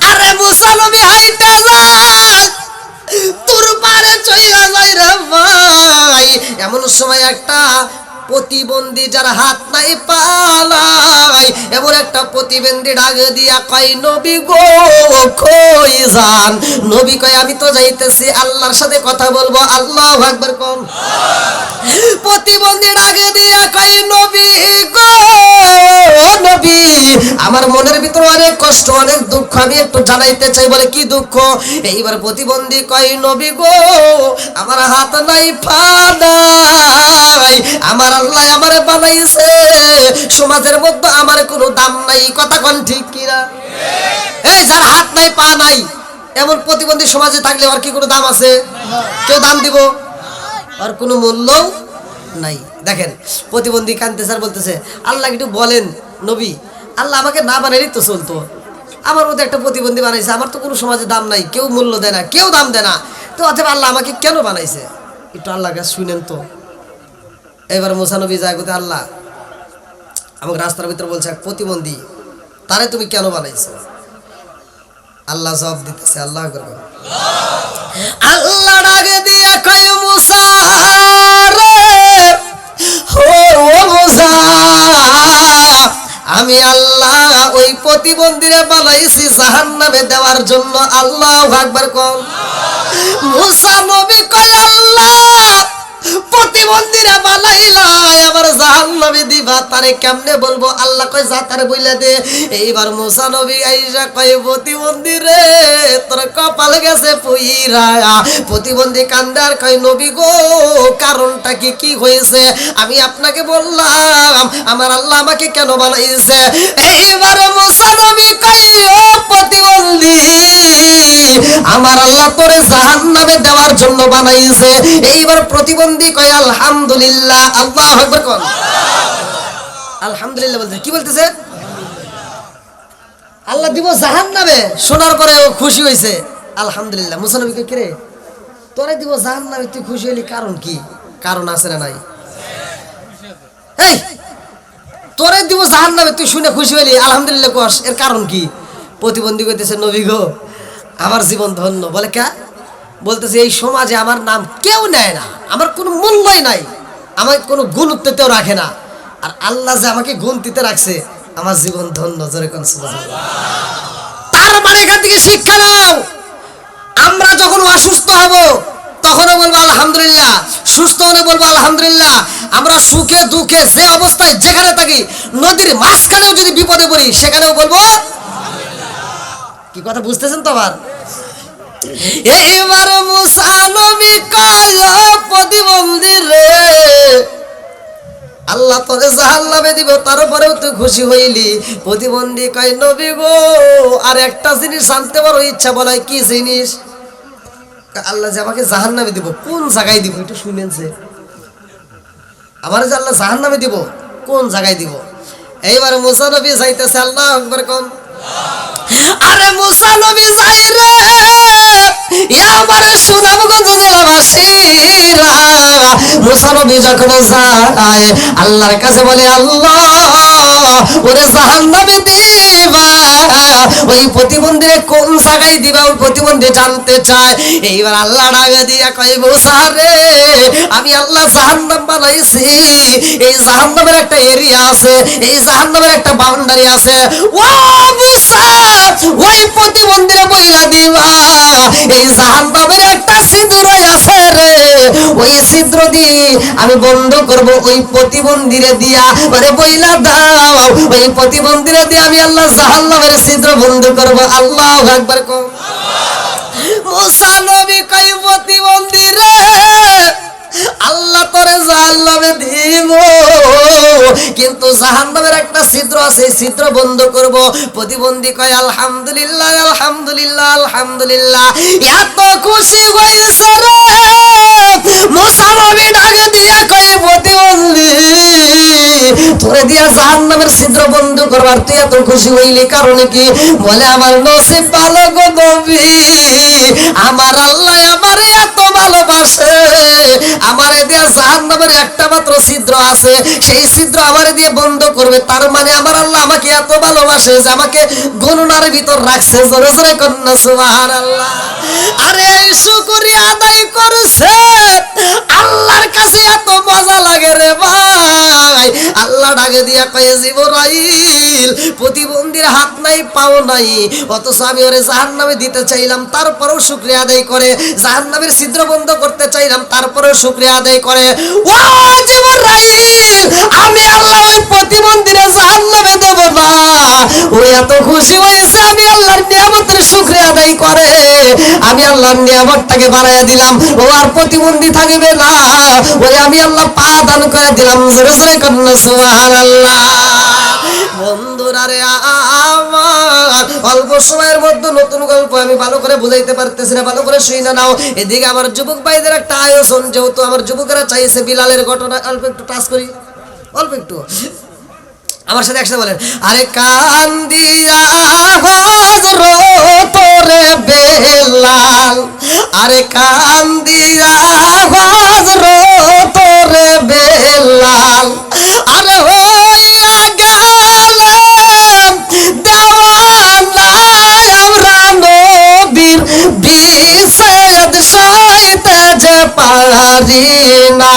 আরে মুসা নবী হাইটা যায়, তোর পারে চইলা যায় রে ভাই। এমন সময় একটা প্রতিবন্ধী যার হাত নাই পা নাই, এমন একটা প্রতিবন্ধী ডাক দিয়া কয় নবী গো কই যান? নবী কয় আমি তো যাইতেছি আল্লাহর সাথে কথা বলবো। আল্লাহু আকবার কোন। প্রতিবন্ধী ডাক দিয়া কয় নবী গো নবী আমার মনের ভিতরে অনেক কষ্ট অনেক দুঃখ, আমি একটু জানাইতে চাই। বলে কি দুঃখ? এইবার প্রতিবন্ধী কয় নবী গো আমার হাত নাই পা নাই, আমার আল্লাহ আমারে বানাইছে, সমাজের মধ্যে আমার কোনো দাম নাই। কথা কোন ঠিক কিনা? এই যার হাত নাই পা নাই এমন প্রতিবন্ধী সমাজে থাকলে আর কি কোনো দাম আছে? কেউ দাম দিব? আর কোনো মূল্য নাই। দেখেন প্রতিবন্ধী কাঁদতেছে আর বলতেছে আল্লাহ একটু বলেন নবী, আল্লাহ আমাকে না বানাইলেই তো চলতো, আমার মধ্যে একটা প্রতিবন্ধী বানাইছে, আমার তো কোনো সমাজে দাম নাই, কেউ মূল্য দেয় না, কেউ দাম দেয় না, তো অথবা আল্লাহ আমাকে কেন বানাইছে? একটু আল্লাহর কাছে শুনেন তো। এবার মুসা নবী যায় বলতে, আল্লাহ আমাকে রাস্তার ভিতরে বলছে এক প্রতিবন্ধী, তারে তুমি কেন বানাইছো? আল্লাহ জবাব দিতেছে, আল্লাহ করবে আল্লাহ ডাকে দিয়া কয় মুসা রে ও মুসা আমি আল্লাহ ওই প্রতিবন্ধীরে বানাইছি জাহান্নামে দেওয়ার জন্য। আল্লাহু আকবার কোন। মুসা নবী কয় আল্লাহ প্রতিবন্ধীরা বানাইলা আবার জাহান্নামে দিবা, তারে কেমনে বলবো? আল্লাহ কয় যা তারে বইলা দে। এইবার মুসা নবী আইসা কয় প্রতিবন্ধী রে তোর কপাল গেছে পুইরা। প্রতিবন্ধী কান্দার কয় নবী গো কারণটা কি হয়েছে? আমি আপনাকে বললাম আমার আল্লাহ আমাকে কেন বানাইছে। এইবার মুসা নবী কয় ও প্রতিবন্ধী আমার আল্লাহ তোরে জাহান্নামে দেওয়ার জন্য বানাইছে। এইবার প্রতিবন্ধী কয় আলহামদুলিল্লাহ। আল্লাহু আকবার কোন। আলহামদুলিল্লাহ বলতে কি বলতেছে? আল্লাহ দিব জাহান্নামে। শোনার পরে ও খুশি হয়েছে আলহামদুলিল্লাহ। মুসা নবীকে কি রে তোরে দিব জাহান্নামে, তুই খুশি হলি কারণ কি? কারণ আছে না নাই? এই তোরে দিব জাহান্নামে তুই শুনে খুশি হলি আলহামদুলিল্লাহ কস, এর কারণ কি? প্রতিবন্ধী কইতেছে নবী গো আমার জীবন ধন্য। বলে কে? বলতেছে এই সমাজে আমার নাম কেউ নেয় না, আমার কোনো মূল্যই নাই, আমাকে কোনো গুরুত্বতেও রাখে না, আর আল্লাহ যে আমাকে গুনতিতে রাখছে আমার জীবন ধন্য। জোরে কোন সুবহানাল্লাহ। তার মানে এখান থেকে শিক্ষা নাও, আমরা যখন অসুস্থ হব তখনও বলবো আলহামদুলিল্লাহ, সুস্থ হলে বলবো আলহামদুলিল্লাহ। আমরা সুখে দুঃখে যে অবস্থায় যেখানে থাকি, নদীর মাঝখানেও যদি বিপদে পড়ি সেখানেও বলবো। কি কথা বুঝতেছেন তো? আবার এইবার মুসা নবী কয় প্রতিবন্ধী রে, আল্লাহ তোরে জাহান্নামে দিব, তারপরেও তুই খুশি হইলি। প্রতিবন্ধী কয় নবী গো, আর একটা জিনিস জানতে বড় ইচ্ছা, বলাই কি জিনিস? আল্লাহ যে আমাকে জাহান্নামে দিব, কোন জায়গায় দিব একটু শুনেনছে? আমার যে আল্লাহ জাহান্নামে দিব, কোন জায়গায় দিব? এইবার মুসা নবী যাইতেছে, আল্লাহু আকবার কোন। আরে মুসা নবী যাই রে, আমার সুনামগঞ্জ জেলাবাসীরা, মুসা নবী যখন যায় আল্লাহর কাছে বলে, আল্লাহ ওরে জাহান্নামে দিবা, ওই প্রতিবন্ধী কোন জায়গায় দিবা? ওই প্রতিবন্ধী জানতে চায়। এইবার আল্লাহ ডাকে দিয়া কয়, মুসা রে, আমি আল্লাহ জাহান্নাম বানাইছি, এই জাহান্নামের একটা এরিয়া আছে, এই জাহান্নামের একটা বাউন্ডারি আছে। ও মুসা, ওই প্রতিবন্ধীরে বইলা দিবা, এই জাহান্নামের একটা ছিদ্র আছে রে, ওই ছিদ্র দিয়ে আমি বন্ধ করব, ওই প্রতিবন্ধীরে দিয়া মানে বইলা দাও, ওই প্রতিবন্ধীরে দিয়ে আমি আল্লাহ জাহান্নামের ছিদ্র বন্ধ করব। আল্লাহু আকবার কও। মুসা নবী কই, প্রতিবন্ধী রে, আল্লাহ তোরে জাহান্নামে দিব, কিন্তু জাহান্নামের একটা ছিদ্র আছে, এই ছিদ্র বন্ধ করব। প্রতিবন্ধী কয়, আলহামদুলিল্লাহ আলহামদুলিল্লাহ আলহামদুলিল্লাহ। এত খুশি হইছে রে, মুসা নবী ডাকে দিয়া কয়, প্রতিবন্ধী তোরে দিয়া জাহান্নামের ছিদ্র বন্ধ করবার তুই এত খুশি হইলি কারণ কি? বলে, আমার নসিব ভালো গো নবী, আমার আল্লাহ আমারে এত ভালোবাসে, আমারে দিয়া জাহান্নামের একটা মাত্র ছিদ্র আছে, সেই ছিদ্র আমারে দিয়ে বন্ধ করবে। তার মানে আমার আল্লাহ আমাকে এত ভালোবাসে যে আমাকে গণনার ভিতর রাখছে। জোরে জোরে কন্যা সুবহানাল্লাহ। আরে এই শুকরিয়া আদায় করছে, আল্লাহর কাছে এত মজা লাগে রে ভাই। আল্লাহ ডাকে দিয়া কয়ে, জিবরাইল, প্রতিবন্ধীর হাত নাই পাও নাই, অথচ আমি ওরে জাহান্নামে দিতে চাইলাম, তারপরেও শুকরিয়া আদায় করে। জাহান্নামের ছিদ্র বন্ধ করতে চাইলাম, তারপরেও শুকরিয়া আদায় করে। ও জিবরাইল, আমি আল্লাহ ওই প্রতিবন্ধীরে জাহান্নামে দেব না। ও এত খুশি হয়েছে, আমি আল্লাহর নিয়ামতের শুকরিয়া আদায় করে, আমি আল্লাহর নিয়ামতটাকে বাড়াইয়া দিলাম। ও আর প্রতিবন্ধী থাকবে না, ওই আমি আল্লাহ পা দান করে দিলাম। জোরে জোরে কন্যা সুবহানাল্লাহ। বন্ধুরা রে আমার, অল্প সময়ের মধ্যে নতুন গল্প আমি ভালো করে বুঝাইতে পারতেছি না, ভালো করে শুই না নাও। এদিকে আমার যুবক ভাইদের একটা আয়োজন, যেহেতু আমার যুবকেরা চাইছে বিলালের ঘটনা অল্প একটু টাচ করি, অল্প একটু আমার সাথে একসাথে বলেন। আরে কান্দিয়া হযরত রে বেলাল, আরে কান্দিয়া হযরত রে বেলাল, আরে হইয়া গেলেন দেওয়ানা, আমরা নবীর বিচ্ছেদ সইতে যে পারি না,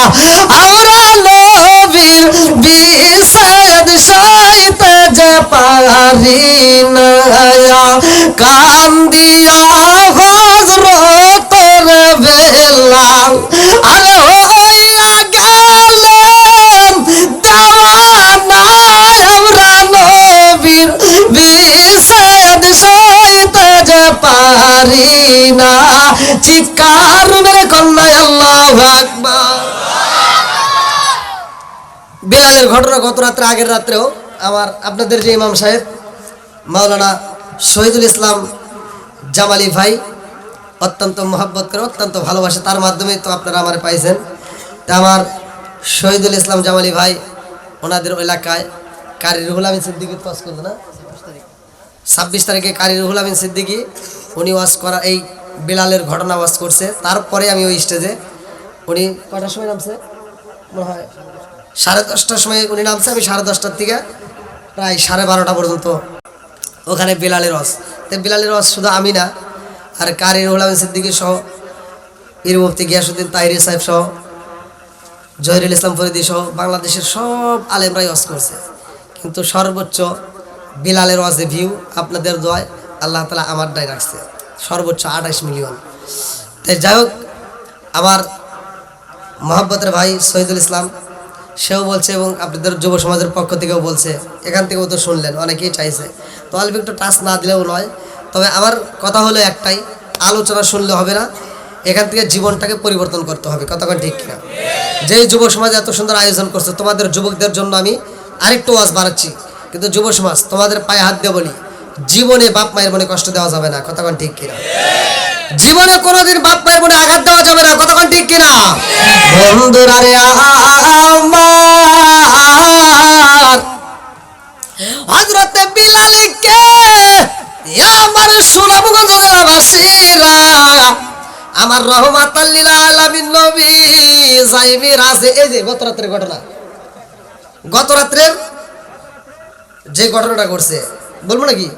আমরা নবীর বিচ্ছেদ সইতে যে পারি না। কান্দিয়া হযরত রে বেলাল, আরে হইয়া গেলেন দেওয়ানা, আমরা নবীর বিচ্ছেদ সইতে যে পারি না। চিৎকার মেরে কন্যা আল্লাহু আকবার। বিলালের ঘটনা গত রাত্রে, আগের রাত্রেও আমার আপনাদের যে ইমাম সাহেব মাওলানা শহীদুল ইসলাম জামালি ভাই অত্যন্ত মহব্বত করে, অত্যন্ত ভালোবাসে, তার মাধ্যমেই তো আপনারা আমার পাইছেন। তা আমার শহীদুল ইসলাম জামালি ভাই ওনাদের এলাকায় কারি রুহুল আমিন সিদ্দিকী ওয়াজ করবে না, 26 তারিখে কারি রুহুল আমিন সিদ্দিকী উনি ওয়াজ করা, এই বিলালের ঘটনা ওয়াজ করছে। তারপরে আমি ওই স্টেজে, উনি কটার সময় নামছে মনে হয় 10:30টার সময় উনি নামছে, আমি 10:30টার থেকে প্রায় 12:30 পর্যন্ত ওখানে বিলালের ওয়াজ। তো বিলালের ওয়াজ শুধু আমি না, আর কারি রুহুল আমিন সিদ্দিকী সহ, পীর মুফতি গিয়াসউদ্দিন তাহিরি সাহেব সহ, জহিরুল ইসলাম ফরিদি সহ বাংলাদেশের সব আলেমরাই ওয়াজ করছে। কিন্তু সর্বোচ্চ বিলালের ওয়াজে ভিউ আপনাদের দোয়ায় আল্লাহ তাআলা আমারটাই রাখছে, সর্বোচ্চ 28 মিলিয়ন। তাই যাই হোক, আমার মহব্বতের ভাই শহীদুল ইসলাম সেও বলছে এবং আপনাদের যুব সমাজের পক্ষ থেকেও বলছে, এখান থেকেও তো শুনলেন, অনেকেই চাইছে। তো অল্প একটু টাচ না দিলেও নয়, তবে আমার কথা হলো একটাই, আলোচনা শুনলে হবে না, এখান থেকে জীবনটাকে পরিবর্তন করতে হবে। কতক্ষণ ঠিক কিনা? যেই যুব সমাজ এত সুন্দর আয়োজন করছে, তোমাদের যুবকদের জন্য আমি আরেকটু ওয়াজ বাড়াচ্ছি, কিন্তু যুব সমাজ তোমাদের পায়ে হাত দিয়ে বলি, জীবনে বাপ মায়ের মনে কষ্ট দেওয়া যাবে না। কতক্ষণ ঠিক কিনা? জীবনে কোনোদিন বাপ মায়ের মনে আঘাত দেওয়া যাবে না। কতক্ষণ ঠিক কিনা? বন্ধুরা রে আমার, হযরত বিলালকে আমার সুনামগঞ্জ জেলাবাসীরা, আমার রহমাতাল লিল আলামিন নবী যাই মিরাজে, এই যে গত রাতের ঘটনা, গত রাত্রের যে ঘটনাটা ঘটছে বলবো নাকি?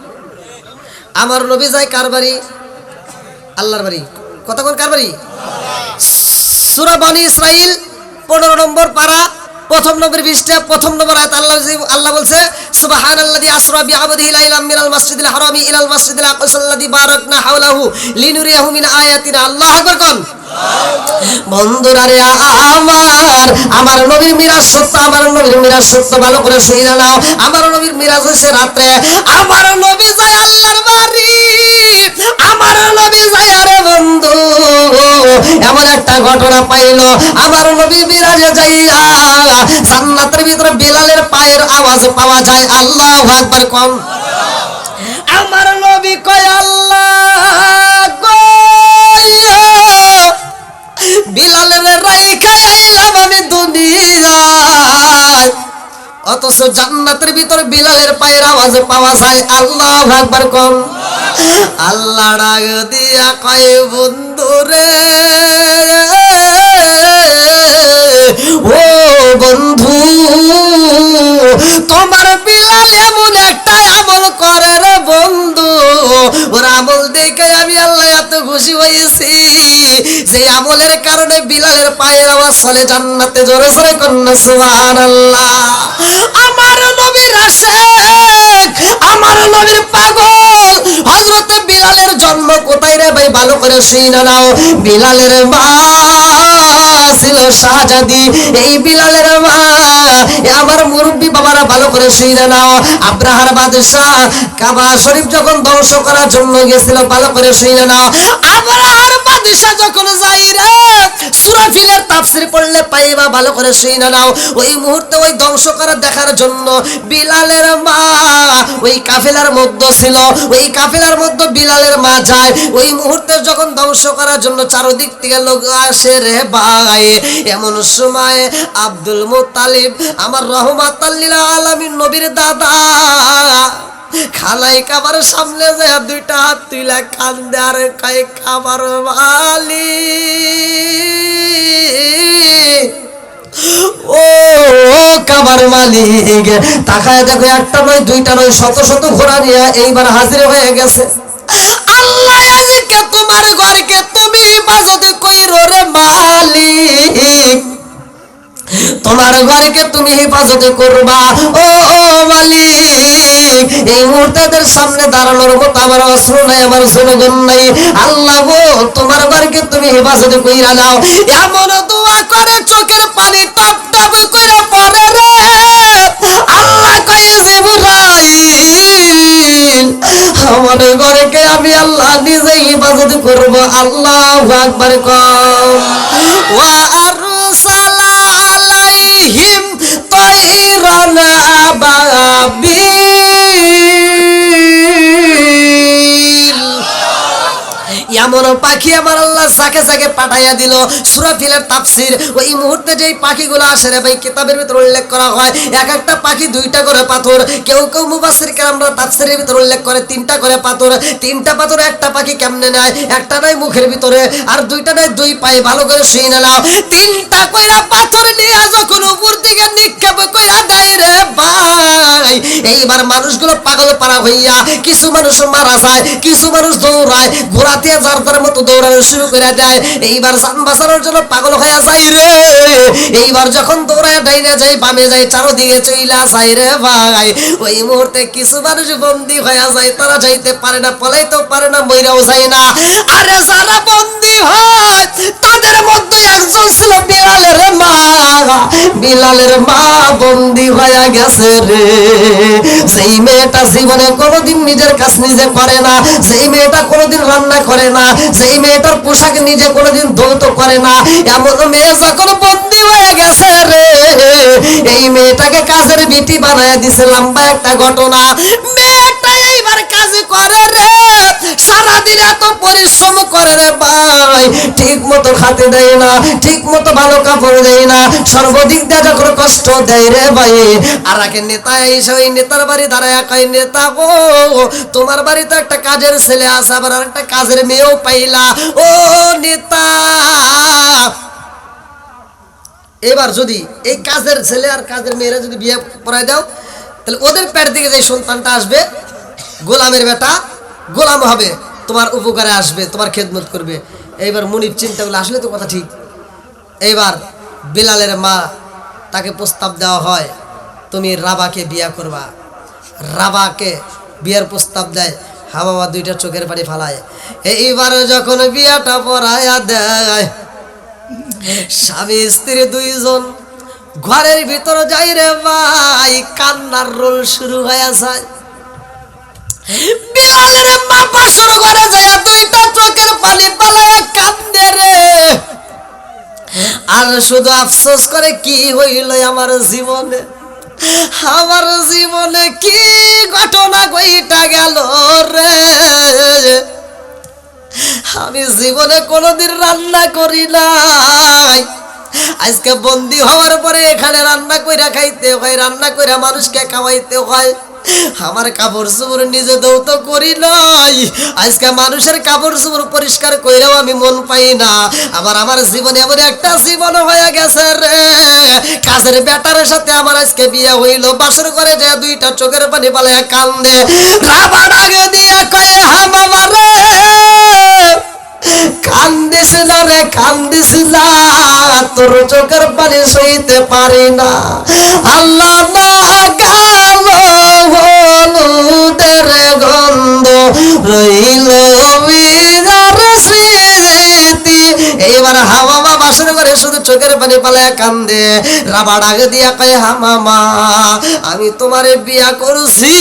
আমার নবী যায় কার বাড়ি? আল্লাহর বাড়ি। কতক্ষণ কার বাড়ি? সূরা বনী ইসরাইল 15 নম্বর পারা, প্রথম নম্বর পৃষ্ঠা, প্রথম নম্বর আয়াত। আল্লাহ বলছে, সুবহানাল্লাযী আসরা বিআবদিহি লাইলাম মিনাল মাসজিদিল হারামি ইলাল মাসজিদিল আকসাল্লাযী বারাকনা হাওলাহু লিনুরিয়াহু মিন আয়াতিনা। আল্লাহু আকবার কোন? বন্ধুরা রে আমার নবীর মিরাজ সত্য, আমার নবীর মিরাজ সত্য, ভালো করে শুনে নাও। আমার নবীর মিরাজ হয়েছে রাতে। আমার নবী যায় আল্লাহর বাড়ি, আমার নবী যায় আরে বন্ধু এমন একটা ঘটনা পাইলো, আমার নবী মিরাজে যাইয়া জান্নাতের ভিতরে বিলালের পায়ের আওয়াজ পাওয়া যায়। আল্লাহু আকবার কোন? আমার নবী কয় আল্লাহ গো, বিলালের রাইখা আইলাম আমি দুনিয়ায়, অথচ জান্নাতের ভিতরে বিলালের পায়ের আওয়াজ পাওয়া যায়। আল্লাহু আকবার কোন? আল্লাহ ডাক দিয়া কয় বন্ধু রে, ও বন্ধু, তোমার বিলাল এমন একটা আমল করে রে বন্ধু, ওর আমল দেখে আমি আল্লাহ এত খুশি হয়েছি, যে আমলের কারণে বিলালের পায়ের আওয়াজ চলে জান্নাতে। জোরে জোরে কন্যা সুবহানাল্লাহ। আমার নবীর আশিক, আমার নবীর পাগল হযরত বিলালের জন্ম কোথায় রে ভাই? ভালো করে শুনে নাও। বিলালের মা ছিল শাহজাদি। এই বিলালের মা, আমার মুরব্বী বাবারা ভালো করে শুনে নাও, আব্রাহার বাদশাহ কাবা শরীফ যখন ধ্বংস করার জন্য গেছিল, ভালো করে শুনে নাও, আব্রাহার বাদশাহ যখন যাই রে সূরা ফিলের তাফসীর পড়লে পাইবা, ভালো করে শুনে নাও। ওই মুহূর্তে ওই ধ্বংস করা দেখার জন্য বিলালের মা ওই কাফেলার মধ্যে ছিল, ওই কাফেলার মধ্যে বিলালের মা যায়। ওই মুহূর্তে যখন ধ্বংস করার জন্য চারদিক থেকে লোক আসে রে ভাই, এমন সময় আব্দুল মুত্তালিব, আমার রহমাতাল লিল আলামিন নবীর দাদা, খানায় কাবার সামনে যায় দুইটা হাত তুইলা কান্দে আর কয়, খাবার মালিক, ও কাবার মালিক, তাকায় দেখো একটা নয়, দুইটা নয়, শত শত ঘোড়া নিয়ে এইবার হাজির হয়ে গেছে। আল্লাহ আজকে তোমার ঘরকে তুমি হেফাজত কইরো রে মালিক, তোমার ঘরকে তুমি হেফাজত করবা ও মালিক। এই মুহূর্তের সামনে দাঁড়ানোর মতো আমার অস্ত্র নাই, আমার জনগণ নাই। আল্লাহ গো, তোমার ঘরকে তুমি হেফাজত কইরা নাও। এমন দোয়া করে চোখের পানি টপ টপ করে পড়ে রে। আল্লাহ কয়, জিবরাইল, আমার ঘরকে আমি আল্লাহ নিজে হেফাজত করব। আল্লাহু আকবার কও। ওয়া আরসালা আলাইহিম তাইরান আবাবিল, এমন পাখি আমার আল্লাহ যাকে যাকে পাঠাইয়া দিল। সূরা ফিলের তাফসীর, ওই মুহূর্তে যেই পাখিগুলো আসে রে ভাই, কিতাবের ভিতর উল্লেখ করা হয় এক একটা পাখি দুইটা করে পাথর, কেউ কেউ মুফাসসির কেরামরা তাফসীরের ভিতর উল্লেখ করে তিনটা করে পাথর। তিনটা পাথর একটা পাখি কেমনে নেয়? একটা নাই মুখের ভিতরে, আর দুইটা নাই দুই পায়ে। ভালো করে শুনে নাও, তিনটা কইরা পাথর নিয়ে যখন উপর দিকে নিক্ষেপ কইরা দেয় রে ভাই, এইবার মানুষগুলো পাগল পারা হইয়া, কিছু মানুষ মারা যায়, কিছু মানুষ দৌড়ায়, ঘোড়াতে যার তার মতো দৌড়ানো শুরু করে দেয়। এইবার জান বাঁচানোর জন্য পাগল হয়ে যায় রে। এইবার যখন দৌড়ায় ডাইনে যায়, বামে যায়, চারদিকে চইলা যায় রে ভাই, ওই মুহূর্তে কিছু মানুষ বন্দী হয়ে যায়, তারা যাইতে পারে না, পলাইতেও পারে না, মইরাও যায় না। আরে যারা বন্দী হয় তাদের মধ্যে একজন ছিল বিলালের বিলালের মা বন্দী হয়ে গেছে রে। যেই মেয়েটা জীবনে কোনোদিন নিজের কাজ নিজে করে না, যেই মেয়েটা কোনোদিন রান্না করে না, যেই মেয়েটার পোশাক নিজে কোনোদিন ধৌত করে না, এমন মেয়ে যখন বন্দী হয়ে গেছে রে, এই মেয়েটাকে কাজের বিটি বানায় দিছে। লম্বা একটা ঘটনা। মেয়েটা এইবার কাজ করে রে, সারাদিন এত পরিশ্রম করে রে ভাই, ঠিক মতো খাতে দেয় না, ঠিক মতো ভালো কাপড় দেয় না, সর্বদিক দিয়ে যখন কষ্ট দেয় রে ভাই। আর আগে নেতা এসে ওই নেতার বাড়ি দাঁড়ায় কয়, নেতা গো তোমার বাড়িতে একটা কাজের ছেলে আছে, আবার আর একটা কাজের মেয়েও পাইলা, ও নেতা এবার যদি এই কাজের ছেলে আর কাজের মেয়েরা যদি বিয়ে পড়ায় দাও, তাহলে ওদের পেট থেকে যে সন্তানটা আসবে গোলামের বেটা, গোলাম হবে, তোমার উপকারে আসবে, তোমার খেদমত করবে। এইবার মুনির চিন্তা করলে আসলে তো কথা ঠিক। এইবার বিলালের মা তাকে প্রস্তাব দেওয়া হয়, তুমি রাবাকে বিয়া করবা। রাবাকে বিয়ার প্রস্তাব দেয়। বাবা দুইটা চোখের পানি ফালায়। এইবার যখন বিয়াটা পড়ায়া দেয়, স্বামী স্ত্রী দুইজন ঘরের ভিতর যাই রে ভাই, কান্নার রোল শুরু হয়ে যায়। বিলালের মা বাসর ঘরে যায়, দুইটা চোখের পানি পালায়া কান্দে রে। আর শুধু আফসোস করে, কি হইল আমার জীবনে, আমার জীবনে কি ঘটনা ঘইটা গেল রে। আমি জীবনে কোনোদিন রান্না করি নাই, আজকে বন্দী হওয়ার পরে এখানে রান্না কইরা খাইতে হয়, রান্না কইরা মানুষকে খাওয়াইতে হয়। আমার কাপড় চোপড় নিজে দৌত করি নাই, আজকে মানুষের কাপড় চোপড় পরিষ্কার কইরাও আমি মন পাই না। আবার আমার জীবনে এমন একটা জীবন হয়ে গেছে রে, কাজের বেটারের সাথে আমার আজকে বিয়ে হইল। বাসর করে যায় দুইটা চোখের পানি পালায়া কান্দে। রাবার আগে দিয়ে কয়ে, হা মামা রে কান্দিস না রে, কান্দিস না, তোর চোখের পানি সইতে পারি না। আল্লাহ না গাল হলুদের গন্ধ রইল বিরার স্মৃতি। এইবার হামামা বাসর করে শুধু চোখের পানি পালায় কান্দে। রাবা ডাক দিয়া কয়, হামামা আমি তোমারে বিয়া করছি,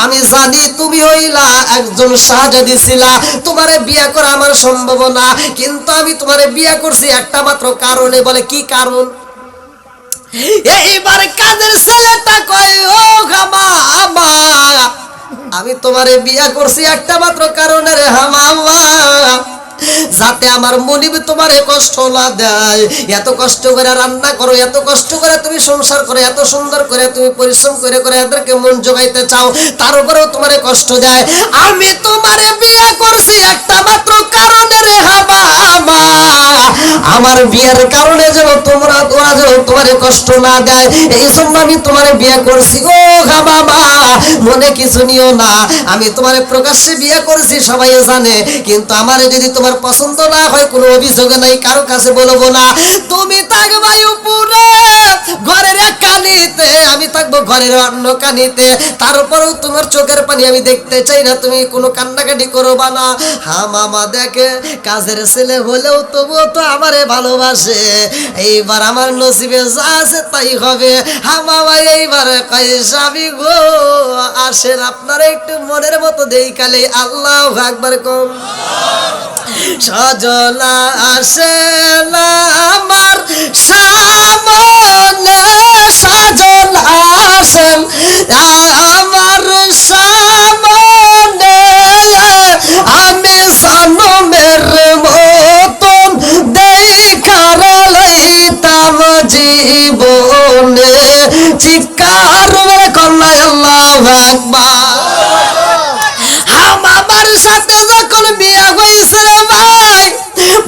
আমি জানি তুমি হইলা একজন শাহজাদি ছিলা, তোমারে বিয়া করা আমার সম্ভব না, কিন্তু আমি তোমারে বিয়া করছি একটা মাত্র কারণে। বলে কি কারণ? এইবার কাজের ছেলেটা কয়, ও হামামা আমি তোমারে বিয়া করছি একটা মাত্র কারণে রে হামামা, যাতে আমার মনিব তোমারে কষ্ট না দেয়। এত কষ্ট করে রান্না করো, এত কষ্ট করে তুমি সংসার করো, এত সুন্দর করে তুমি পরিশ্রম করে করে এদেরকে মন জোগাইতে চাও, তার উপরেও তোমারে কষ্ট দেয়। আমি তোমারে বিয়ে করছি একটা মাত্র কারণে রে হামামা, আমার বিয়ের কারণে যেন তোমরা যেন তোমারে কষ্ট না দেয়, এই জন্য আমি তোমারে বিয়ে করছি। ও হামামা মনে কিছু নিও না, আমি তোমারে প্রকাশ্যে বিয়ে করছি সবাই জানে, কিন্তু আমারে যদি তোমার পছন্দ না হয় কোনো অভিযোগ নাই, কারো কাছে বলবো না। তুমি থাকবা উপরে ঘরের এক কানিতে, আমি থাকবো ঘরের অন্য কানিতে, তারপরেও তোমার চোখের পানি আমি দেখতে চাই না, তুমি কোনো কান্নাকাটি করবা না। হামামা দেখে কাজের ছেলে হলেও তবুও তো আমারে ভালোবাসে, এইবার আমার নসিবে যা আছে তাই হবে। হামামা এইবার কয়, স্বামী গো আসেন আপনারা একটু মনের মতো দেই কালে। আল্লাহু আকবার কম। সজলা আসেন আমার সামনে, সজলা আসেন আমার সামনে, আমি জনমের মতন দেখার লইতাম জীবনে। চিৎকার মেরে কন্যা আল্লাহু আকবার। আমার সাথে যখন বিয়ে হয়েছে ভাই,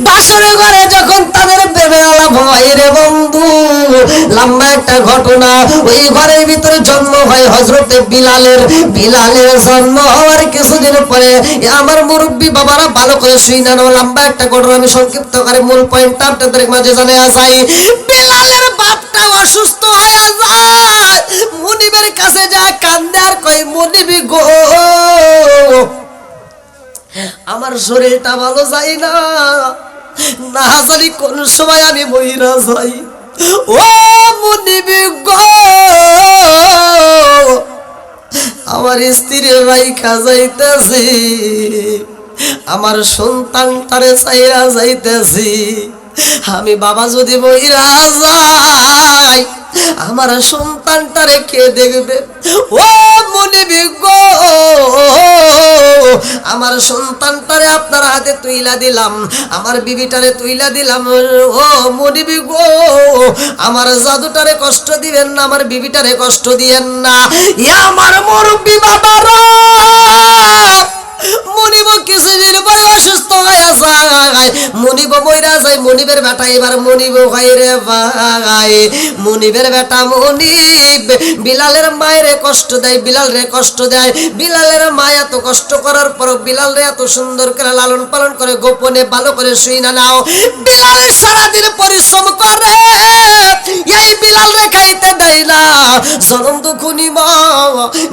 বাসর ঘরে যখন তাদের প্রেমে আলাপ হয় রে বন্ধু, লম্বা একটা ঘটনা। ওই ঘরের ভিতরে জন্ম হয় হযরতে বিলালের। বিলালের জন্ম হওয়ার কিছুদিন পরে আমার মুরব্বী বাবারা ভালো করে শুনে নাও, লম্বা একটা ঘটনা, আমি সংক্ষিপ্ত করে মূল পয়েন্টটা আপনাদের মাঝে জানিয়ে যাই। বিলালের বাপটা অসুস্থ হয়ে যায়, মুনিবের কাছে যা কান্দে আর কয়, মুনিবি গো আমার শরীরটা ভালো যায় না, না জানি কোন সময় আমি মহিলা যাই। ও মুনিবি গো, আমার স্ত্রীর রাইখা যাইতেছি, আমার সন্তানটারে চাইরা যাইতেছি, আমি বাবা যদি বইরা যাই আমার সন্তানটারে কে দেখবে? ও মুনিবি গো, আমার সন্তানটারে আপনার হাতে তুইলা দিলাম, আমার বিবিটারে তুইলা দিলাম। ও মুনিবি গো, আমার জাদুটারে কষ্ট দিবেন না, আমার বিবিটারে কষ্ট দিয়েন না। ইয়া আমার মুরব্বি বাবারা, মনিব কিছুদিন পরে অসুস্থ হয়ে যায়, মনিব মইরা যায়। মনিবের বেটা এবার মনিব হয় রে ভাই, মনিবের বেটা মনিব বিলালের মায়ের কষ্ট দেয়, বিলাল রে কষ্ট দেয়। বিলালের মা এত কষ্ট করার পর বিলাল রে এত সুন্দর করে লালন পালন করে, গোপনে ভালো করে শুই না নাও। বিলাল সারাদিন পরিশ্রম করে, এই বিলাল রে খাইতে দেয় না। জনম দুখুনি মা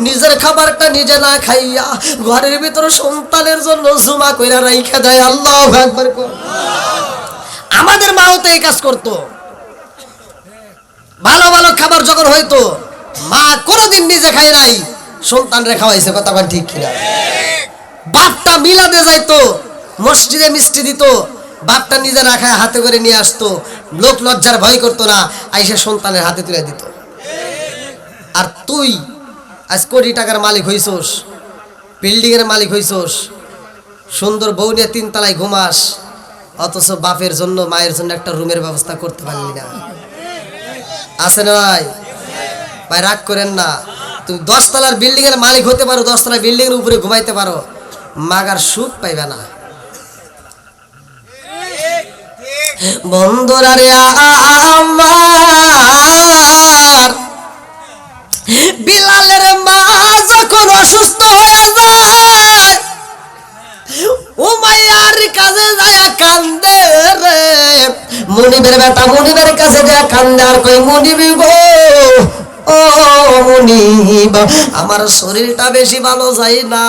নিজের খাবারটা নিজে না খাইয়া ঘরের ভিতর সন্তানের জন্য জুমা কইরা রাইখা দেয়। আল্লাহু আকবার। আমাদের মাও তো এই কাজ করতো। ভালো ভালো খাবার যখন হইতো মা কোনোদিন নিজে খায় নাই, সন্তানরে খাওয়াইছে। কথা বল ঠিক কিনা? বাপটা মিলাদে যাইতো, মসজিদে মিষ্টি দিত, বাপটা নিজে না খায় হাতে করে নিয়ে আসতো, লোক লজ্জার ভয় করতো না, আইসা সন্তানের হাতে তুলে দিত। আর তুই আজ কোটি টাকার মালিক হইছস, বিল্ডিং এর মালিক হইছস, সুন্দর বউ নিয়ে 3 তলায় ঘুমাস, অথচ বাপের জন্য মায়ের জন্য একটা রুমের ব্যবস্থা করতে পারলি না। আছে না ভাই? ভাই রাগ করেন না। তুমি 10 তলার বিল্ডিং এর মালিক হতে পারো, 10 তলার বিল্ডিং এর উপরে ঘুমাইতে পারো, মাগার সুখ পাইবে না। বন্ধুরা রে আমার, বিলালের মা যখন অসুস্থ হয়ে যায়, উমাইয়ার কাছে যায় কান্দে রে। মুনিবের বেটা মুনিবের কাছে যায় কান্দে, আর কই মুনিবি গো, ও মুনিব, আমার শরীরটা বেশি ভালো যায় না,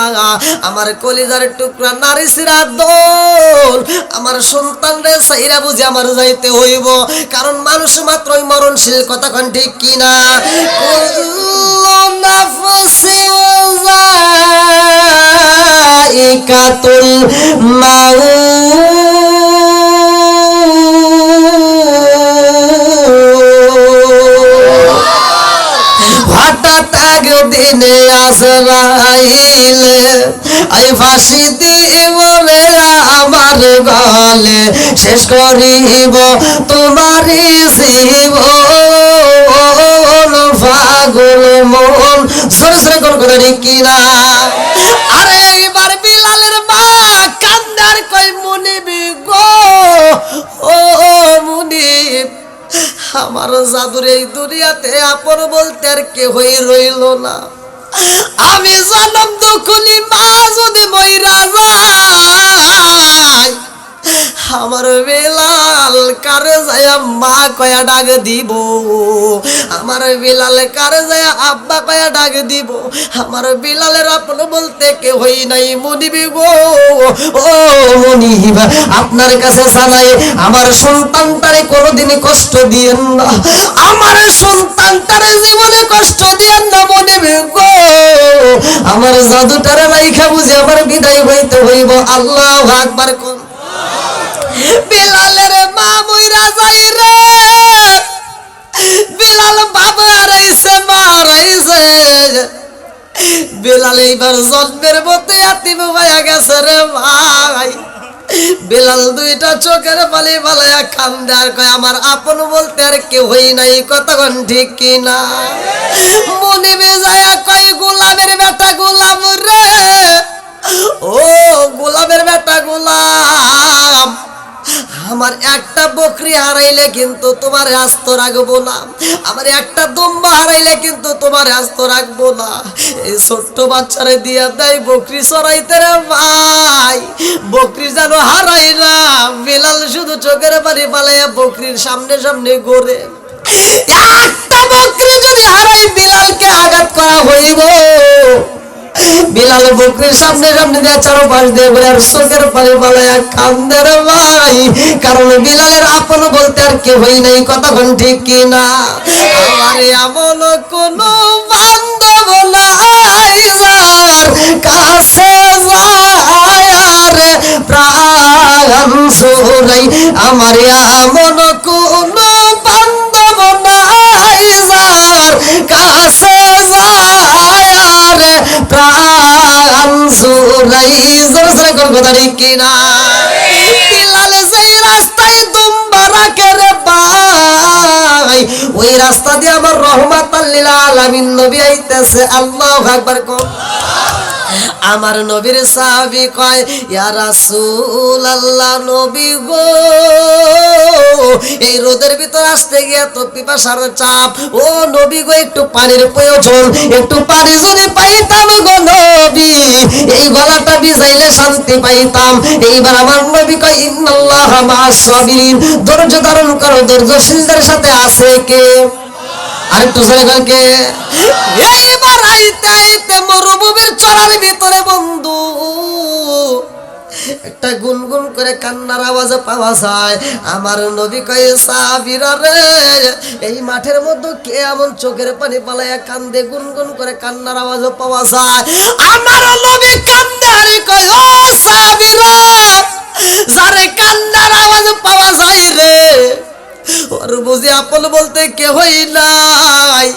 আমার কলিজার টুকরা নারী সিরা দোল, আমার সন্তান রে সাইরা বুঝে আমার যাইতে হইব, কারণ মানুষ মাত্রই মরণশীল। কথা কোন ঠিক কিনা? কুল্লু নাফসিন যায়িকাতুল মাউত, হঠাৎ একদিনে আজরাইলে আই ফাঁসি দিব রে আমার গলে, শেষ করিব তোমারই জীবন, পাগল মন। সরে সরে কোন কথা ঠিক কিনা? আরে এবার বিলালের মা কান্দার কই মুনিবি গো, ও মুনিব, আমার জাদুর এই দুনিয়াতে আপন বলতে আর কেহই রইল না। আমি জনম দুখুনি মা যদি মইরা যায়, আমার বিলাল কারে যায় মা কয়া ডাক দিব, আমার বিলাল কারে যায় আব্বা কয়া ডাক দিব, আমার বিলালের আপন বলতে কেহই নাই। মুনিবি গো, ও মুনিব, আপনার কাছে জানাই আমার সন্তানটারে কোনোদিনই কষ্ট দিয়েন না, আমার সন্তানটারে জীবনে কষ্ট দিয়েন না। মুনিবি গো, আমার জাদুটারে রাইখা বুঝে আমার বিদায় হইতে হইব। আল্লাহু আকবার। কোন বিলালের মা মইরা যাই রে, বিলাল বাবা হারাইছে, মা হারাইছে, বিলাল এইবার জন্মের মতো এতিম হয়ে গেছে রে ভাই। বিলাল দুইটা চোখের পানি ফালাইয়া কান্দে, আর কয় আমার আপন বলতে আর কেউই নাই। কতক্ষণ ঠিক কিনা? মুনিবে যায়া কয় গোলামের বেটা গোলাম রে, ও গোলামের বেটা গোলাম, আমার একটা বকরি হারাইলে কিন্তু তোমার আস্ত রাখবো না, আমার একটা দুম্বা হারাইলে কিন্তু তোমার আস্ত রাখবো না। এই ছোট্ট বাচ্চারে দিয়া দেয় বকরি চড়াইতে রে ভাই, বকরি যেন হারাই না। বিলাল শুধু চোখের পানি পালাইয়া বকরির সামনে সামনে ঘোরে। একটা বকরি যদি হারাই বিলালকে আঘাত করা হইব। বিলাল বকরির সামনে সামনে দিয়ে চারো পাশ দিয়ে বলে আর চোখের পানি পালাইয়া কান্দে রে ভাই, কারণ বিলালের আপন বলতে বলতে আর কেউই নাই, কথা কোন ঠিক কিনা? আমার এমন কোন বান্ধব নাই যার কাছে যায় আর প্রাণ জুড়াই। আমার এমন কোন বান্ধব নাই যার কাছে যায় আর প্রাণ জুড়াই। জোরে জোরে কোন কথা ঠিক কিনা? বিলাল যেই রাস্তায় দুম্বা রাখে রে ভাই, ওই রাস্তা দিয়ে আমার রহমাতাল লিল আলামিন নবী আইতেছে। আল্লাহু আকবার কোন। আমার নবীর সাহাবী কয়, ইয়া রাসূলুল্লাহ, নবী গো, এই রোদের ভিতর আসতে গিয়ে তো পিপাসার চাপ, ও নবী গো একটু পানির প্রয়োজন, একটু পানি যদি পাইতাম গো নবী, এই গলাটা ভিজাইলে শান্তি পাইতাম। এইবার আমার নবী কয়, ইন্নাল্লাহা মা'আস সাবিরিন, ধৈর্য ধারণ করো, ধৈর্যশীলদের সাথে আছে কে? আরেকটু জোরে বল কে? এইবার আইতে আইতে মরুভূমির চড়ার ভিতরে বন্ধু একটা গুনগুন করে কান্নার আওয়াজ পাওয়া যায়। আমার নবী কয়, সাহাবীরা রে, এই মাঠের মধ্যে কে এমন চোখের পানি পালায়া কান্দে? গুনগুন করে কান্নার আওয়াজ পাওয়া যায়। আমার নবী কান্দে আর কয়, ও সাহাবীরা, যারে কান্নার আওয়াজ পাওয়া যায় রে, ওর বুঝি আপন বলতে কেহই নাই।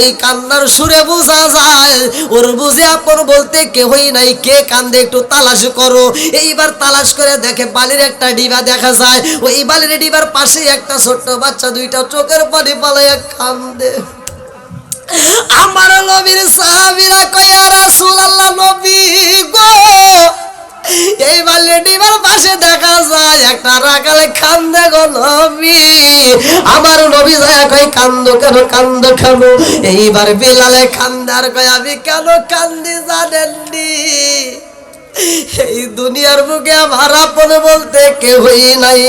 এই কান্নার সুরে বোঝা যায় ওর বুঝি আপন বলতে কেহই নাই। কে কান্দে একটু তালাশ করো। এইবার তালাশ করে দেখে বালির একটা ডিবা দেখা যায়। ওই বালির ডিবার পাশে একটা ছোট্ট বাচ্চা দুইটা চোখের পানি পালাইয়া কান্দে। আমার নবীর সাহাবীরা কয়, ইয়া রাসূলুল্লাহ, নবী গো, এই বালিডিবার পাশে দেখা যায় একটা রাখালে কান্দে গো নবী। আমার নবী যায় কই, কান্দো কেন, কান্দো কেন? এইবার বিলালে কান্দার কয়, আমি কেন কান্দি জানেননি? এই দুনিয়ার বুকে আমার আপন বলতে কেউই নাই।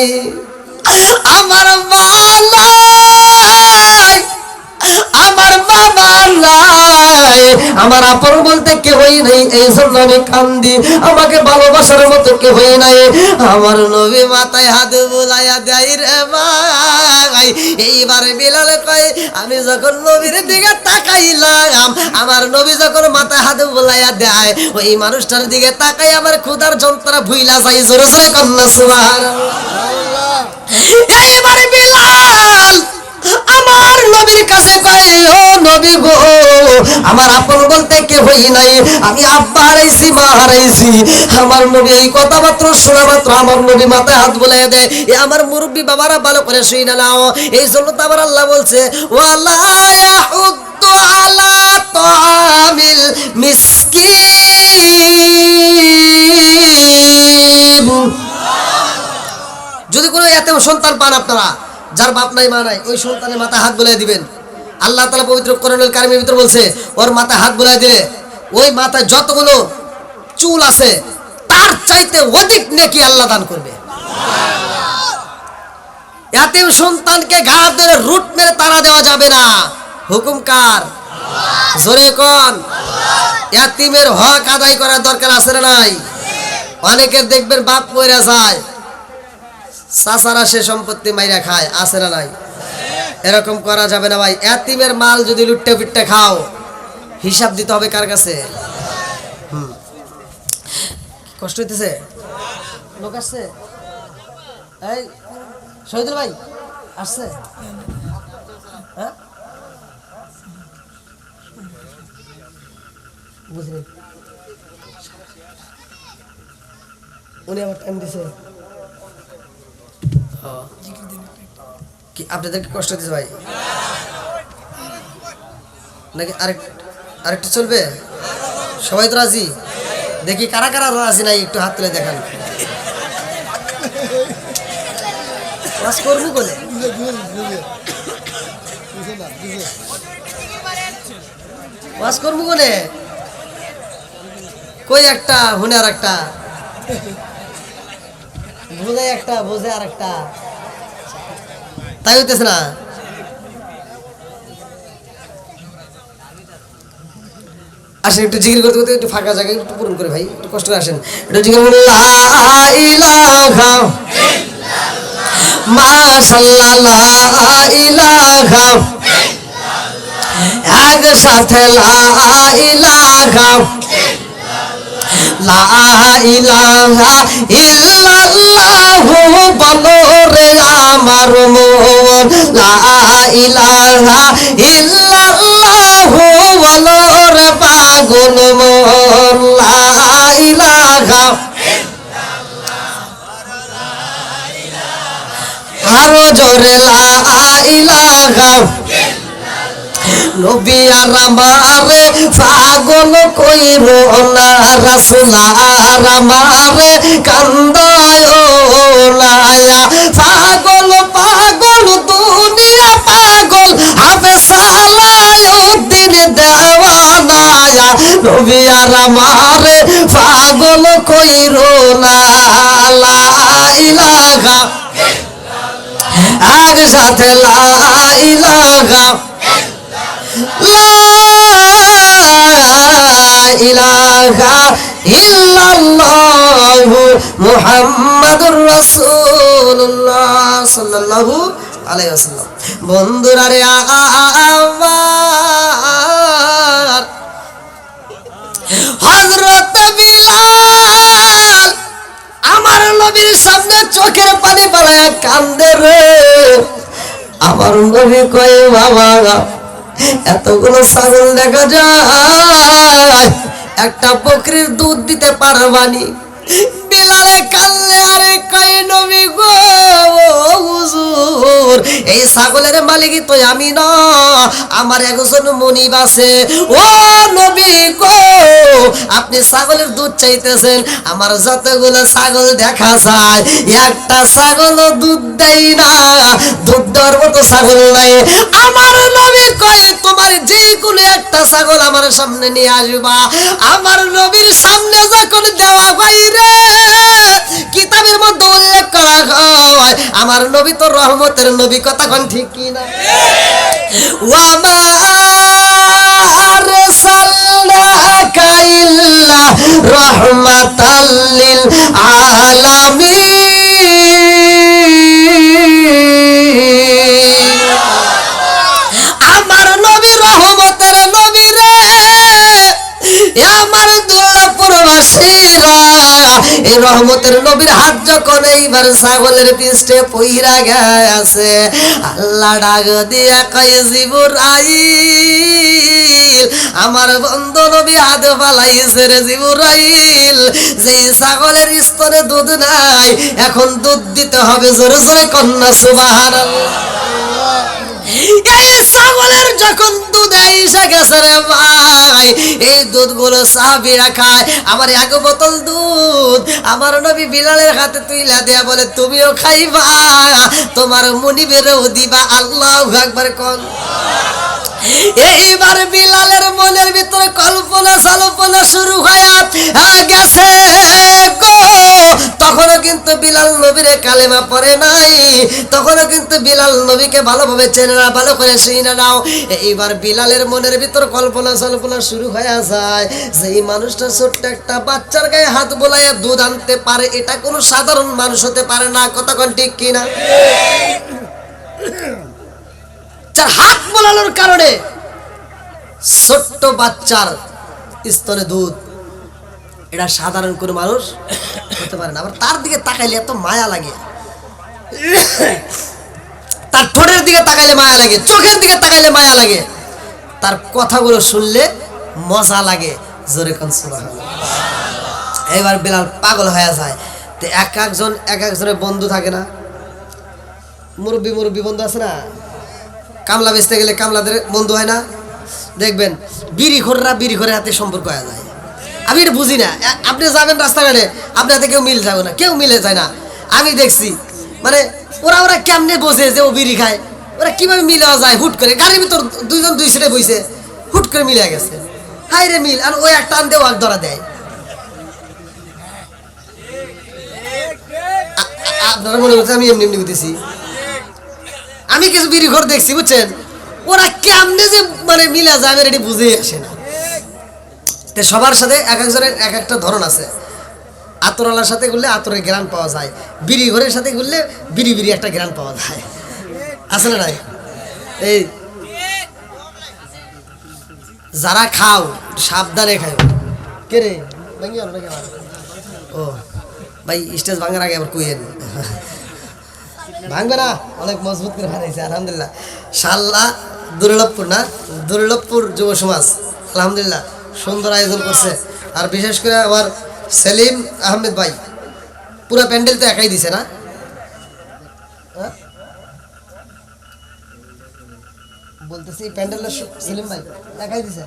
আমার মা নাই, আমার বাবা নাই, আমার আপন বলতে কেউই নাই, এই জন্য আমি কান্দি। আমাকে ভালোবাসার মতো কেউই নাই। আমার নবী মাথায় হাত বুলাইয়া দেয় রে ভাই। এইবার বিলাল কয়, আমি যখন নবীর দিকে তাকাইলাম, আমার নবী যখন মাথায় হাত বুলাইয়া দেয়, ওই মানুষটার দিকে তাকাই আমার ক্ষুধার যন্ত্রণা ভুইলা যাই। জোরে জোরে কন্যা সুবহানাল্লাহ। এইবার বিলাল আমার নবীর কাছে কয়, ও নবী গো, আমার আপন বলতে কেউই নাই, আমি আব্বা হারাইছি, মা হারাইছি। আমার নবী এই কথা মাত্র শোনা মাত্র আমার নবী মাথায় হাত বুলাইয়া দেয়। এ আমার মুরব্বী বাবারা ভালো করে শুই না নাও। এই জন্য তো আবার আল্লাহ বলছে, ওয়ালা ইয়াহুদ্দু আলা তাআমিল মিসকিন। যদি কোনো এতিম সন্তান পান আপনারা, যার বাপ নাই মা নাই, ওই সন্তানের মাথায় হাত বুলাই দিবেন। আল্লাহ তাআলা পবিত্র কোরআনুল কারীমের ভিতর বলছে, ওর মাথায় হাত বুলাই দিলে ওই মাথায় যতগুলো চুল আছে তার চাইতে অধিক নেকি আল্লাহ দান করবে। এতিম সন্তানকে ঘাড় ধরে রুট মেরে তাড়া দেওয়া যাবে না। হুকুম কার? জোরে কোন। এতিমের হক আদায় করার দরকার আছে না নাই? অনেকের দেখবেন বাপ মরে যায়, চাচারা সে সম্পত্তি মাইরা খায়, আছে না নাই? এরকম করা যাবে না ভাই। এতিমের মাল যদি লুটে পিটে খাও, হিসাব দিতে হবে কার কাছে? কষ্ট হইতেছে? লোক আসছে? এই শহীদুল ভাই আসছে? হ্যাঁ, বুঝলি, উনি আবার টাইম দিছে। কি আপনাদেরকে কষ্ট দিচ্ছে ভাই নাকি আরেকটু চলবে? সবাই তো রাজি? দেখি কারা কারা রাজি নাই, একটু হাত তুলে দেখান। ওয়াজ করবো কোনে? ওয়াজ করবো কোনে? কই একটা হুনে আর একটা বোঝে, একটা বোঝে আর একটা, তাই হইতেছে না? আসেন একটু জিকির করতে করতে একটু ফাঁকা জায়গায় একটু পূরণ করে ভাই, একটু কষ্ট করে আসেন, একটু জিকির করুন। লা ইলাহা মাশাআল্লাহ লা ইলাহা একসাথে লা ইলাহা লা ইলাহা ইল্লাল্লাহু বলো রে আমার মন লা ইলাহা ইল্লাল্লাহু বলো রে পাগল মন লা ইলাহা আরো জোরে লা ইলাহা নবী আর আমারে পাগল কইরো না রাসূল আর আমারে কান্দায় না পাগল পাগল দুনিয়া পাগল হবে সালাউদ্দিন দেওয়ানা নবী আর আমারে পাগল কইরো না লা ইলাহা একসাথে লা ইলাহা লা ইলাহা ইল্লাল্লাহু মুহাম্মাদুর রাসূলুল্লাহ সাল্লাল্লাহু আলাইহি ওয়াসাল্লাম। বন্ধুরা রে আমার হযরত বিলাল আমার নবীর সামনে চোখের পানি ফেলায়া কান্দে রে। আমার নবী কয় বাবা এতগুলো ছাগল দেখা যায় একটা বকরির দুধ দিতে পারবানি? বিলালে কান্দে আরে কয় নবী গো হুজুর এই ছাগলের মালিকই তো আমি না, আমার একজন মনিব আছে। ও নবী গো আপনি ছাগলের দুধ চাইতেছেন, আমার যতগুলো ছাগল দেখা যায় একটা ছাগলও দুধ দেয় না, দুধ দেওয়ার মতো ছাগল নাই। আমার নবী কয় তোমার যে কোনো একটা ছাগল আমার সামনে নিয়ে আসবা। আমার নবীর সামনে যখন দেওয়া হয় রে কিতাবের মধ্যে উল্লেখ করা হয় আমার নবী তো রহমতের নবী, কথা কোন ঠিক কি না? ওয়া মা আরসালনাকা ইল্লা রাহমাতাল লিল আলামিন। আমার নবী রহমতের নবী রে। আমার দুর্লভপুরবাসীরা এই রহমতের নবীর হাত যখন এইবার ছাগলের পৃষ্ঠে পইরা গেছে আল্লাহ ডাক দিয়া কয় জিবরাইল আমার বন্ধু নবী হাত ফালাইছে রে জিবরাইল যেই ছাগলের স্তনে দুধ নাই এখন দুধ দিতে হবে। জোরে জোরে কন্যা সুবহানাল্লাহ। এই ছাগলের যখন দুধ এসে গেছে রে ভাই এই দুধগুলো সাহাবীরা খায়। আমার এক বোতল দুধ আমার নবী বিলালের হাতে তুইলা দেয়া বলে তুমিও খাইবা তোমার মুনিবেরও দিবা। আল্লাহু আকবার কোন। এইবার বিলালের মনের ভিতরে কল্পনা সালপনা শুরু হয়ে গেছে গো। তখনও কিন্তু বিলাল নবীরে কালেমা পড়ে নাই, তখনও কিন্তু বিলাল নবীকে ভালোভাবে চেনে না, ভালো করে চিনে নাও। এইবার বিলালের মনের ভিতর কল্পনা সালপনা শুরু হয়ে যায় যে এই মানুষটা ছোট্ট একটা বাচ্চার গায়ে হাত বোলাইয়া দুধ আনতে পারে, এটা কোনো সাধারণ মানুষ হতে পারে না, কথা কোন ঠিক কিনা? যার হাত বোলানোর কারণে ছোট্ট বাচ্চার স্তনে দুধ, এটা সাধারণ কোনো মানুষ হতে পারে না। আবার তার দিকে তাকাইলে এত মায়া লাগে, তার ঠোঁটের দিকে তাকাইলে মায়া লাগে, চোখের দিকে তাকাইলে মায়া লাগে, তার কথাগুলো শুনলে মজা লাগে। জোরে কোন সুবহানাল্লাহ। এবার বিলাল পাগল হয়ে যায়। তো এক একজনের বন্ধু থাকে না, মুরব্বী বন্ধু আছে না, কামলা বেচতে গেলে কামলাদের বন্ধু হয় না, দেখবেন বিড়ি খোরের হাতে সম্পর্ক হয়ে যায়। আমি এটা বুঝি না, আপনি যাবেন রাস্তাঘাটে আপনার হাতে কেউ মিল যাবে না, কেউ মিলে যায় না। আমি দেখছি মানে ওরা কেমনে বোঝে যে ও বিড়ি খায়, ওরা কিভাবে মিলে যায় হুট করে, গাড়ির ভিতর দুইজন দুই সিটে বইছে হুট করে মিলে গেছে, হাই রে মিল, আর ওই একটা টান দেও আর ধরা দেয়। আপনারা মনে করছেন আমি এমনি বুঝতেছি? আমি কিছু বিড়ি ঘর দেখছি বুঝছেন, ওরা কেমনে যে মানে মিলা যায় আমি এটি বুঝে আসে না। সবার সাথে এক একজনের এক একটা ধরন আছে। আতরওয়ালার সাথে ঘুরলে আতরের ঘ্রাণ পাওয়া যায়, বিড়ি ঘরের সাথে ঘুরলে বিড়ি বিড়ি একটা ঘ্রাণ পাওয়া যায়, আছে না নাই? এই যারা খাও সাবধানে খাও। কে রে ও ভাই, স্টেজ ভাঙার আগে আবার কুইয়েন ভাঙবে না, অনেক মজবুত করে বানাইছে আলহামদুলিল্লাহ। শাল্লা দুর্লভপুর না, দুর্লভপুর যুব সমাজ আলহামদুলিল্লাহ সুন্দর আয়োজন করছে। আর বিশেষ করে আমার সেলিম আহমেদ ভাই পুরো প্যান্ডেল তো একাই দিছে না, বলতেছি প্যান্ডেলের সেলিম ভাই একাই দিছে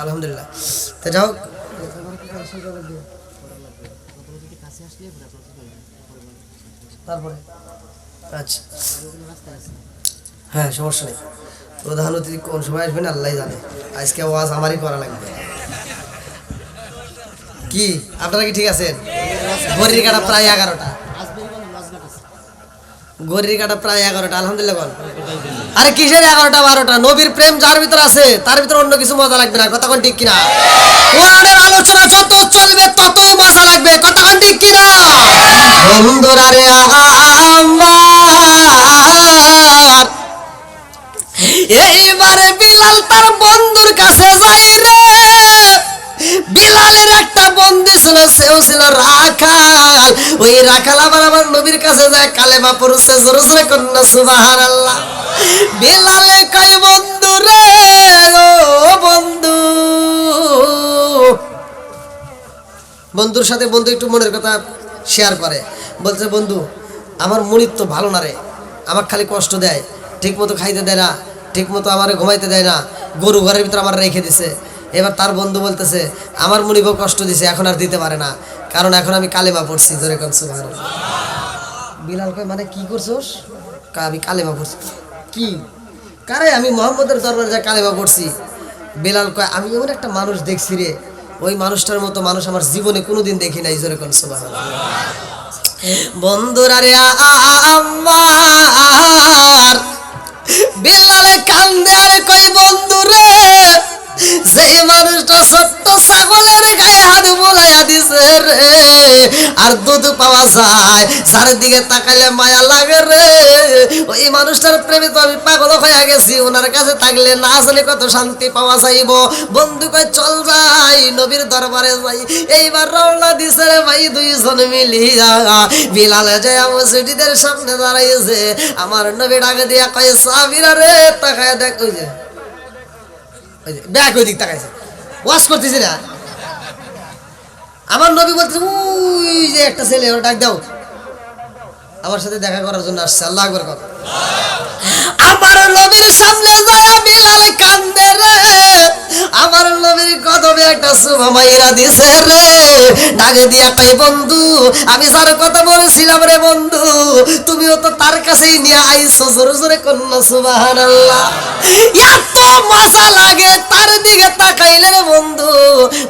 আলহামদুলিল্লাহ। তো যাও তারপরে আচ্ছা হ্যাঁ সমস্যা নেই, প্রধান অতিথি কোন সময় আসবেন আল্লাহ জানে, আজকে ওয়াজ আমারই করা লাগবে। কি আপনারা কি ঠিক আছেন? ঘড়ির কাটা প্রায় 11টা, ঘড়ির কাটা প্রায় 11টা আলহামদুলিল্লাহ বল। আরে কিসের 11টা 12টা? নবীর প্রেম যার ভিতর আছে তার ভিতর অন্য কিছু মজা লাগবে না, কতক্ষণ ঠিক কিনা? কোরআনের আলোচনা যত চলবে তত মজা লাগবে, কতক্ষণ ঠিক কিনা? বন্ধুরা রে আমার, এইবারে বিলাল তার বন্ধুর কাছে যাই রে। বিলালের একটা বন্ধু ছিল, সেও ছিল রাখাল। ওই রাখাল আবার আমার নবীর কাছে যায় কালেমা পড়ছে, জোরে জোরে কন্যা সুবহানাল্লাহ। বিলালে কয় বন্ধু রে, ও বন্ধু। বন্ধুর সাথে বন্ধু একটু মনের কথা শেয়ার করে, বলছে বন্ধু আমার মনির তো ভালো না রে, আমার খালি কষ্ট দেয়, ঠিক মতো খাইতে দেয় না, ঠিক মতো আমার ঘুমাইতে দেয় না, গরু ঘরের ভিতরে আমার রেখে দিছে। এবার তার বন্ধু বলতেছে আমার মনিবও কষ্ট দিছে, এখন আর দিতে পারে না, কারণ এখন আমি কালেমা পড়ছি, জোরে কোন সুবহানাল্লাহ। বিলাল কয় মানে কি করছস? আমি কালেমা পড়ছি। কি কারে? আমি মুহাম্মদের দরবারে যা কালেমা পড়ছি। বিলাল কয় আমি এমন একটা মানুষ দেখছি রে, ওই মানুষটার মতো মানুষ আমার জীবনে কোনোদিন দেখি নাই, জোরে কোন সুবহানাল্লাহ। বন্ধুরা রে আমার, বিলালে কান্দে আর কই বন্ধু রে, যে মানুষটা ছোট্ট ছাগলের গায়ে হাত বোলাইয়া দিছে রে, আর দুধ পাওয়া যায়, যার দিকে তাকাইলে মায়া লাগে রে, ওই মানুষটার প্রেমে তো আমি পাগল হয়ে গেছি, ওনার কাছে থাকলে না জানি কত শান্তি পাওয়া যাইব। বন্ধু কই চল যাই নবীর দরবারে যাই। এইবার রওনা দিছে রে ভাই দুইজন মিলিয়া। বিলালে যায় মসজিদের সামনে দাঁড়াইছে, আমার নবী ডাকে দিয়া কয় সাবিরা রে তাকায় দেখ, ওই যে ব্যাগ ওই দিক তাকাইছে, ওয়াশ করতেছি না। আমার নবী বলতেছে ওই যে একটা ছেলে, ওর ডাক দাও, আমার সাথে দেখা করার জন্য আসছে। আল্লাহু আকবার কর। আমার নবীর সামনে যায় বিলাল কান্দে রে, আমার নবীর কদমে একটা সুমা মাইরা দিছে রে। ডাকে দিয়া কই বন্ধু আমি যার কথা বলেছিলাম রে বন্ধু, তুমিও তো তার কাছেই নিয়ে আইছো, জোরে জোরে কন্যা সুবহানাল্লাহ। এত মজা লাগে তার দিকে তাকাইলে রে বন্ধু,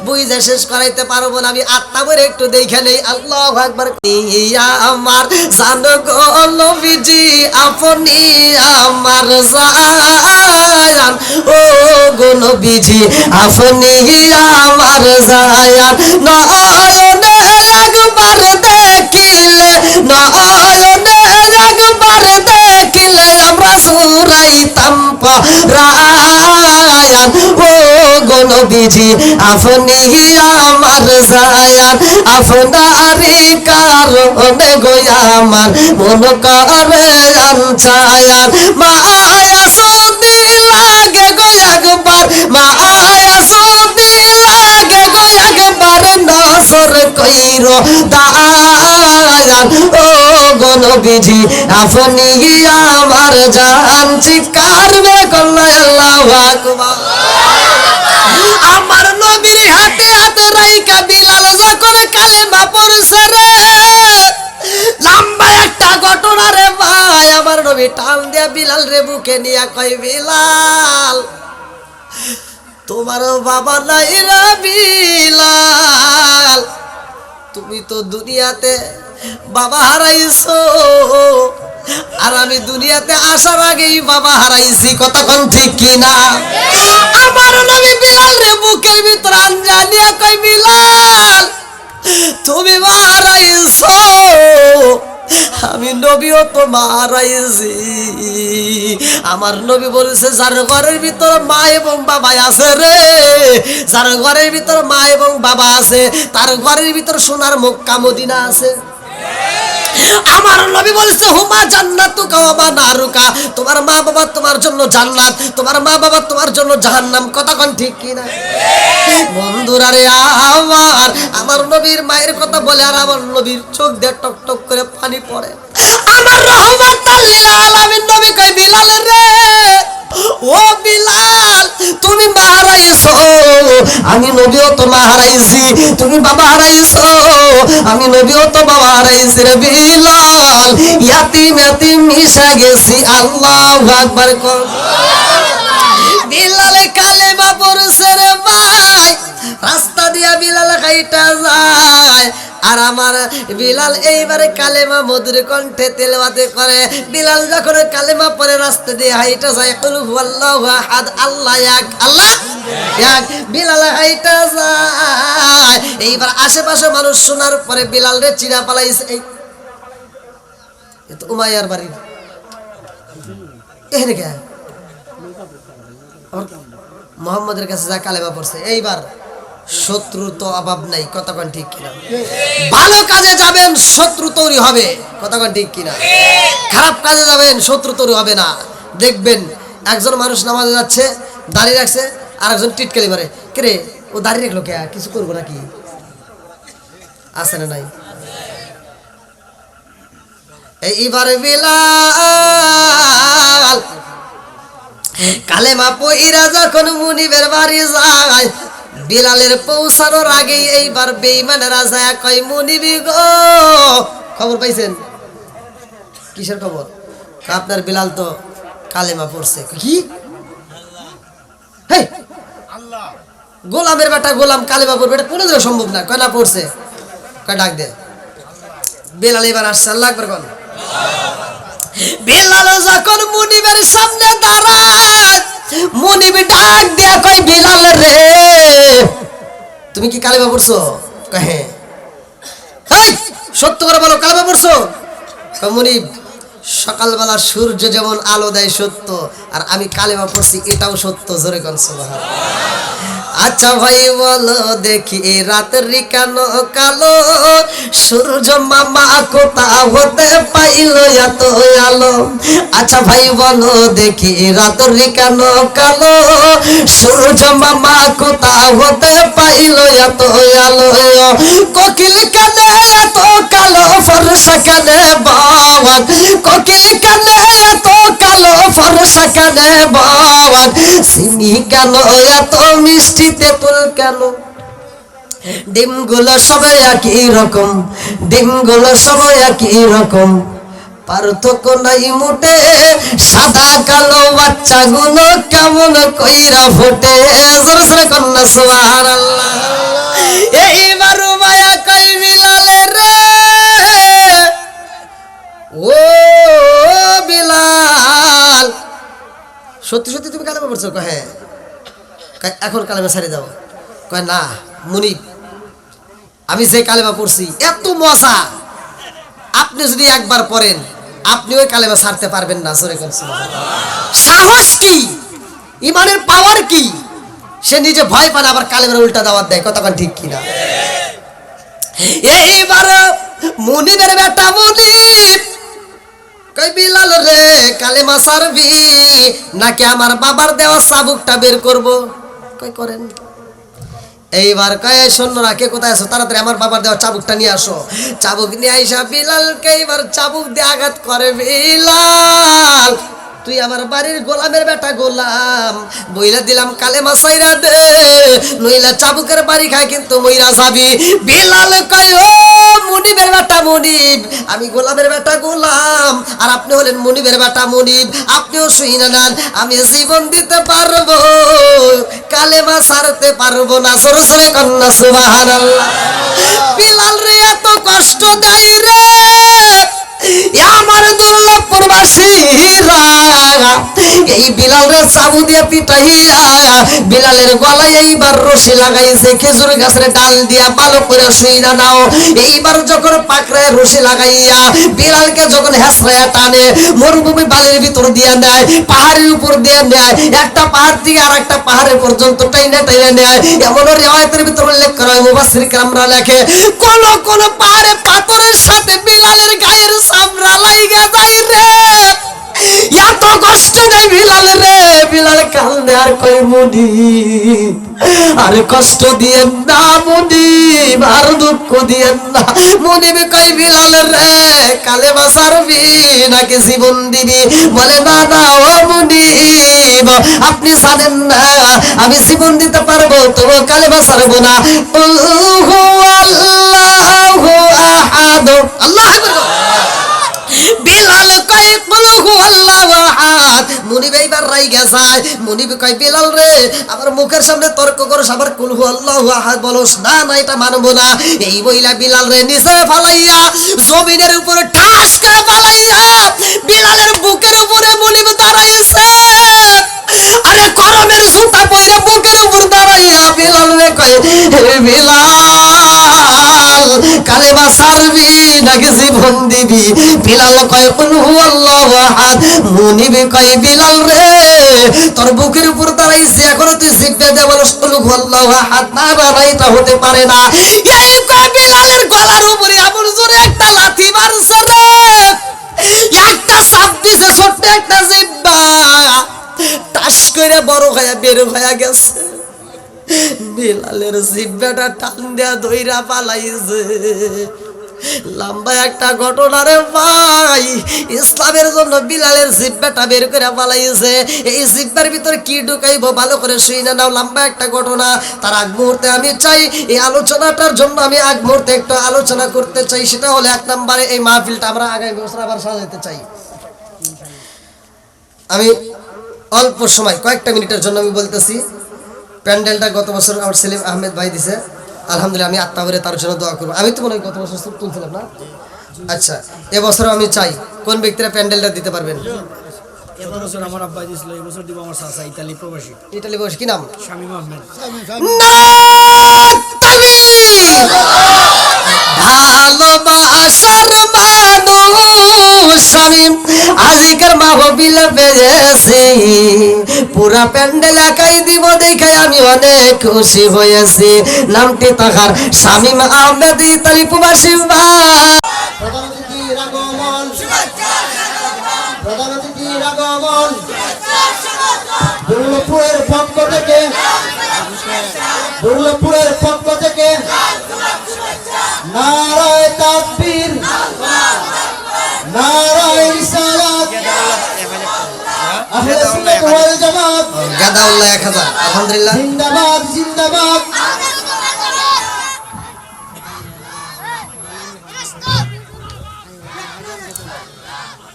বুঝে শেষ করাইতে পারবো না, আমি আত্মা করে একটু দেখে নেই। আল্লাহু আকবার। ইয়া আমার জানো গো নবীজি আপনি আমার জান, ও গো নবীজি আপনি আমার জান, নয়নে একবার দেখিলে, নয়নে একবার দেখিলে আমরা জুড়াইতাম পরায়ান, ও গো নবীজি আপনি আমার জান, আপনারই কারণে গো আমার মন করে আনছায়ান। মায়া যদি লাগে গো একবার, মায়া যদি লাগে গো একবার, নজর কইর দায়ান, ও গো নবীজি আপনি আমার জান। চিৎকার বে করলে আল্লাহু আকবার। আমার নবীর হাতে হাতে রাইকা বিলাল যখন কালেমা পড়ছে রে, লম্বা একটা ঘটনা রে ভাই। আমার নবী টান দিয়া বিলাল রে বুকে নিয়া কই বিলাল তোমার বাবা নাই রে বিলাল, তুমি তো দুনিয়াতে বাবা হারাইছো, আর আমি দুনিয়াতে আসার আগেই বাবা হারাইছি, কতক্ষণ ঠিক কিনা? আমার নবী বিলাল রে বুকের ভিতর আঞ্জা নিয়া কই বিলাল তুমি মারাইছো, আমি নবীও তো মারাইছি। আমার নবী বলেছে যার ঘরের ভিতর মা এবং বাবা আছে রে, যার ঘরের ভিতর মা এবং বাবা আছে তার ঘরের ভিতর সোনার মক্কা মদিনা আছে। আমার নবী বলেছে হুমা জান্নাতুকা ওয়া মা নারুকা, তোমার মা বাবা তোমার জন্য জান্নাত, তোমার মা বাবা তোমার জন্য জাহান্নাম। কথা কোন ঠিক কি না? বন্ধুরা রে আমার, আমার নবীর মায়ের কথা বলে আর আমার নবীর চোখ দিয়ে টক টক করে পানি পড়ে। আমার রহমাতুল লিল আলামিন নবী কই বিলাল রে, ও বিলাল তুমি মা হারাইছো, আমি নবীও তো মা হারাইছি। তুমি বাবা হারাইছো, আমি নবীও তো বাবা হারাইছি রে বিলাল। ইয়াতিম ইয়াতিম মিশা গেছি, আল্লাহু আকবার কর। বিলাল কালেমা পড়ছে রে ভাই, রাস্তা দিয়া বিলাল হাইটা যায়। আর আমার বিলাল এইবারে কালেমা মধুর কণ্ঠে তেলাওয়াত করে। বিলাল যখন কালেমা পড়ে রাস্তা দিয়ে হাইটা যায়, কুল হুয়াল্লাহু আহাদ, আল্লাহ এক, আল্লাহ এক, বিলাল হাইটা যায়। এইবার আশেপাশে মানুষ শোনার পরে বিলাল রে চিরা পালাইছে। এই তো উমাইয়ার বাড়ি এখানে কে মোহাম্মদের কাছে যা কালেমা পড়ছে। এইবার শত্রু তো অভাব নাই, কতক্ষণ ঠিক কিনা? ভালো কাজে যাবেন শত্রু তৈরি হবে, কতক্ষণ ঠিক কিনা? খারাপ কাজে যাবেন শত্রু তৈরি হবে না। দেখবেন একজন মানুষ নামাজে যাচ্ছে, দাঁড়িয়ে রাখছে, আর একজন টিটকালি মারে, কে রে ও দাঁড়িয়ে রাখলো কে, কিছু করবো নাকি? আছে না নাই? এইবার বিলাল কালেমা পইরা যখন মুনিবের বাড়ি যায়, বিলালের পৌঁছানোর আগে এইবার বেঈমানেরা যায় কয় মুনিবি গো, খবর পাইছেন? কিসের খবর? আপনার বিলাল তো কালেমা পড়ছে। কি? গোলামের বেটা গোলাম কালেমা পড়বে, এটা কোনোদিনও সম্ভব না। কয় না পড়ছে, কয় ডাক দে। বিলাল এবার আসছে, আল্লাহু আকবার কোন। বিলাল যখন মুনিবের সামনে দাঁড়ায়, মুনিব ডাক দিয়া কয় বিলাল রে তুমি কি কালেমা পড়ছো? কহে এই সত্য করে বলো কালেমা পড়ছো? কয় মুনিব সকালবেলা সূর্য যেমন আলো দেয় সত্য, আর আমি কালেমা পড়ছি এটাও সত্য। জোরে কোন সুবহানাল্লাহ। আচ্ছা ভাই বলো দেখি রাতের কেন কালো, সূর্য মামা কোথা হতে পাইল এত আলো? আচ্ছা ভাই বলো দেখি রাতের কেন কালো, সূর্য মামা কোথা হতে পাইল এত আলো? কোকিল কানে এত কালো, ফর্সা কানে বাওয়ান, কোকিল কানে এত কালো, ফর্সা কানে বাওয়ান, সিমি কেন এত মিষ্টি, তেঁতুল কেন? ডিমগুলো সবাই একই রকম, ডিমগুলো সবাই একই রকম, পার্থক্য নাই মোটে, সাদা কালো বাচ্চাগুলো কেমন কইরা ফোটে। জোরে জোরে কন্যা সুবহানাল্লাহ। এইবার মায়া কই বিলালে রে, ও বিলাল সত্যি সত্যি তুমি কালেমা পড়ছো? কয় হ্যাঁ। এখন কালেমা ছাড়ে দাও। কয় না মুনিব, আমি যে কালেমা পড়ছি এত মজা, আপনি যদি একবার পড়েন আপনি ওই কালেমা ছাড়তে পারবেন না। জোরে কোন সুবহানাল্লাহ। সাহস কি, ইমানের পাওয়ার কি, সে নিজে ভয় পায় না, আবার কালেমার উল্টা দাওয়াত দেয়। কতক্ষণ ঠিক কিনা? এইবার মুনিবের বেটা মুনিব কই বিলাল রে কালেমা ছাড়বি নাকি আমার বাবার দেওয়া চাবুকটা বের করব? কই করেন। এইবার কয় সৈন্যরা কে কোথায় আছো, তাড়াতাড়ি আমার বাবার দেওয়া চাবুকটা নিয়ে আসো। চাবুক নিয়ে আইসা বিলালকে এইবার চাবুক দিয়ে আঘাত করে। বিলাল তুই আমার বাড়ির গোলামের বেটা গোলাম, বইলা দিলাম কালেমা ছাইরা দে, নইলা চাবুকের বাড়ি খায় কিন্তু মইরা যাবি। বিলাল কয় ও মুনিবের বেটা মুনিব, আমি গোলামের বেটা গোলাম, আর আপনি হলেন মুনিবের বেটা মুনিব, আপনিও শুইনা নেন, আমি জীবন দিতে পারবো, কালেমা ছাড়তে পারবো না। জোরে জোরে কন্যা সুবহানাল্লাহ। বিলাল রে এত কষ্ট দেয় রে আমার দুর্লভপুরবাসীরা, এই বিলাল রে চাবু দিয়ে পিটাইয়া বিলালের গলায় এইবার রশি লাগাইছে খেজুর গাছের ডাল দিয়া ভালো করে শুইরা নাও। এইবার যখন পাকড়ায় রশি লাগাইয়া বিলালকে যখন হেসরায়া টানে মরুভূমি বালির ভিতর দিয়ে নেয়, পাহাড়ের উপর দিয়ে নেয়, একটা পাহাড় থেকে আর একটা পাহাড়ের পর্যন্ত টাইনে টাইনে নেয়। এমন রিওয়ায়াতের ভিতর উল্লেখ করা হয়, মুফাসসির কেরামরা লেখে কোন কোন পাহাড়ে পাথরের সাথে বিলালের গায়ের চামড়া লাইগা যায় রে। এত কষ্ট দেয় বিলাল রে। বিলাল কান্দে আর কই মুনিব আর কষ্ট দিয়েন না মুনিব, আর দুঃখ দিয়েন না। মুনিব কই বিলাল রে কালেমা ছাড়বি নাকি জীবন দিবি? বলে না না ও মুনিব, আপনি জানেন না আমি জীবন দিতে পারবো তবু কালেমা ছাড়বো না। আল্লাহু আহাদ। আল্লাহু আকবার। বিলাল কয় কুল হুয়াল্লাহু আহাদ। মুনিব এইবার রাইগা যায়। মুনিব কয় বিলাল রে আমার মুখের সামনে তর্ক করছ, আবার কুল হুয়াল্লাহু আহাদ বলস? না না এটা মানবো না। এই বইলা বিলাল রে নিচে ফালাইয়া জমিনের উপরে ঠাস করে ফালাইয়া বিলালের বুকের উপরে মুনিব দাঁড়াইছে। আরে করমের জুতা পয়রা বুকের উপর দাঁড়াইয়া বিলাল রে কয় হে বিলাল কালেমা ছাড়বি নাকি জীবন দিবি? বিলাল কয় কুল হুয়াল্লাহু আহাদ। মুনিব কয় বিলাল রে তোর বুকের উপর দাঁড়াইছে এখনো তুই জিব্বা দিয়ে বলস কুল হুয়াল্লাহু আহাদ? না না এটা হতে পারে না। এই কয় বিলালের গলার উপরে এমন জোরে একটা লাথি মারছে রে, একটা চাপ দিছে ছোট্ট একটা জিব্বা টাস করে বড় হয়ে বের হয়ে গেছে। বিলালের জিব্বাটা টান দেয়া ধইরা পালাইছে। লম্বা একটা ঘটনা রে ভাই, ইসলামের জন্য বিলালের জিব্বাটা বের করে পালাইছে। এই জিব্বার ভিতর কি ঢুকাইবো ভালো করে শুনে নাও। লম্বা একটা ঘটনা। তার আগ মুহূর্তে আমি চাই এই আলোচনাটার জন্য আমি আগ মুহূর্তে একটু আলোচনা করতে চাই। সেটা হলো এক নম্বরে এই মাহফিলটা আমরা আগামী বছর আবার সাজাতে চাই। আমি অল্প সময় কয়েকটা মিনিটের জন্য আমি বলতেছি, প্যান্ডেলটা গত বছর আমার সেলিম আহমেদ ভাই দিছে, আলহামদুলিল্লাহ আমি আত্মা করে তার জন্য দোয়া করবো। আমি তো মনে হয় গত বছর তুলছিলাম না? আচ্ছা, এবছরও আমি চাই কোন ব্যক্তিরা প্যান্ডেলটা দিতে পারবেন? এবছর আমার আব্বা দিছিল, এবছর দিব আমার চাচা ইতালি প্রবাসী। ইতালি প্রবাসী, কি নাম? শামীম আহমেদ। ভালোবাসার মানুষ শামীম আজিকার মাহফিল পেয়েছি, পুরা প্যান্ডেল একাই দিব দেখে আমি অনেক খুশি হয়েছি। নামটি তাহার শামীম আহমেদ, ইতালি প্রবাসী। প্রধান অতিথির আগমন, প্রধান অতিথির আগমন দুর্লভপুরের পক্ষ থেকে, দুর্লভপুরের পক্ষ থেকে নারায়ে তাকবীর, নারায়ে রিসালাত, আহলে সুন্নাত ওয়াল জামাত গাদাউল্লাহ 1000। আলহামদুলিল্লাহ, জিন্দাবাদ জিন্দাবাদ।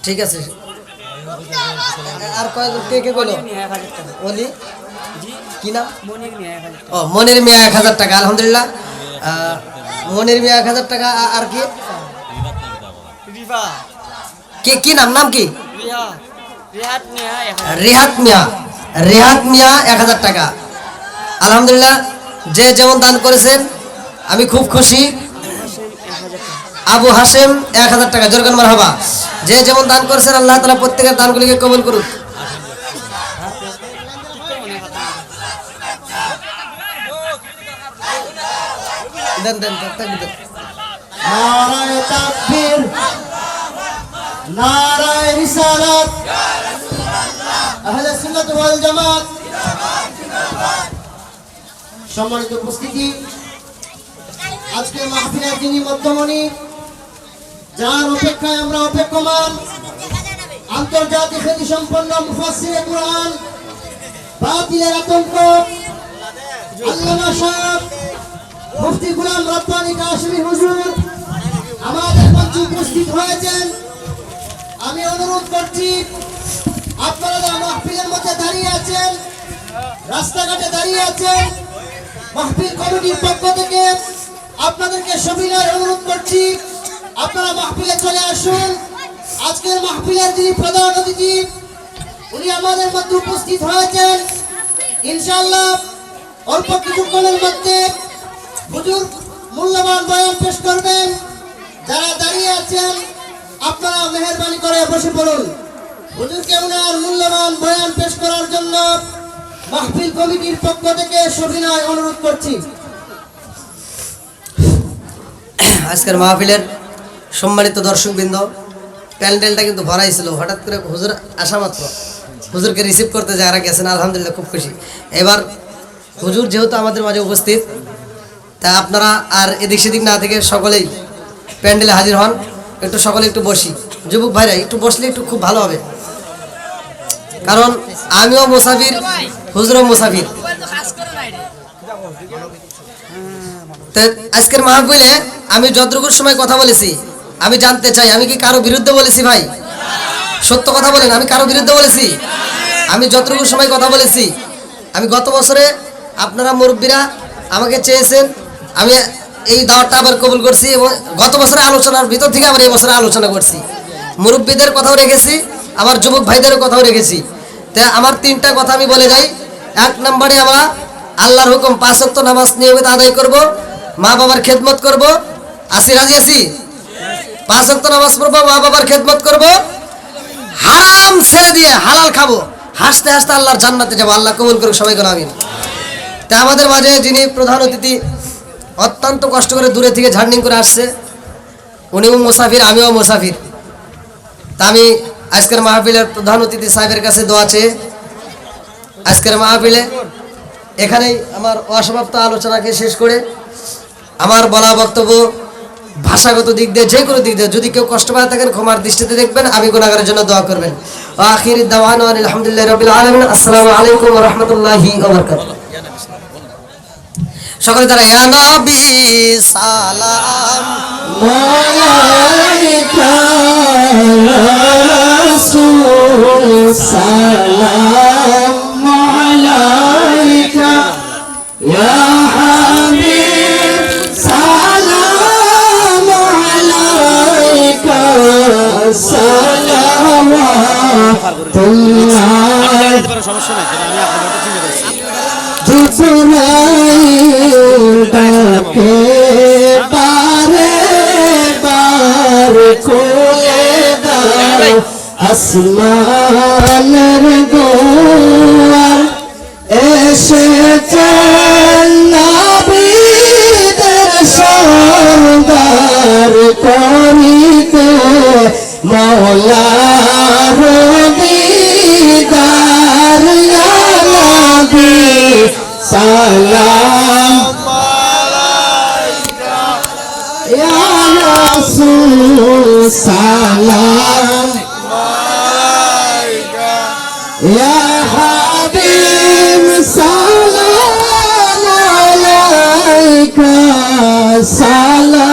ঠিক আছে। আর কয়জন কে কে বলো? বলি কি নাম? ও মনির মিয়া 1000 টাকা। আলহামদুলিল্লাহ, মনির মিয়া 1000 টাকা। আর কি কে কি নাম? নাম কি? রিহাত মিয়া। রিহাত মিয়া 1000 টাকা। আলহামদুলিল্লাহ, যে যেমন দান করেছেন আমি খুব খুশি। আবু হাসেম 1000 টাকা। জোরকান মারহাবা। যে যেমন দান করেছেন আল্লাহ তাআলা প্রত্যেকের দানগুলিকে কবুল করুন। দেন দেন দেন। নারায়ে তাকবীর, নারায়ে রিসালাত, আহলে সুন্নাত ওয়াল জামাত। সম্মানিত উপস্থিতি, আজকে মাহফিলের যিনি মধ্যমণি, যার অপেক্ষায় আমরা অপেক্ষমান, আন্তর্জাতিক খ্যাতি সম্পন্ন মুফাসসিরে কুরআন, বাতিলের আতঙ্ক আল্লামা সাহেব মুফতি গোলাম রব্বানী কাশিমি হুজুর আমাদের মঞ্চে উপস্থিত হয়েছেন। আমি অনুরোধ করছি, আপনারা মাহফিলের মধ্যে দাঁড়িয়ে আছেন, রাস্তাঘাটে দাঁড়িয়ে আছেন, মাহফিল কমিটির পক্ষ থেকে আপনাদেরকে সবিনয় অনুরোধ করছি, আপনারা মাহফিলে চলে আসুন। আজকের মাহফিলের যিনি প্রধান অতিথি, উনি আমাদের মধ্যে উপস্থিত হয়েছেন। ইনশাআল্লাহ অল্প কিছুক্ষণের মধ্যে হুজুর মূল্যবান বয়ান পেশ করবেন। যারা দাঁড়িয়ে আছেন আপনারা মেহেরবানি করে বসে পড়ুন। হুজুরকে ওনার মূল্যবান বয়ান পেশ করার জন্য মাহফিল কমিটির পক্ষ থেকে সবিনয় অনুরোধ করছি। আজকের মাহফিলের সম্মানিত দর্শকবৃন্দ, প্যান্ডেলটা কিন্তু ভরাই ছিল। হঠাৎ করে হুজুর আসা মাত্র হুজুরকে রিসিভ করতে যারা গেছেন, আলহামদুলিল্লাহ খুব খুশি। এবার হুজুর যেহেতু আমাদের মাঝে উপস্থিত, তা আপনারা আর এদিক সেদিক না থেকে সকলেই প্যান্ডেলে হাজির হন। একটু সকলে একটু বসি, যুবক ভাইরা একটু বসলে একটু খুব ভালো হবে, কারণ আমিও মুসাফির, হুজুরও মুসাফির। তো আজকের মাহফিলে আমি যতটুকু সময় কথা বলেছি, আমি জানতে চাই আমি কি কারো বিরুদ্ধে বলেছি? ভাই সত্য কথা বলেন, আমি কারো বিরুদ্ধে বলেছি? আমি যতটুকু সময় কথা বলেছি, আমি গত বছরে আপনারা মুরব্বীরা আমাকে চেয়েছেন, আমি এই দাওয়াতটা আবার কবুল করছি এবং গত বছরের আলোচনার ভিতর থেকে আবার এই বছরে আলোচনা করছি। মুরব্বীদের কথাও রেখেছি, আমার যুবক ভাইদের কথাও রেখেছি। তাই আমার তিনটা কথা আমি বলে যাই। এক নম্বরে আমরা আল্লাহর হুকুম 5 ওয়াক্ত নামাজ নিয়মিত আদায় করব, মা বাবার খেদমত করব। আসি রাজি আছি? 5 ওয়াক্ত নামাজ পড়বো, মা বাবার খেদমত করব, হারাম ছেড়ে দিয়ে হালাল খাবো, হাসতে হাসতে আল্লাহর জান্নাতে যাবো। আল্লাহ কবুল করুক, সবাই করে আমিন। তা আমাদের মাঝে যিনি প্রধান অতিথি, অত্যন্ত কষ্ট করে দূরে থেকে জার্নিং করে আসছে, উনিও মুসাফির, আমিও মুসাফির। তা আমি আজকের মাহফিলের প্রধান অতিথি সাহেবের কাছে দোয়া চেয়ে আজকের মাহফিলে এখানেই আমার অসমাপ্ত আলোচনাকে শেষ করে আমার বলা বক্তব্য ভাষাগত দিক দিয়ে, যে কোনো দিক দিয়ে যদি কেউ কষ্ট পায় থাকেন ক্ষমার দৃষ্টিতে দেখবেন, আমি গুনাহগারের জন্য দোয়া করবেন। আখির দাওয়ানা আলহামদুলিল্লাহি রাব্বিল আলামিন। আসসালামু আলাইকুম ওয়া রাহমাতুল্লাহি ওয়া বারাকাতুহু। সকলে তারা ইয়া নবী সালাম মালাইকা রাসূল সালাম মালাইকা ইয়া হাবিব সালাম আলাইকা সালাওয়াতুল্লাহ। জিবরাইল ডাকে বারে বার খুলে দাও আসমানের দুয়ার, এসেছেন নবীদের সরদার করিতে মওলার দিদার। ইয়া নবী সালাম আলাইকা ইয়া রাসূল সালাম আলাইকা ইয়া হাবিব সালাম আলাইকা সালাওয়াতুল্লাহ।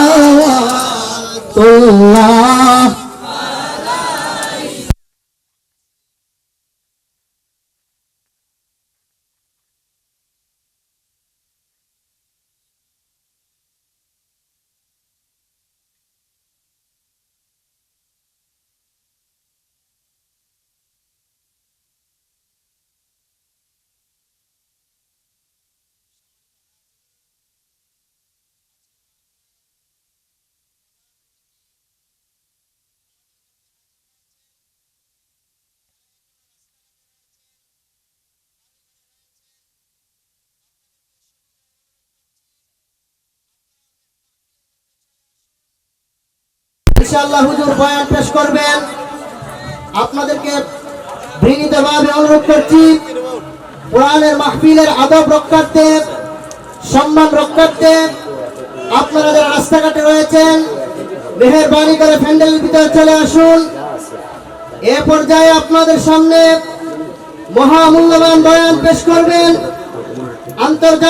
ইনশাআল্লাহ হুজুর বয়ান পেশ করবেন। আপনাদেরকে বিনীতভাবে অনুরোধ করছি, কোরআনের মাহফিলের আদব রক্ষার্থে, সম্মান রক্ষার্থে আপনারা যারা রাস্তাঘাটে রয়েছেন মেহেরবানি করে প্যান্ডেলের ভিতরে চলে আসুন। এ পর্যায়ে আপনাদের সামনে মহামূল্যবান বয়ান পেশ করবেন আন্তর্জাতিক